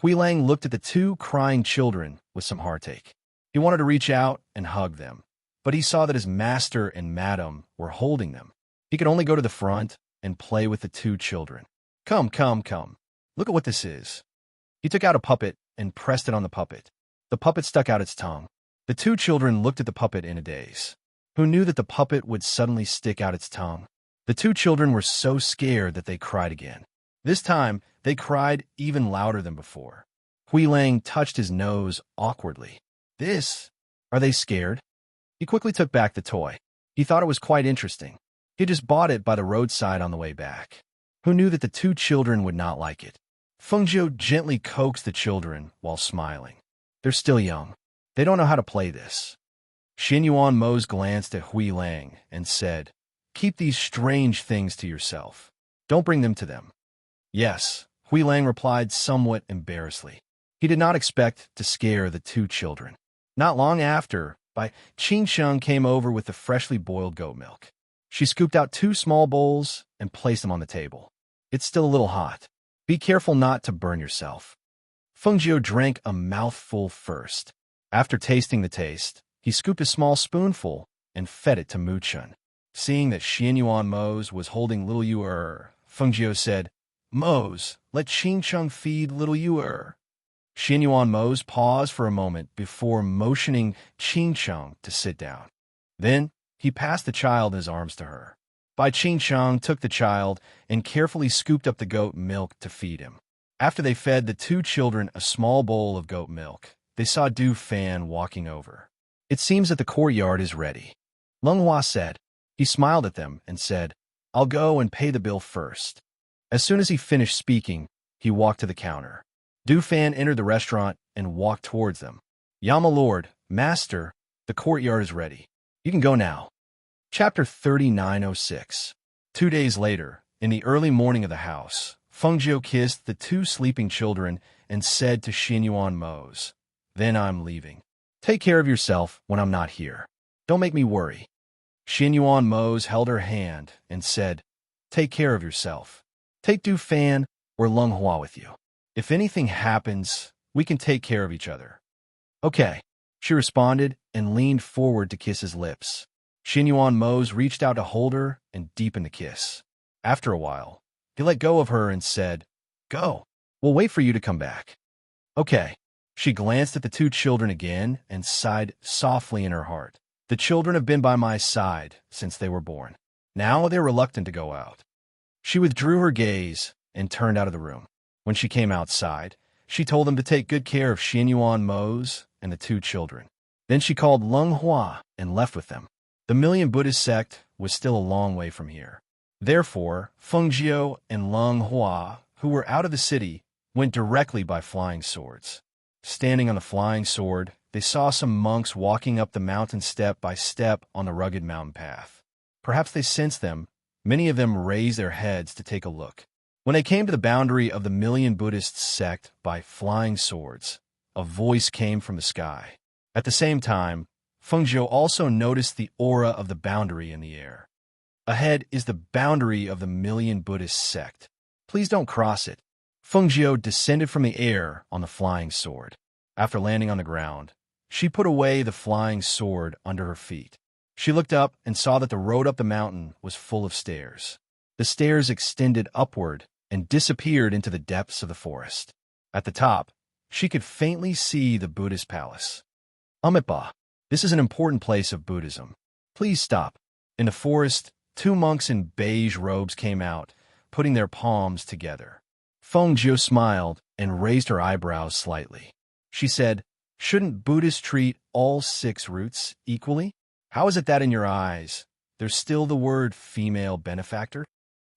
Speaker 1: Hui Lang looked at the two crying children with some heartache. He wanted to reach out and hug them, but he saw that his master and madam were holding them. He could only go to the front and play with the two children. Come, come, come. Look at what this is. He took out a puppet and pressed it on the puppet. The puppet stuck out its tongue. The two children looked at the puppet in a daze. Who knew that the puppet would suddenly stick out its tongue? The two children were so scared that they cried again. This time, they cried even louder than before. Hui Lang touched his nose awkwardly. Are they scared? He quickly took back the toy. He thought it was quite interesting. He just bought it by the roadside on the way back. Who knew that the two children would not like it? Feng Jiu gently coaxed the children while smiling. They're still young. They don't know how to play this. Xianyuan Mose glanced at Hui Lang and said, Keep these strange things to yourself. Don't bring them to them. Yes, Hui Lang replied somewhat embarrassedly. He did not expect to scare the two children. Not long after, Bai Qin Cheng came over with the freshly boiled goat milk. She scooped out 2 small bowls and placed them on the table. It's still a little hot. Be careful not to burn yourself. Feng Jiu drank a mouthful first. After tasting the taste, he scooped a small spoonful and fed it to Mu Chun. Seeing that Xianyuan Mose was holding little Yu Feng Jiu said, Mose, let Qin Cheng feed little Yu Xianyuan Mose paused for a moment before motioning Qin Cheng to sit down. Then, he passed the child in his arms to her. Bai Qin Cheng took the child and carefully scooped up the goat milk to feed him. After they fed the two children a small bowl of goat milk, they saw Du Fan walking over. It seems that the courtyard is ready. Lung Hua said. He smiled at them and said, I'll go and pay the bill first. As soon as he finished speaking, he walked to the counter. Du Fan entered the restaurant and walked towards them. Yama Lord, Master, the courtyard is ready. You can go now. Chapter 3906 2 days later, in the early morning of the house, Feng Jiu kissed the 2 sleeping children and said to Xianyuan Mose, Then I'm leaving. Take care of yourself when I'm not here. Don't make me worry. Xianyuan Mose held her hand and said, Take care of yourself. Take Du Fan or Lung Hua with you. If anything happens, we can take care of each other. Okay, she responded and leaned forward to kiss his lips. Xianyuan Mose reached out to hold her and deepened the kiss. After a while, he let go of her and said, Go. We'll wait for you to come back. Okay. She glanced at the 2 children again and sighed softly in her heart. The children have been by my side since they were born. Now they're reluctant to go out. She withdrew her gaze and turned out of the room. When she came outside, she told them to take good care of Xianyuan Mose and the 2 children. Then she called Lung Hua and left with them. The Million Buddhist sect was still a long way from here. Therefore, Feng Jiu and Lung Hua, who were out of the city, went directly by flying swords. Standing on the flying sword, they saw some monks walking up the mountain step by step on the rugged mountain path. Perhaps they sensed them. Many of them raised their heads to take a look. When they came to the boundary of the Million Buddhist sect by flying swords, a voice came from the sky. At the same time, Fengjiu also noticed the aura of the boundary in the air. Ahead is the boundary of the Million Buddhist sect. Please don't cross it. Fengjiu descended from the air on the flying sword. After landing on the ground, she put away the flying sword under her feet. She looked up and saw that the road up the mountain was full of stairs. The stairs extended upward and disappeared into the depths of the forest. At the top, she could faintly see the Buddhist palace. Amitabha, this is an important place of Buddhism. Please stop. In the forest, two monks in beige robes came out, putting their palms together. Fengjiu smiled and raised her eyebrows slightly. She said, "Shouldn't Buddhists treat all 6 roots equally? How is it that in your eyes, there's still the word female benefactor?"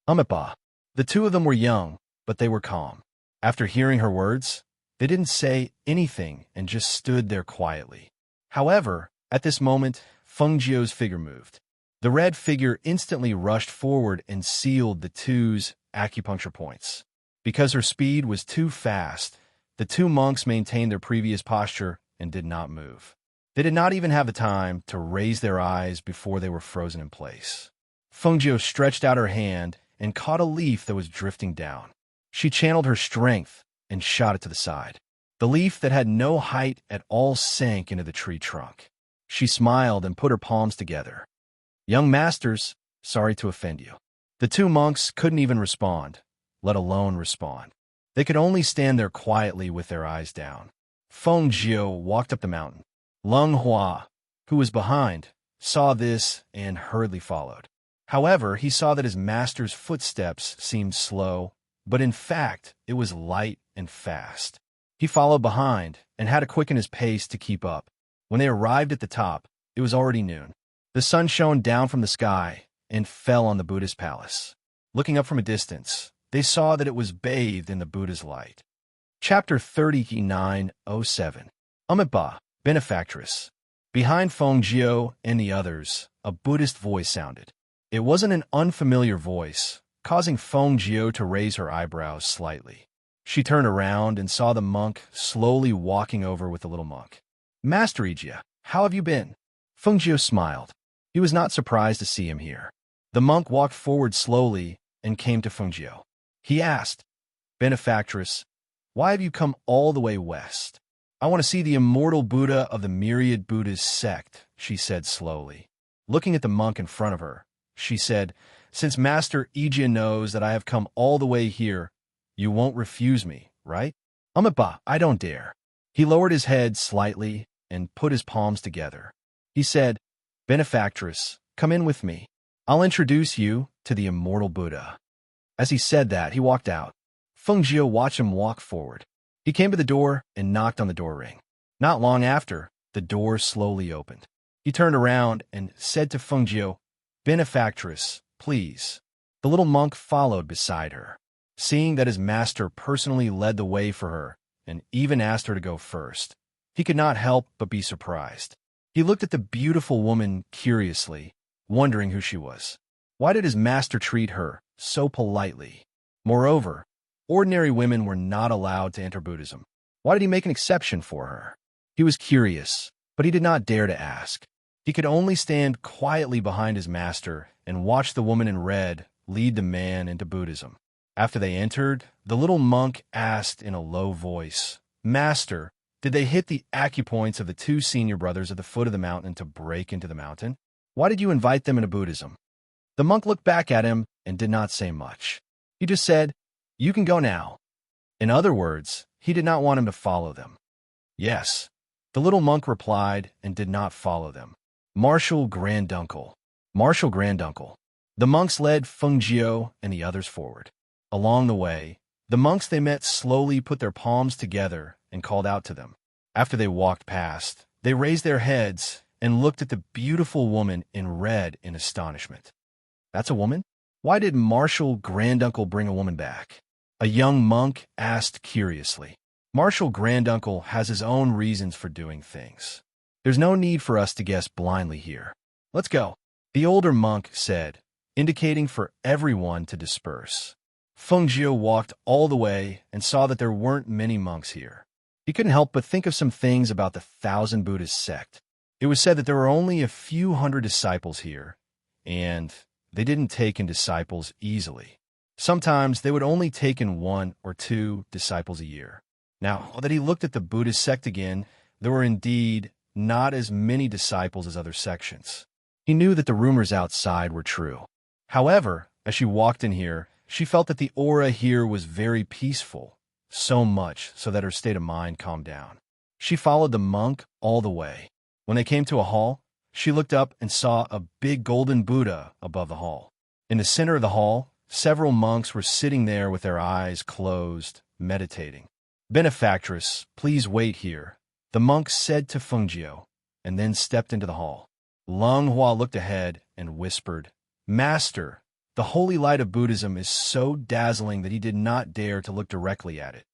Speaker 1: Amitabha. The two of them were young, but they were calm. After hearing her words, they didn't say anything and just stood there quietly. However, at this moment, Fengjiu's figure moved. The red figure instantly rushed forward and sealed the two's acupuncture points. Because her speed was too fast, the two monks maintained their previous posture and did not move. They did not even have the time to raise their eyes before they were frozen in place. Fengjiu stretched out her hand and caught a leaf that was drifting down. She channeled her strength and shot it to the side. The leaf that had no height at all sank into the tree trunk. She smiled and put her palms together. "Young masters, sorry to offend you." The two monks couldn't even respond, let alone respond. They could only stand there quietly with their eyes down. Fengjiu walked up the mountain. Leng Hua, who was behind, saw this and hurriedly followed. However, he saw that his master's footsteps seemed slow, but in fact, it was light and fast. He followed behind and had to quicken his pace to keep up. When they arrived at the top, it was already noon. The sun shone down from the sky and fell on the Buddhist palace. Looking up from a distance, they saw that it was bathed in the Buddha's light. Chapter 39:07. Amitabha, benefactress. Behind Fengjiu and the others, a Buddhist voice sounded. It wasn't an unfamiliar voice, causing Fengjiu to raise her eyebrows slightly. She turned around and saw the monk slowly walking over with the little monk. "Master Ijia, how have you been?" Fengjiu smiled. He was not surprised to see him here. The monk walked forward slowly and came to Fengjiu. He asked, "Benefactress, why have you come all the way west?" "I want to see the immortal Buddha of the myriad Buddhist sect," she said slowly. Looking at the monk in front of her, she said, "Since Master Ijia knows that I have come all the way here, you won't refuse me, right?" "Amitabha, I don't dare." He lowered his head slightly and put his palms together. He said, "Benefactress, come in with me. I'll introduce you to the immortal Buddha." As he said that, he walked out. Fengjiu watched him walk forward. He came to the door and knocked on the door ring. Not long after, the door slowly opened. He turned around and said to Fengjiu, "Benefactress, please." The little monk followed beside her. Seeing that his master personally led the way for her and even asked her to go first, he could not help but be surprised. He looked at the beautiful woman curiously, wondering who she was. Why did his master treat her so politely? Moreover, ordinary women were not allowed to enter Buddhism. Why did he make an exception for her? He was curious, but he did not dare to ask. He could only stand quietly behind his master and watch the woman in red lead the man into Buddhism. After they entered, the little monk asked in a low voice, "Master, did they hit the acupoints of the two senior brothers at the foot of the mountain to break into the mountain? Why did you invite them into Buddhism?" The monk looked back at him and did not say much. He just said, "You can go now." In other words, he did not want him to follow them. "Yes." The little monk replied and did not follow them. Martial Granduncle. Martial Granduncle. The monks led Fengjiu and the others forward. Along the way, the monks they met slowly put their palms together and called out to them. After they walked past, they raised their heads and looked at the beautiful woman in red in astonishment. "That's a woman? Why did Martial Granduncle bring a woman back?" A young monk asked curiously. Marshall Granduncle has his own reasons for doing things. There's no need for us to guess blindly here. Let's go, the older monk said, indicating for everyone to disperse. Fengjiu walked all the way and saw that there weren't many monks here. He couldn't help but think of some things about the Thousand Buddhist sect. It was said that there were only a few hundred disciples here, and they didn't take in disciples easily. Sometimes they would only take in 1 or 2 disciples a year. Now that he looked at the Buddhist sect again, there were indeed not as many disciples as other sections. He knew that the rumors outside were true. However, as she walked in here, she felt that the aura here was very peaceful, so much so that her state of mind calmed down. She followed the monk all the way. When they came to a hall, she looked up and saw a big golden Buddha above the hall. In the center of the hall, several monks were sitting there with their eyes closed, meditating. "Benefactress, please wait here," the monk said to Fengjiu, and then stepped into the hall. Lung Hua looked ahead and whispered, "Master, the holy light of Buddhism is so dazzling that he did not dare to look directly at it."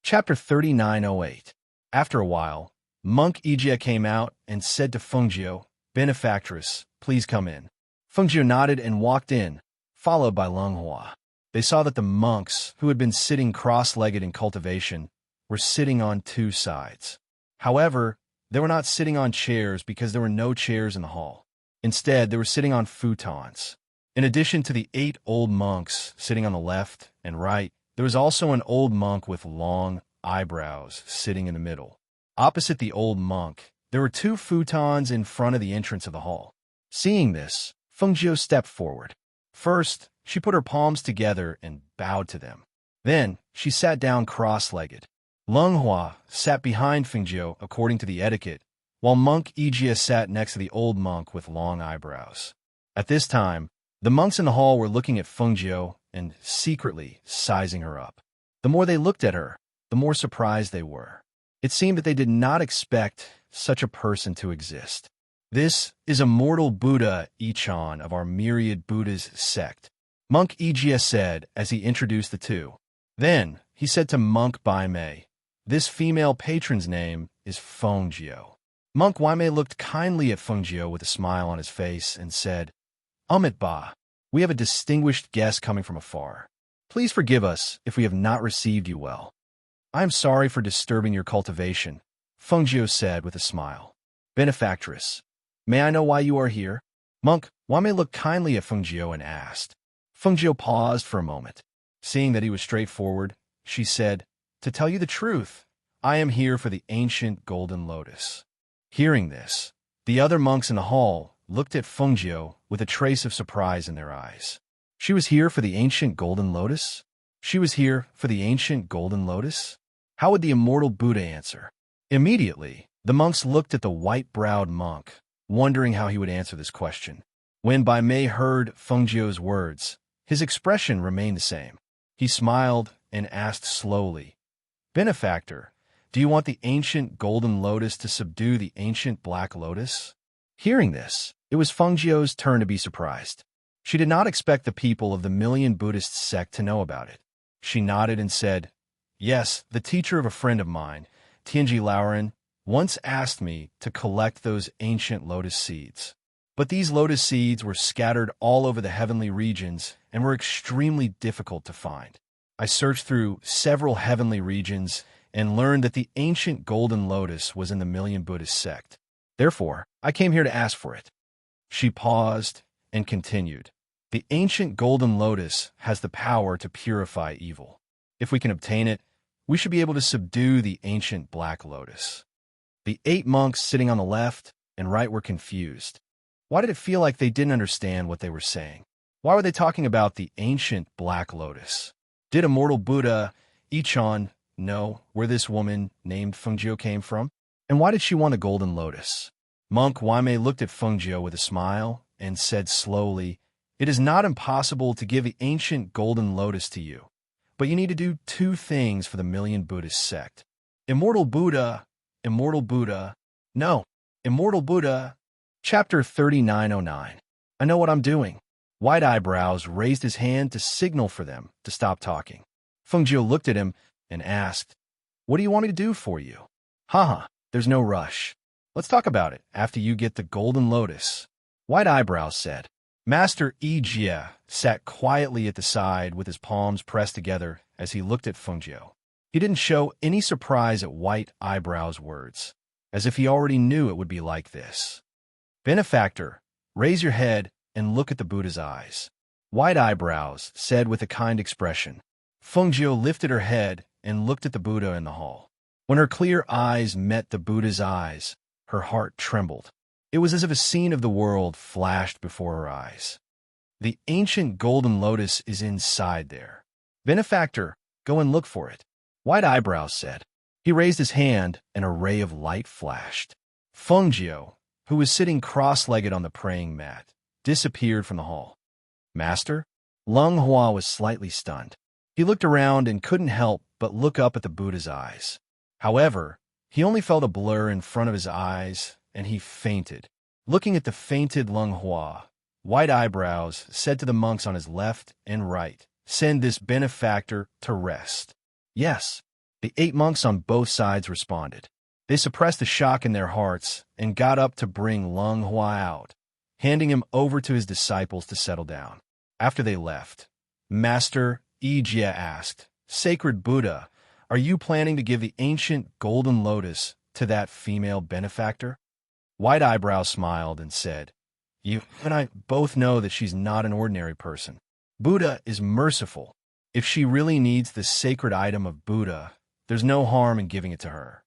Speaker 1: Chapter 3908. After a while, Monk Ijia came out and said to Fengjiu, "Benefactress, please come in." Fengjiu nodded and walked in, followed by Lung Hua. They saw that the monks, who had been sitting cross-legged in cultivation, were sitting on 2 sides. However, they were not sitting on chairs because there were no chairs in the hall. Instead, they were sitting on futons. In addition to the 8 old monks sitting on the left and right, there was also an old monk with long eyebrows sitting in the middle. Opposite the old monk, there were 2 futons in front of the entrance of the hall. Seeing this, Fengjiu stepped forward. First, she put her palms together and bowed to them. Then, she sat down cross-legged. Lung Hua sat behind Fengjiu according to the etiquette, while Monk Ijia sat next to the old monk with long eyebrows. At this time, the monks in the hall were looking at Fengjiu and secretly sizing her up. The more they looked at her, the more surprised they were. It seemed that they did not expect such a person to exist. "This is Immortal Buddha Ichan of our Myriad Buddhas sect," Monk Ijia said as he introduced the 2. Then, he said to Monk Baimei, "This female patron's name is Fengjiu." Monk Baimei looked kindly at Fengjiu with a smile on his face and said, "Amit Ba, we have a distinguished guest coming from afar. Please forgive us if we have not received you well." "I am sorry for disturbing your cultivation," Fengjiu said with a smile. "Benefactress, may I know why you are here?" Monk Baimei looked kindly at Fengjiu and asked. Fengjiu paused for a moment. Seeing that he was straightforward, she said, "To tell you the truth, I am here for the ancient golden lotus." Hearing this, the other monks in the hall looked at Fengjiu with a trace of surprise in their eyes. She was here for the ancient golden lotus? She was here for the ancient golden lotus? How would the immortal Buddha answer? Immediately, the monks looked at the white-browed monk, wondering how he would answer this question. When Baimei heard Fengjiu's words, his expression remained the same. He smiled and asked slowly, "Benefactor, do you want the ancient golden lotus to subdue the ancient black lotus?" Hearing this, it was Fengjiu's turn to be surprised. She did not expect the people of the Million Buddhist sect to know about it. She nodded and said, "Yes, the teacher of a friend of mine, Tianji Alluring, once asked me to collect those ancient lotus seeds. But these lotus seeds were scattered all over the heavenly regions and were extremely difficult to find. I searched through several heavenly regions and learned that the ancient golden lotus was in the Million Buddhist sect. Therefore, I came here to ask for it." She paused and continued, "The ancient golden lotus has the power to purify evil. If we can obtain it, we should be able to subdue the ancient black lotus." The 8 monks sitting on the left and right were confused. Why did it feel like they didn't understand what they were saying? Why were they talking about the ancient black lotus? Did immortal Buddha Ichan know where this woman named Fengjiu came from? And why did she want a golden lotus? Monk Baimei looked at Fengjiu with a smile and said slowly, "It is not impossible to give the ancient golden lotus to you, but you need to do 2 things for the Million Buddhist sect. Immortal Buddha, no, immortal Buddha." Chapter 3909. I know what I'm doing. White Eyebrows raised his hand to signal for them to stop talking. Fengjiu looked at him and asked, What do you want me to do for you? Haha, there's no rush. Let's talk about it after you get the golden lotus. White Eyebrows said. Master Ijia sat quietly at the side with his palms pressed together as he looked at Fengjiu. He didn't show any surprise at White Eyebrows' words, as if he already knew it would be like this. Benefactor, raise your head and look at the Buddha's eyes. White Eyebrows said with a kind expression. Fengjiu lifted her head and looked at the Buddha in the hall. When her clear eyes met the Buddha's eyes, her heart trembled. It was as if a scene of the world flashed before her eyes. The ancient golden lotus is inside there. Benefactor, go and look for it. White Eyebrows said. He raised his hand, and a ray of light flashed. Fengjiu, who was sitting cross-legged on the praying mat, disappeared from the hall. Master? Lung Hua was slightly stunned. He looked around and couldn't help but look up at the Buddha's eyes. However, he only felt a blur in front of his eyes, and he fainted. Looking at the fainted Lung Hua, White Eyebrows said to the monks on his left and right, Send this benefactor to rest. Yes, the 8 monks on both sides responded. They suppressed the shock in their hearts and got up to bring Lung Hua out, handing him over to his disciples to settle down. After they left, Master Ijia asked, Sacred Buddha, are you planning to give the ancient golden lotus to that female benefactor? White Eyebrows smiled and said, You and I both know that she's not an ordinary person. Buddha is merciful. If she really needs the sacred item of Buddha, there's no harm in giving it to her.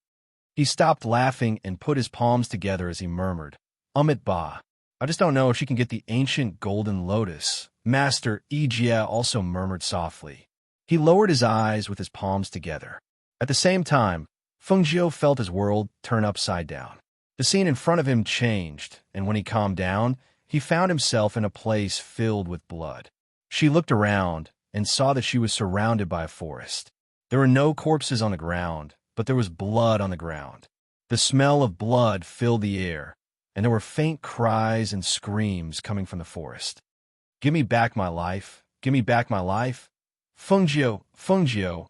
Speaker 1: He stopped laughing and put his palms together as he murmured, Amit Ba. I just don't know if she can get the ancient golden lotus. Master Ijia also murmured softly. He lowered his eyes with his palms together. At the same time, Fengjiu felt his world turn upside down. The scene in front of him changed, and when he calmed down, he found himself in a place filled with blood. She looked around and saw that she was surrounded by a forest. There were no corpses on the ground, but there was blood on the ground. The smell of blood filled the air, and there were faint cries and screams coming from the forest. Give me back my life. Give me back my life. Fengjiu,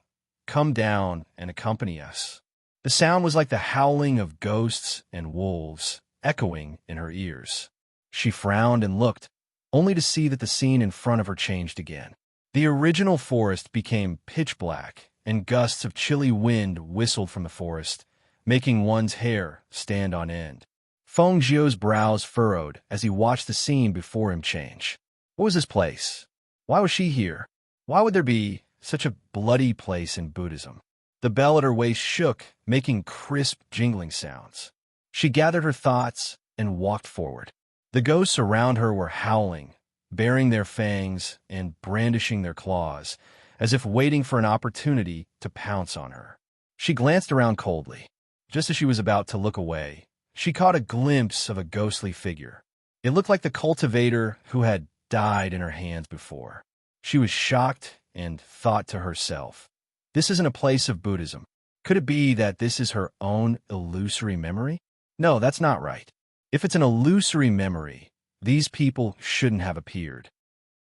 Speaker 1: come down and accompany us. The sound was like the howling of ghosts and wolves, echoing in her ears. She frowned and looked, only to see that the scene in front of her changed again. The original forest became pitch black, and gusts of chilly wind whistled from the forest, making one's hair stand on end. Fengjiu's brows furrowed as he watched the scene before him change. What was this place? Why was she here? Why would there be such a bloody place in Buddhism? The bell at her waist shook, making crisp, jingling sounds. She gathered her thoughts and walked forward. The ghosts around her were howling, baring their fangs and brandishing their claws, as if waiting for an opportunity to pounce on her. She glanced around coldly. Just as she was about to look away, she caught a glimpse of a ghostly figure. It looked like the cultivator who had died in her hands before. She was shocked and thought to herself, this isn't a place of Buddhism. Could it be that this is her own illusory memory? No, that's not right. If it's an illusory memory, these people shouldn't have appeared.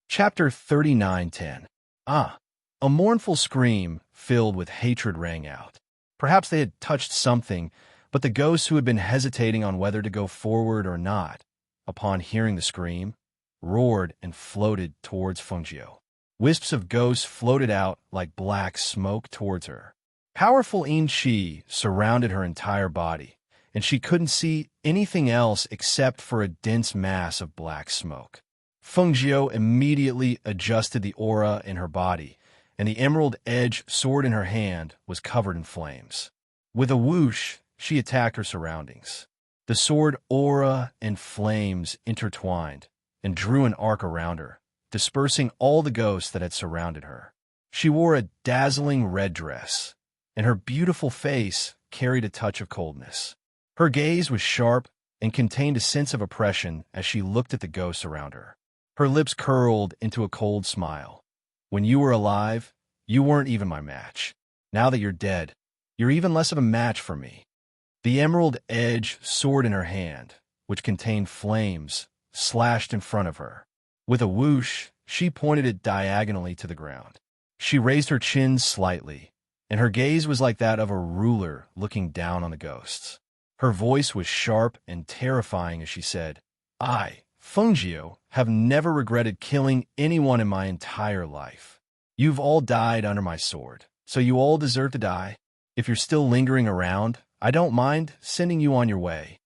Speaker 1: Chapter 39:10. A mournful scream filled with hatred rang out. Perhaps they had touched something, but the ghosts who had been hesitating on whether to go forward or not, upon hearing the scream, roared and floated towards Fengjiu. Wisps of ghosts floated out like black smoke towards her. Powerful yin qi surrounded her entire body, and she couldn't see anything else except for a dense mass of black smoke. Fengjiu immediately adjusted the aura in her body, and the emerald-edged sword in her hand was covered in flames. With a whoosh, she attacked her surroundings. The sword aura and flames intertwined and drew an arc around her, dispersing all the ghosts that had surrounded her. She wore a dazzling red dress, and her beautiful face carried a touch of coldness. Her gaze was sharp and contained a sense of oppression as she looked at the ghosts around her. Her lips curled into a cold smile. When you were alive, you weren't even my match. Now that you're dead, you're even less of a match for me. The emerald-edged sword in her hand, which contained flames, slashed in front of her. With a whoosh, she pointed it diagonally to the ground. She raised her chin slightly, and her gaze was like that of a ruler looking down on the ghosts. Her voice was sharp and terrifying as she said, I, Fungio, have never regretted killing anyone in my entire life. You've all died under my sword, so you all deserve to die. If you're still lingering around, I don't mind sending you on your way.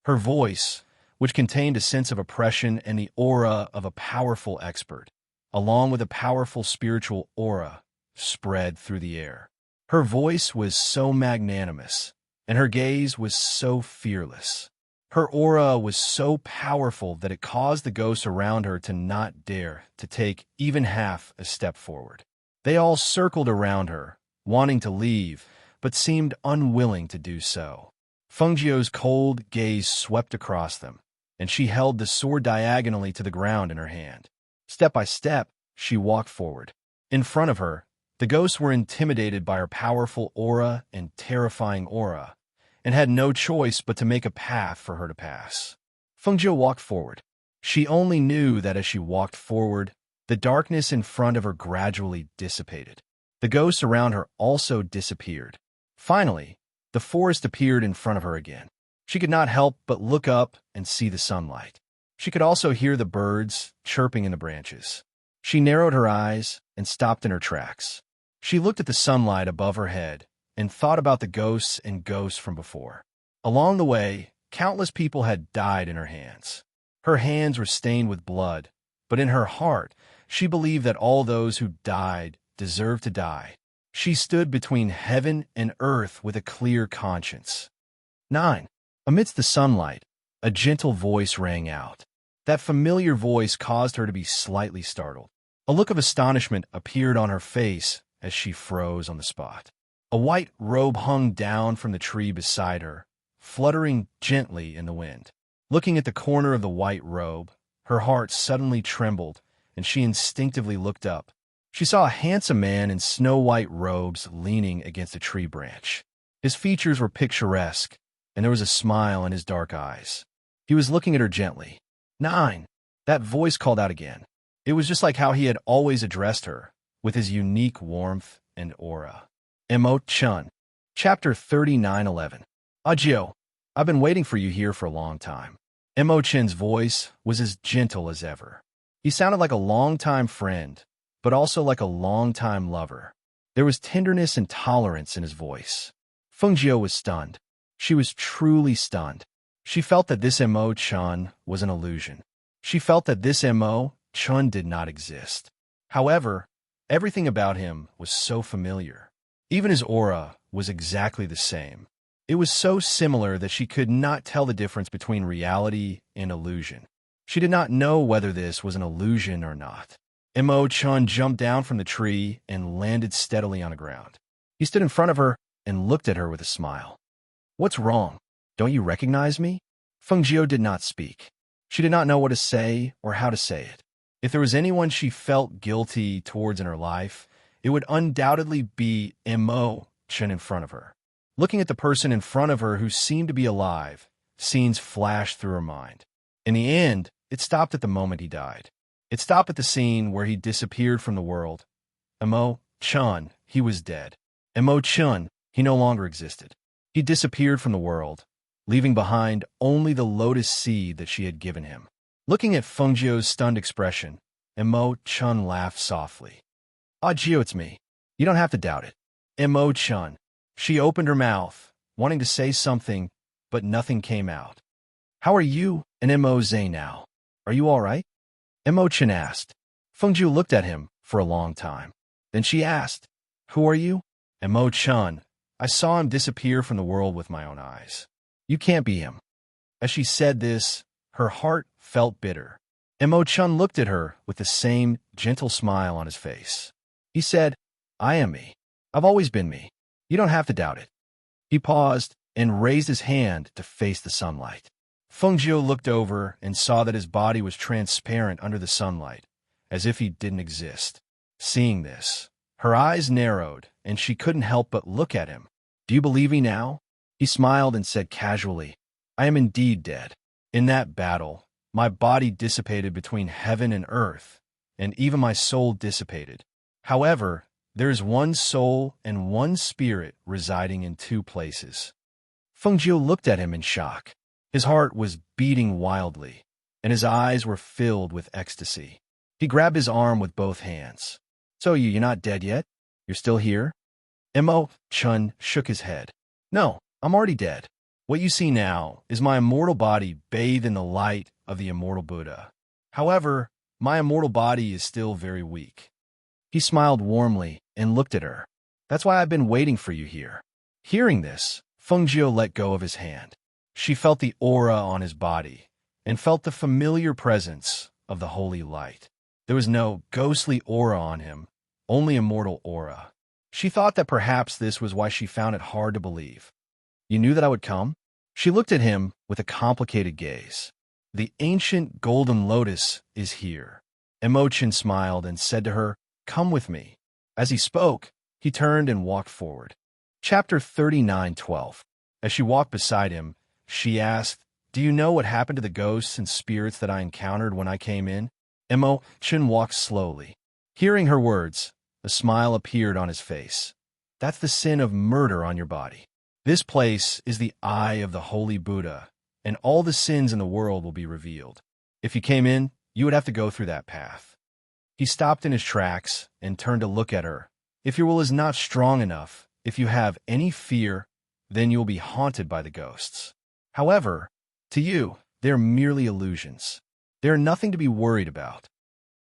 Speaker 1: Her voice, which contained a sense of oppression and the aura of a powerful expert, along with a powerful spiritual aura, spread through the air. Her voice was so magnanimous, and her gaze was so fearless. Her aura was so powerful that it caused the ghosts around her to not dare to take even half a step forward. They all circled around her, wanting to leave, but seemed unwilling to do so. Fungio's cold gaze swept across them, and she held the sword diagonally to the ground in her hand. Step by step, she walked forward. In front of her, the ghosts were intimidated by her powerful aura and terrifying aura, and had no choice but to make a path for her to pass. Fungio walked forward. She only knew that as she walked forward, the darkness in front of her gradually dissipated. The ghosts around her also disappeared. Finally, the forest appeared in front of her again. She could not help but look up and see the sunlight. She could also hear the birds chirping in the branches. She narrowed her eyes and stopped in her tracks. She looked at the sunlight above her head and thought about the ghosts and ghosts from before. Along the way, countless people had died in her hands. Her hands were stained with blood, but in her heart, she believed that all those who died deserved to die. She stood between heaven and earth with a clear conscience. 9. Amidst the sunlight, a gentle voice rang out. That familiar voice caused her to be slightly startled. A look of astonishment appeared on her face as she froze on the spot. A white robe hung down from the tree beside her, fluttering gently in the wind. Looking at the corner of the white robe, her heart suddenly trembled, and she instinctively looked up. She saw a handsome man in snow-white robes leaning against a tree branch. His features were picturesque, and there was a smile in his dark eyes. He was looking at her gently. 9. That voice called out again. It was just like how he had always addressed her, with his unique warmth and aura. Emo-chun. Chapter 39:11. Agio, I've been waiting for you here for a long time. Emo-chun's voice was as gentle as ever. He sounded like a longtime friend, but also like a longtime lover. There was tenderness and tolerance in his voice. Fungio was stunned. She was truly stunned. She felt that this Emo-chun was an illusion. She felt that this Emo-chun did not exist. However, everything about him was so familiar. Even his aura was exactly the same. It was so similar that she could not tell the difference between reality and illusion. She did not know whether this was an illusion or not. Emo-chun jumped down from the tree and landed steadily on the ground. He stood in front of her and looked at her with a smile. What's wrong? Don't you recognize me? Fungio did not speak. She did not know what to say or how to say it. If there was anyone she felt guilty towards in her life, it would undoubtedly be Emo-chun in front of her. Looking at the person in front of her who seemed to be alive, scenes flashed through her mind. In the end, it stopped at the moment he died. It stopped at the scene where he disappeared from the world. Emo-chun, he was dead. Emo-chun, he no longer existed. He disappeared from the world, leaving behind only the lotus seed that she had given him. Looking at Fungio's stunned expression, Emo-chun laughed softly. Agio, it's me. You don't have to doubt it. Emo-chun. She opened her mouth, wanting to say something, but nothing came out. How are you and Emo-zane now? Are you all right? Emo-chun asked. Fungio looked at him for a long time. Then she asked, Who are you? Emo-chun. I saw him disappear from the world with my own eyes. You can't be him. As she said this, her heart felt bitter. Emo-chun looked at her with the same gentle smile on his face. He said, I am me. I've always been me. You don't have to doubt it. He paused and raised his hand to face the sunlight. Fungio looked over and saw that his body was transparent under the sunlight, as if he didn't exist. Seeing this, her eyes narrowed, and she couldn't help but look at him. Do you believe me now? He smiled and said casually, I am indeed dead. In that battle, my body dissipated between heaven and earth, and even my soul dissipated. However, There is one soul and one spirit residing in two places. Fengjiu looked at him in shock. His heart was beating wildly, and his eyes were filled with ecstasy. He grabbed his arm with both hands. So you're not dead yet? You're still here? Mo Chun shook his head. No, I'm already dead. What you see now is my immortal body bathed in the light of the immortal Buddha. However, my immortal body is still very weak. He smiled warmly and looked at her. That's why I've been waiting for you here. Hearing this, Fengjiu let go of his hand. She felt the aura on his body and felt the familiar presence of the holy light. There was no ghostly aura on him, only immortal aura. She thought that perhaps this was why she found it hard to believe. You knew that I would come? She looked at him with a complicated gaze. The ancient golden lotus is here. Emochin smiled and said to her, Come with me. As he spoke, he turned and walked forward. Chapter 39:12. As she walked beside him, she asked, Do you know what happened to the ghosts and spirits that I encountered when I came in? Emochin walked slowly. Hearing her words, a smile appeared on his face. That's the sin of murder on your body. This place is the eye of the holy Buddha, and all the sins in the world will be revealed. If you came in, you would have to go through that path. He stopped in his tracks and turned to look at her. If your will is not strong enough, if you have any fear, then you will be haunted by the ghosts. However, to you, they are merely illusions. They are nothing to be worried about.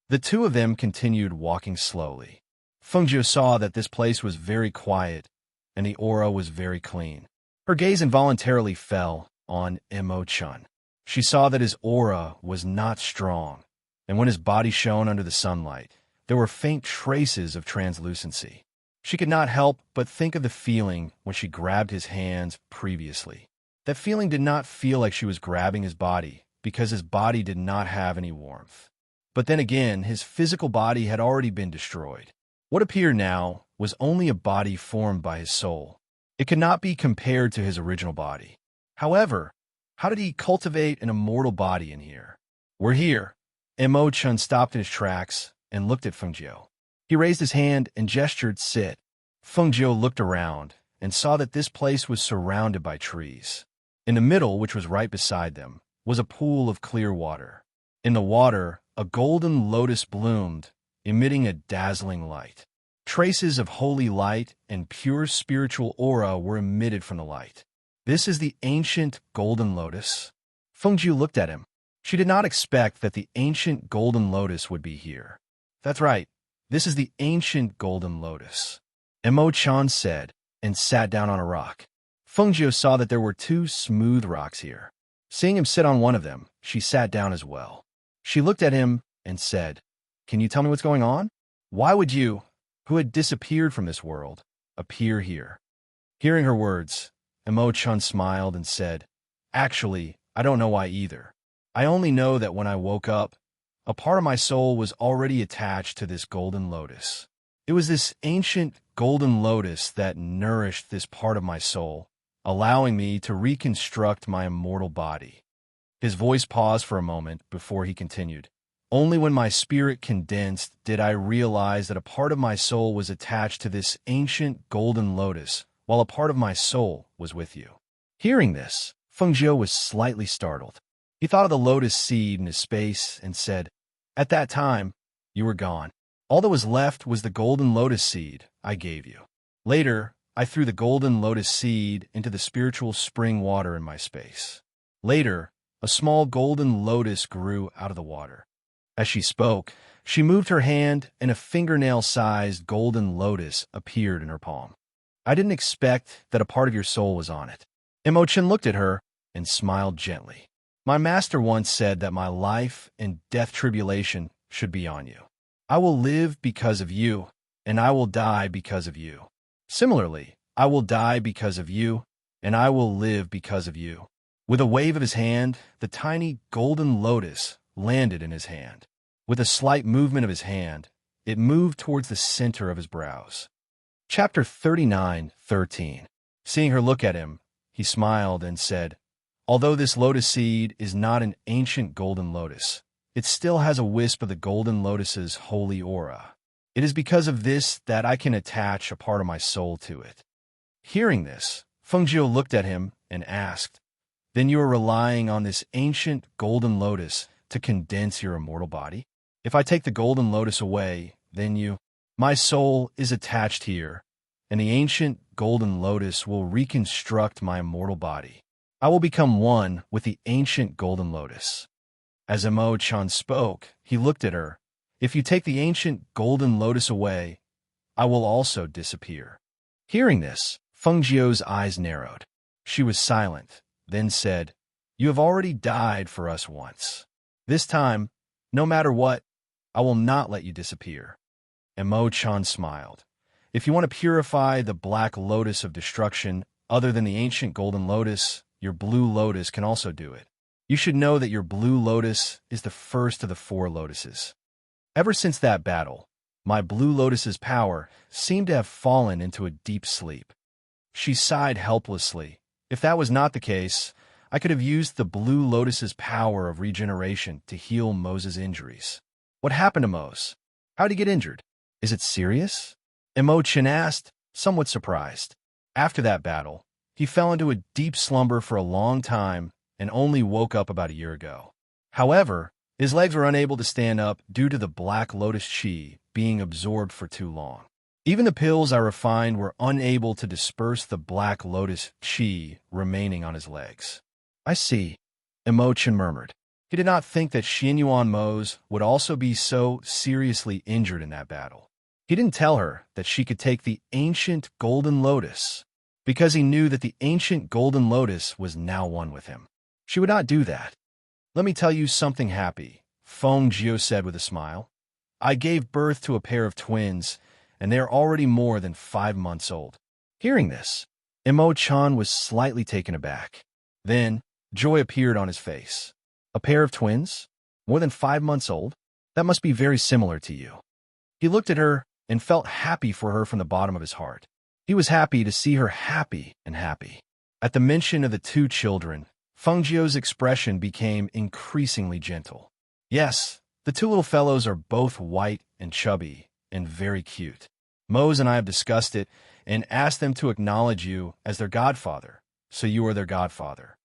Speaker 1: The two of them continued walking slowly. Fengjiu saw that this place was very quiet, and the aura was very clean. Her gaze involuntarily fell on Mo-chun. She saw that his aura was not strong, and when his body shone under the sunlight, there were faint traces of translucency. She could not help but think of the feeling when she grabbed his hands previously. That feeling did not feel like she was grabbing his body, because his body did not have any warmth. But then again, his physical body had already been destroyed. What appeared now was only a body formed by his soul. It could not be compared to his original body. However, how did he cultivate an immortal body in here? We're here. Mo-chun stopped in his tracks and looked at Fengjiu. He raised his hand and gestured sit. Fengjiu looked around and saw that this place was surrounded by trees. In the middle, which was right beside them, was a pool of clear water. In the water, a golden lotus bloomed, emitting a dazzling light. Traces of holy light and pure spiritual aura were emitted from the light. This is the ancient golden lotus. Fengjiu looked at him. She did not expect that the ancient golden lotus would be here. That's right. This is the ancient golden lotus. Mo-chan said, and sat down on a rock. Fengjiu saw that there were two smooth rocks here. Seeing him sit on one of them, she sat down as well. She looked at him and said, Can you tell me what's going on? Why would you, who had disappeared from this world, appear here? Hearing her words, Mo-chun smiled and said, Actually, I don't know why either. I only know that when I woke up, a part of my soul was already attached to this golden lotus. It was this ancient golden lotus that nourished this part of my soul, allowing me to reconstruct my immortal body. His voice paused for a moment before he continued. Only when my spirit condensed did I realize that a part of my soul was attached to this ancient golden lotus, while a part of my soul was with you. Hearing this, Fengjiu was slightly startled. He thought of the lotus seed in his space and said, At that time, you were gone. All that was left was the golden lotus seed I gave you. Later, I threw the golden lotus seed into the spiritual spring water in my space. Later, a small golden lotus grew out of the water. As she spoke, she moved her hand and a fingernail-sized golden lotus appeared in her palm. I didn't expect that a part of your soul was on it. Emochin looked at her and smiled gently. My master once said that my life and death tribulation should be on you. I will live because of you, and I will die because of you. Similarly, I will die because of you, and I will live because of you. With a wave of his hand, the tiny golden lotus landed in his hand. With a slight movement of his hand, it moved towards the center of his brows. Chapter 39:13. Seeing her look at him, he smiled and said, Although this lotus seed is not an ancient golden lotus, it still has a wisp of the golden lotus's holy aura. It is because of this that I can attach a part of my soul to it. Hearing this, Fengjiu looked at him and asked, Then you are relying on this ancient golden lotus to condense your immortal body? If I take the golden lotus away, then my soul is attached here, and the ancient golden lotus will reconstruct my immortal body. I will become one with the ancient golden lotus. As Emo-chan spoke, he looked at her. If you take the ancient golden lotus away, I will also disappear. Hearing this, Fengjiu's eyes narrowed. She was silent, then said, You have already died for us once. This time, no matter what, I will not let you disappear. Emo-chan smiled. If you want to purify the black lotus of destruction other than the ancient golden lotus, your blue lotus can also do it. You should know that your blue lotus is the first of the 4 lotuses. Ever since that battle, my blue lotus's power seemed to have fallen into a deep sleep. She sighed helplessly. If that was not the case, I could have used the blue lotus's power of regeneration to heal Moses' injuries. What happened to Mose? How did he get injured? Is it serious? Emo-chan asked, somewhat surprised. After that battle, he fell into a deep slumber for a long time and only woke up about a year ago. However, his legs were unable to stand up due to the black lotus chi being absorbed for too long. Even the pills I refined were unable to disperse the black lotus chi remaining on his legs. I see, Emo-chan murmured. He did not think that Xinyuan Mose would also be so seriously injured in that battle. He didn't tell her that she could take the ancient golden lotus, because he knew that the ancient golden lotus was now one with him. She would not do that. Let me tell you something happy, Fengjiu said with a smile. I gave birth to a pair of twins, and they are already more than 5 months old. Hearing this, Emo-chan was slightly taken aback. Then, joy appeared on his face. A pair of twins? More than 5 months old? That must be very similar to you. He looked at her and felt happy for her from the bottom of his heart. He was happy to see her happy and happy. At the mention of the 2 children, Fengjiu's expression became increasingly gentle. Yes, the 2 little fellows are both white and chubby and very cute. Mose and I have discussed it and asked them to acknowledge you as their godfather, so you are their godfather.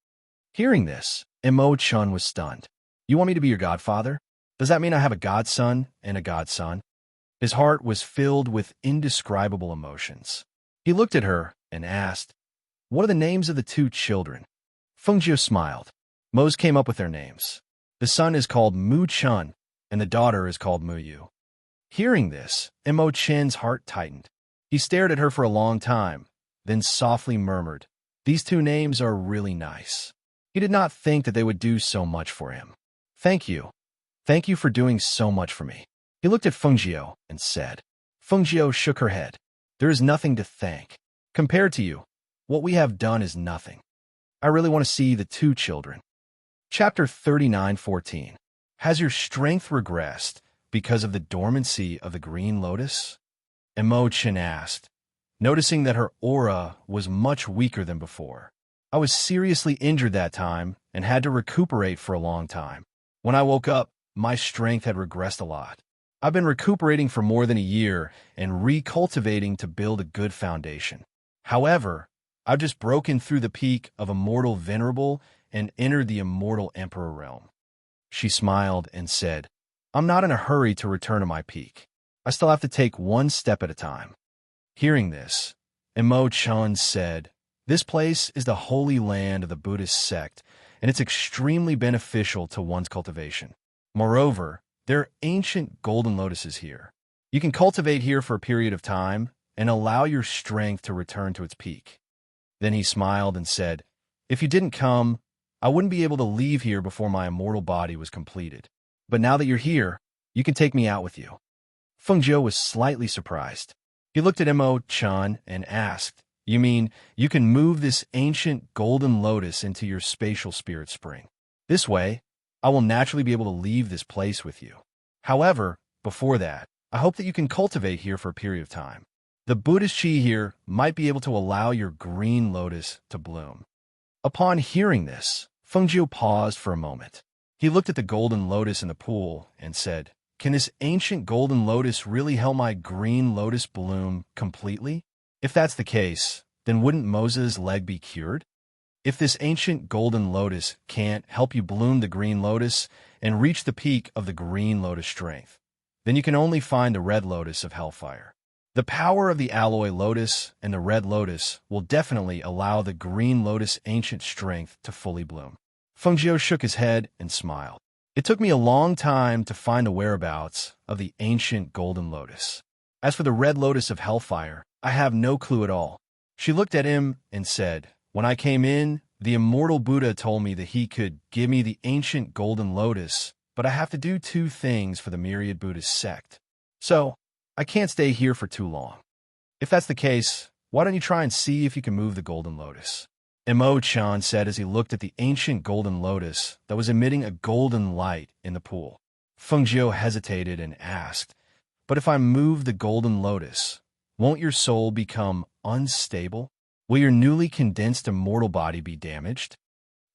Speaker 1: Hearing this, Emo-chan was stunned. You want me to be your godfather? Does that mean I have a godson and a godson? His heart was filled with indescribable emotions. He looked at her and asked, What are the names of the 2 children? Fengjiu smiled. Mose came up with their names. The son is called Mu-chun, and the daughter is called Mu-yu. Hearing this, Emo-chan's heart tightened. He stared at her for a long time, then softly murmured, These 2 names are really nice. He did not think that they would do so much for him. Thank you. Thank you for doing so much for me. He looked at Fengjiu and said. Fengjiu shook her head. There is nothing to thank. Compared to you, what we have done is nothing. I really want to see the 2 children. Chapter 39:14. Has your strength regressed because of the dormancy of the green lotus? Emo-chan asked, noticing that her aura was much weaker than before. I was seriously injured that time and had to recuperate for a long time. When I woke up, my strength had regressed a lot. I've been recuperating for more than a year and recultivating to build a good foundation. However, I've just broken through the peak of Immortal Venerable and entered the Immortal Emperor realm. She smiled and said, I'm not in a hurry to return to my peak. I still have to take one step at a time. Hearing this, Emo-chan said, This place is the holy land of the Buddhist sect, and it's extremely beneficial to one's cultivation. Moreover, there are ancient golden lotuses here. You can cultivate here for a period of time and allow your strength to return to its peak. Then he smiled and said, If you didn't come, I wouldn't be able to leave here before my immortal body was completed. But now that you're here, you can take me out with you. Fengjiu was slightly surprised. He looked at Emo-chan and asked, You mean you can move this ancient golden lotus into your spatial spirit spring? This way, I will naturally be able to leave this place with you. However, before that, I hope that you can cultivate here for a period of time. The Buddhist chi here might be able to allow your green lotus to bloom. Upon hearing this, Fengjiu paused for a moment. He looked at the golden lotus in the pool and said, Can this ancient golden lotus really help my green lotus bloom completely? If that's the case, then wouldn't Moses' leg be cured? If this ancient golden lotus can't help you bloom the green lotus and reach the peak of the green lotus strength, then you can only find the red lotus of hellfire. The power of the alloy lotus and the red lotus will definitely allow the green lotus ancient strength to fully bloom. Fengjiu shook his head and smiled. It took me a long time to find the whereabouts of the ancient golden lotus. As for the red lotus of hellfire, I have no clue at all. She looked at him and said, when I came in, the immortal Buddha told me that he could give me the ancient golden lotus, but I have to do 2 things for the myriad Buddhist sect. So, I can't stay here for too long. If that's the case, why don't you try and see if you can move the golden lotus? Imo-chan said as he looked at the ancient golden lotus that was emitting a golden light in the pool. Fengjiu hesitated and asked, but if I move the golden lotus, won't your soul become unstable? Will your newly condensed immortal body be damaged?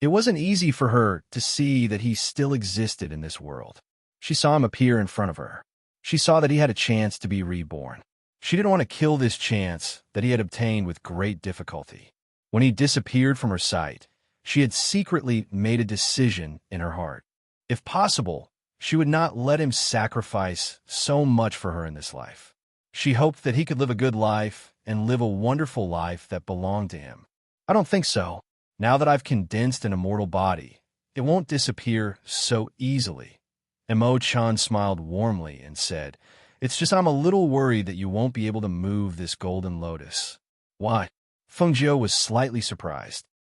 Speaker 1: It wasn't easy for her to see that he still existed in this world. She saw him appear in front of her. She saw that he had a chance to be reborn. She didn't want to kill this chance that he had obtained with great difficulty. When he disappeared from her sight, she had secretly made a decision in her heart. If possible, she would not let him sacrifice so much for her in this life. She hoped that he could live a good life and live a wonderful life that belonged to him. I don't think so. Now that I've condensed an immortal body, it won't disappear so easily. Imo-chan smiled warmly and said, it's just I'm a little worried that you won't be able to move this golden lotus. Why? Fengjiu was slightly surprised.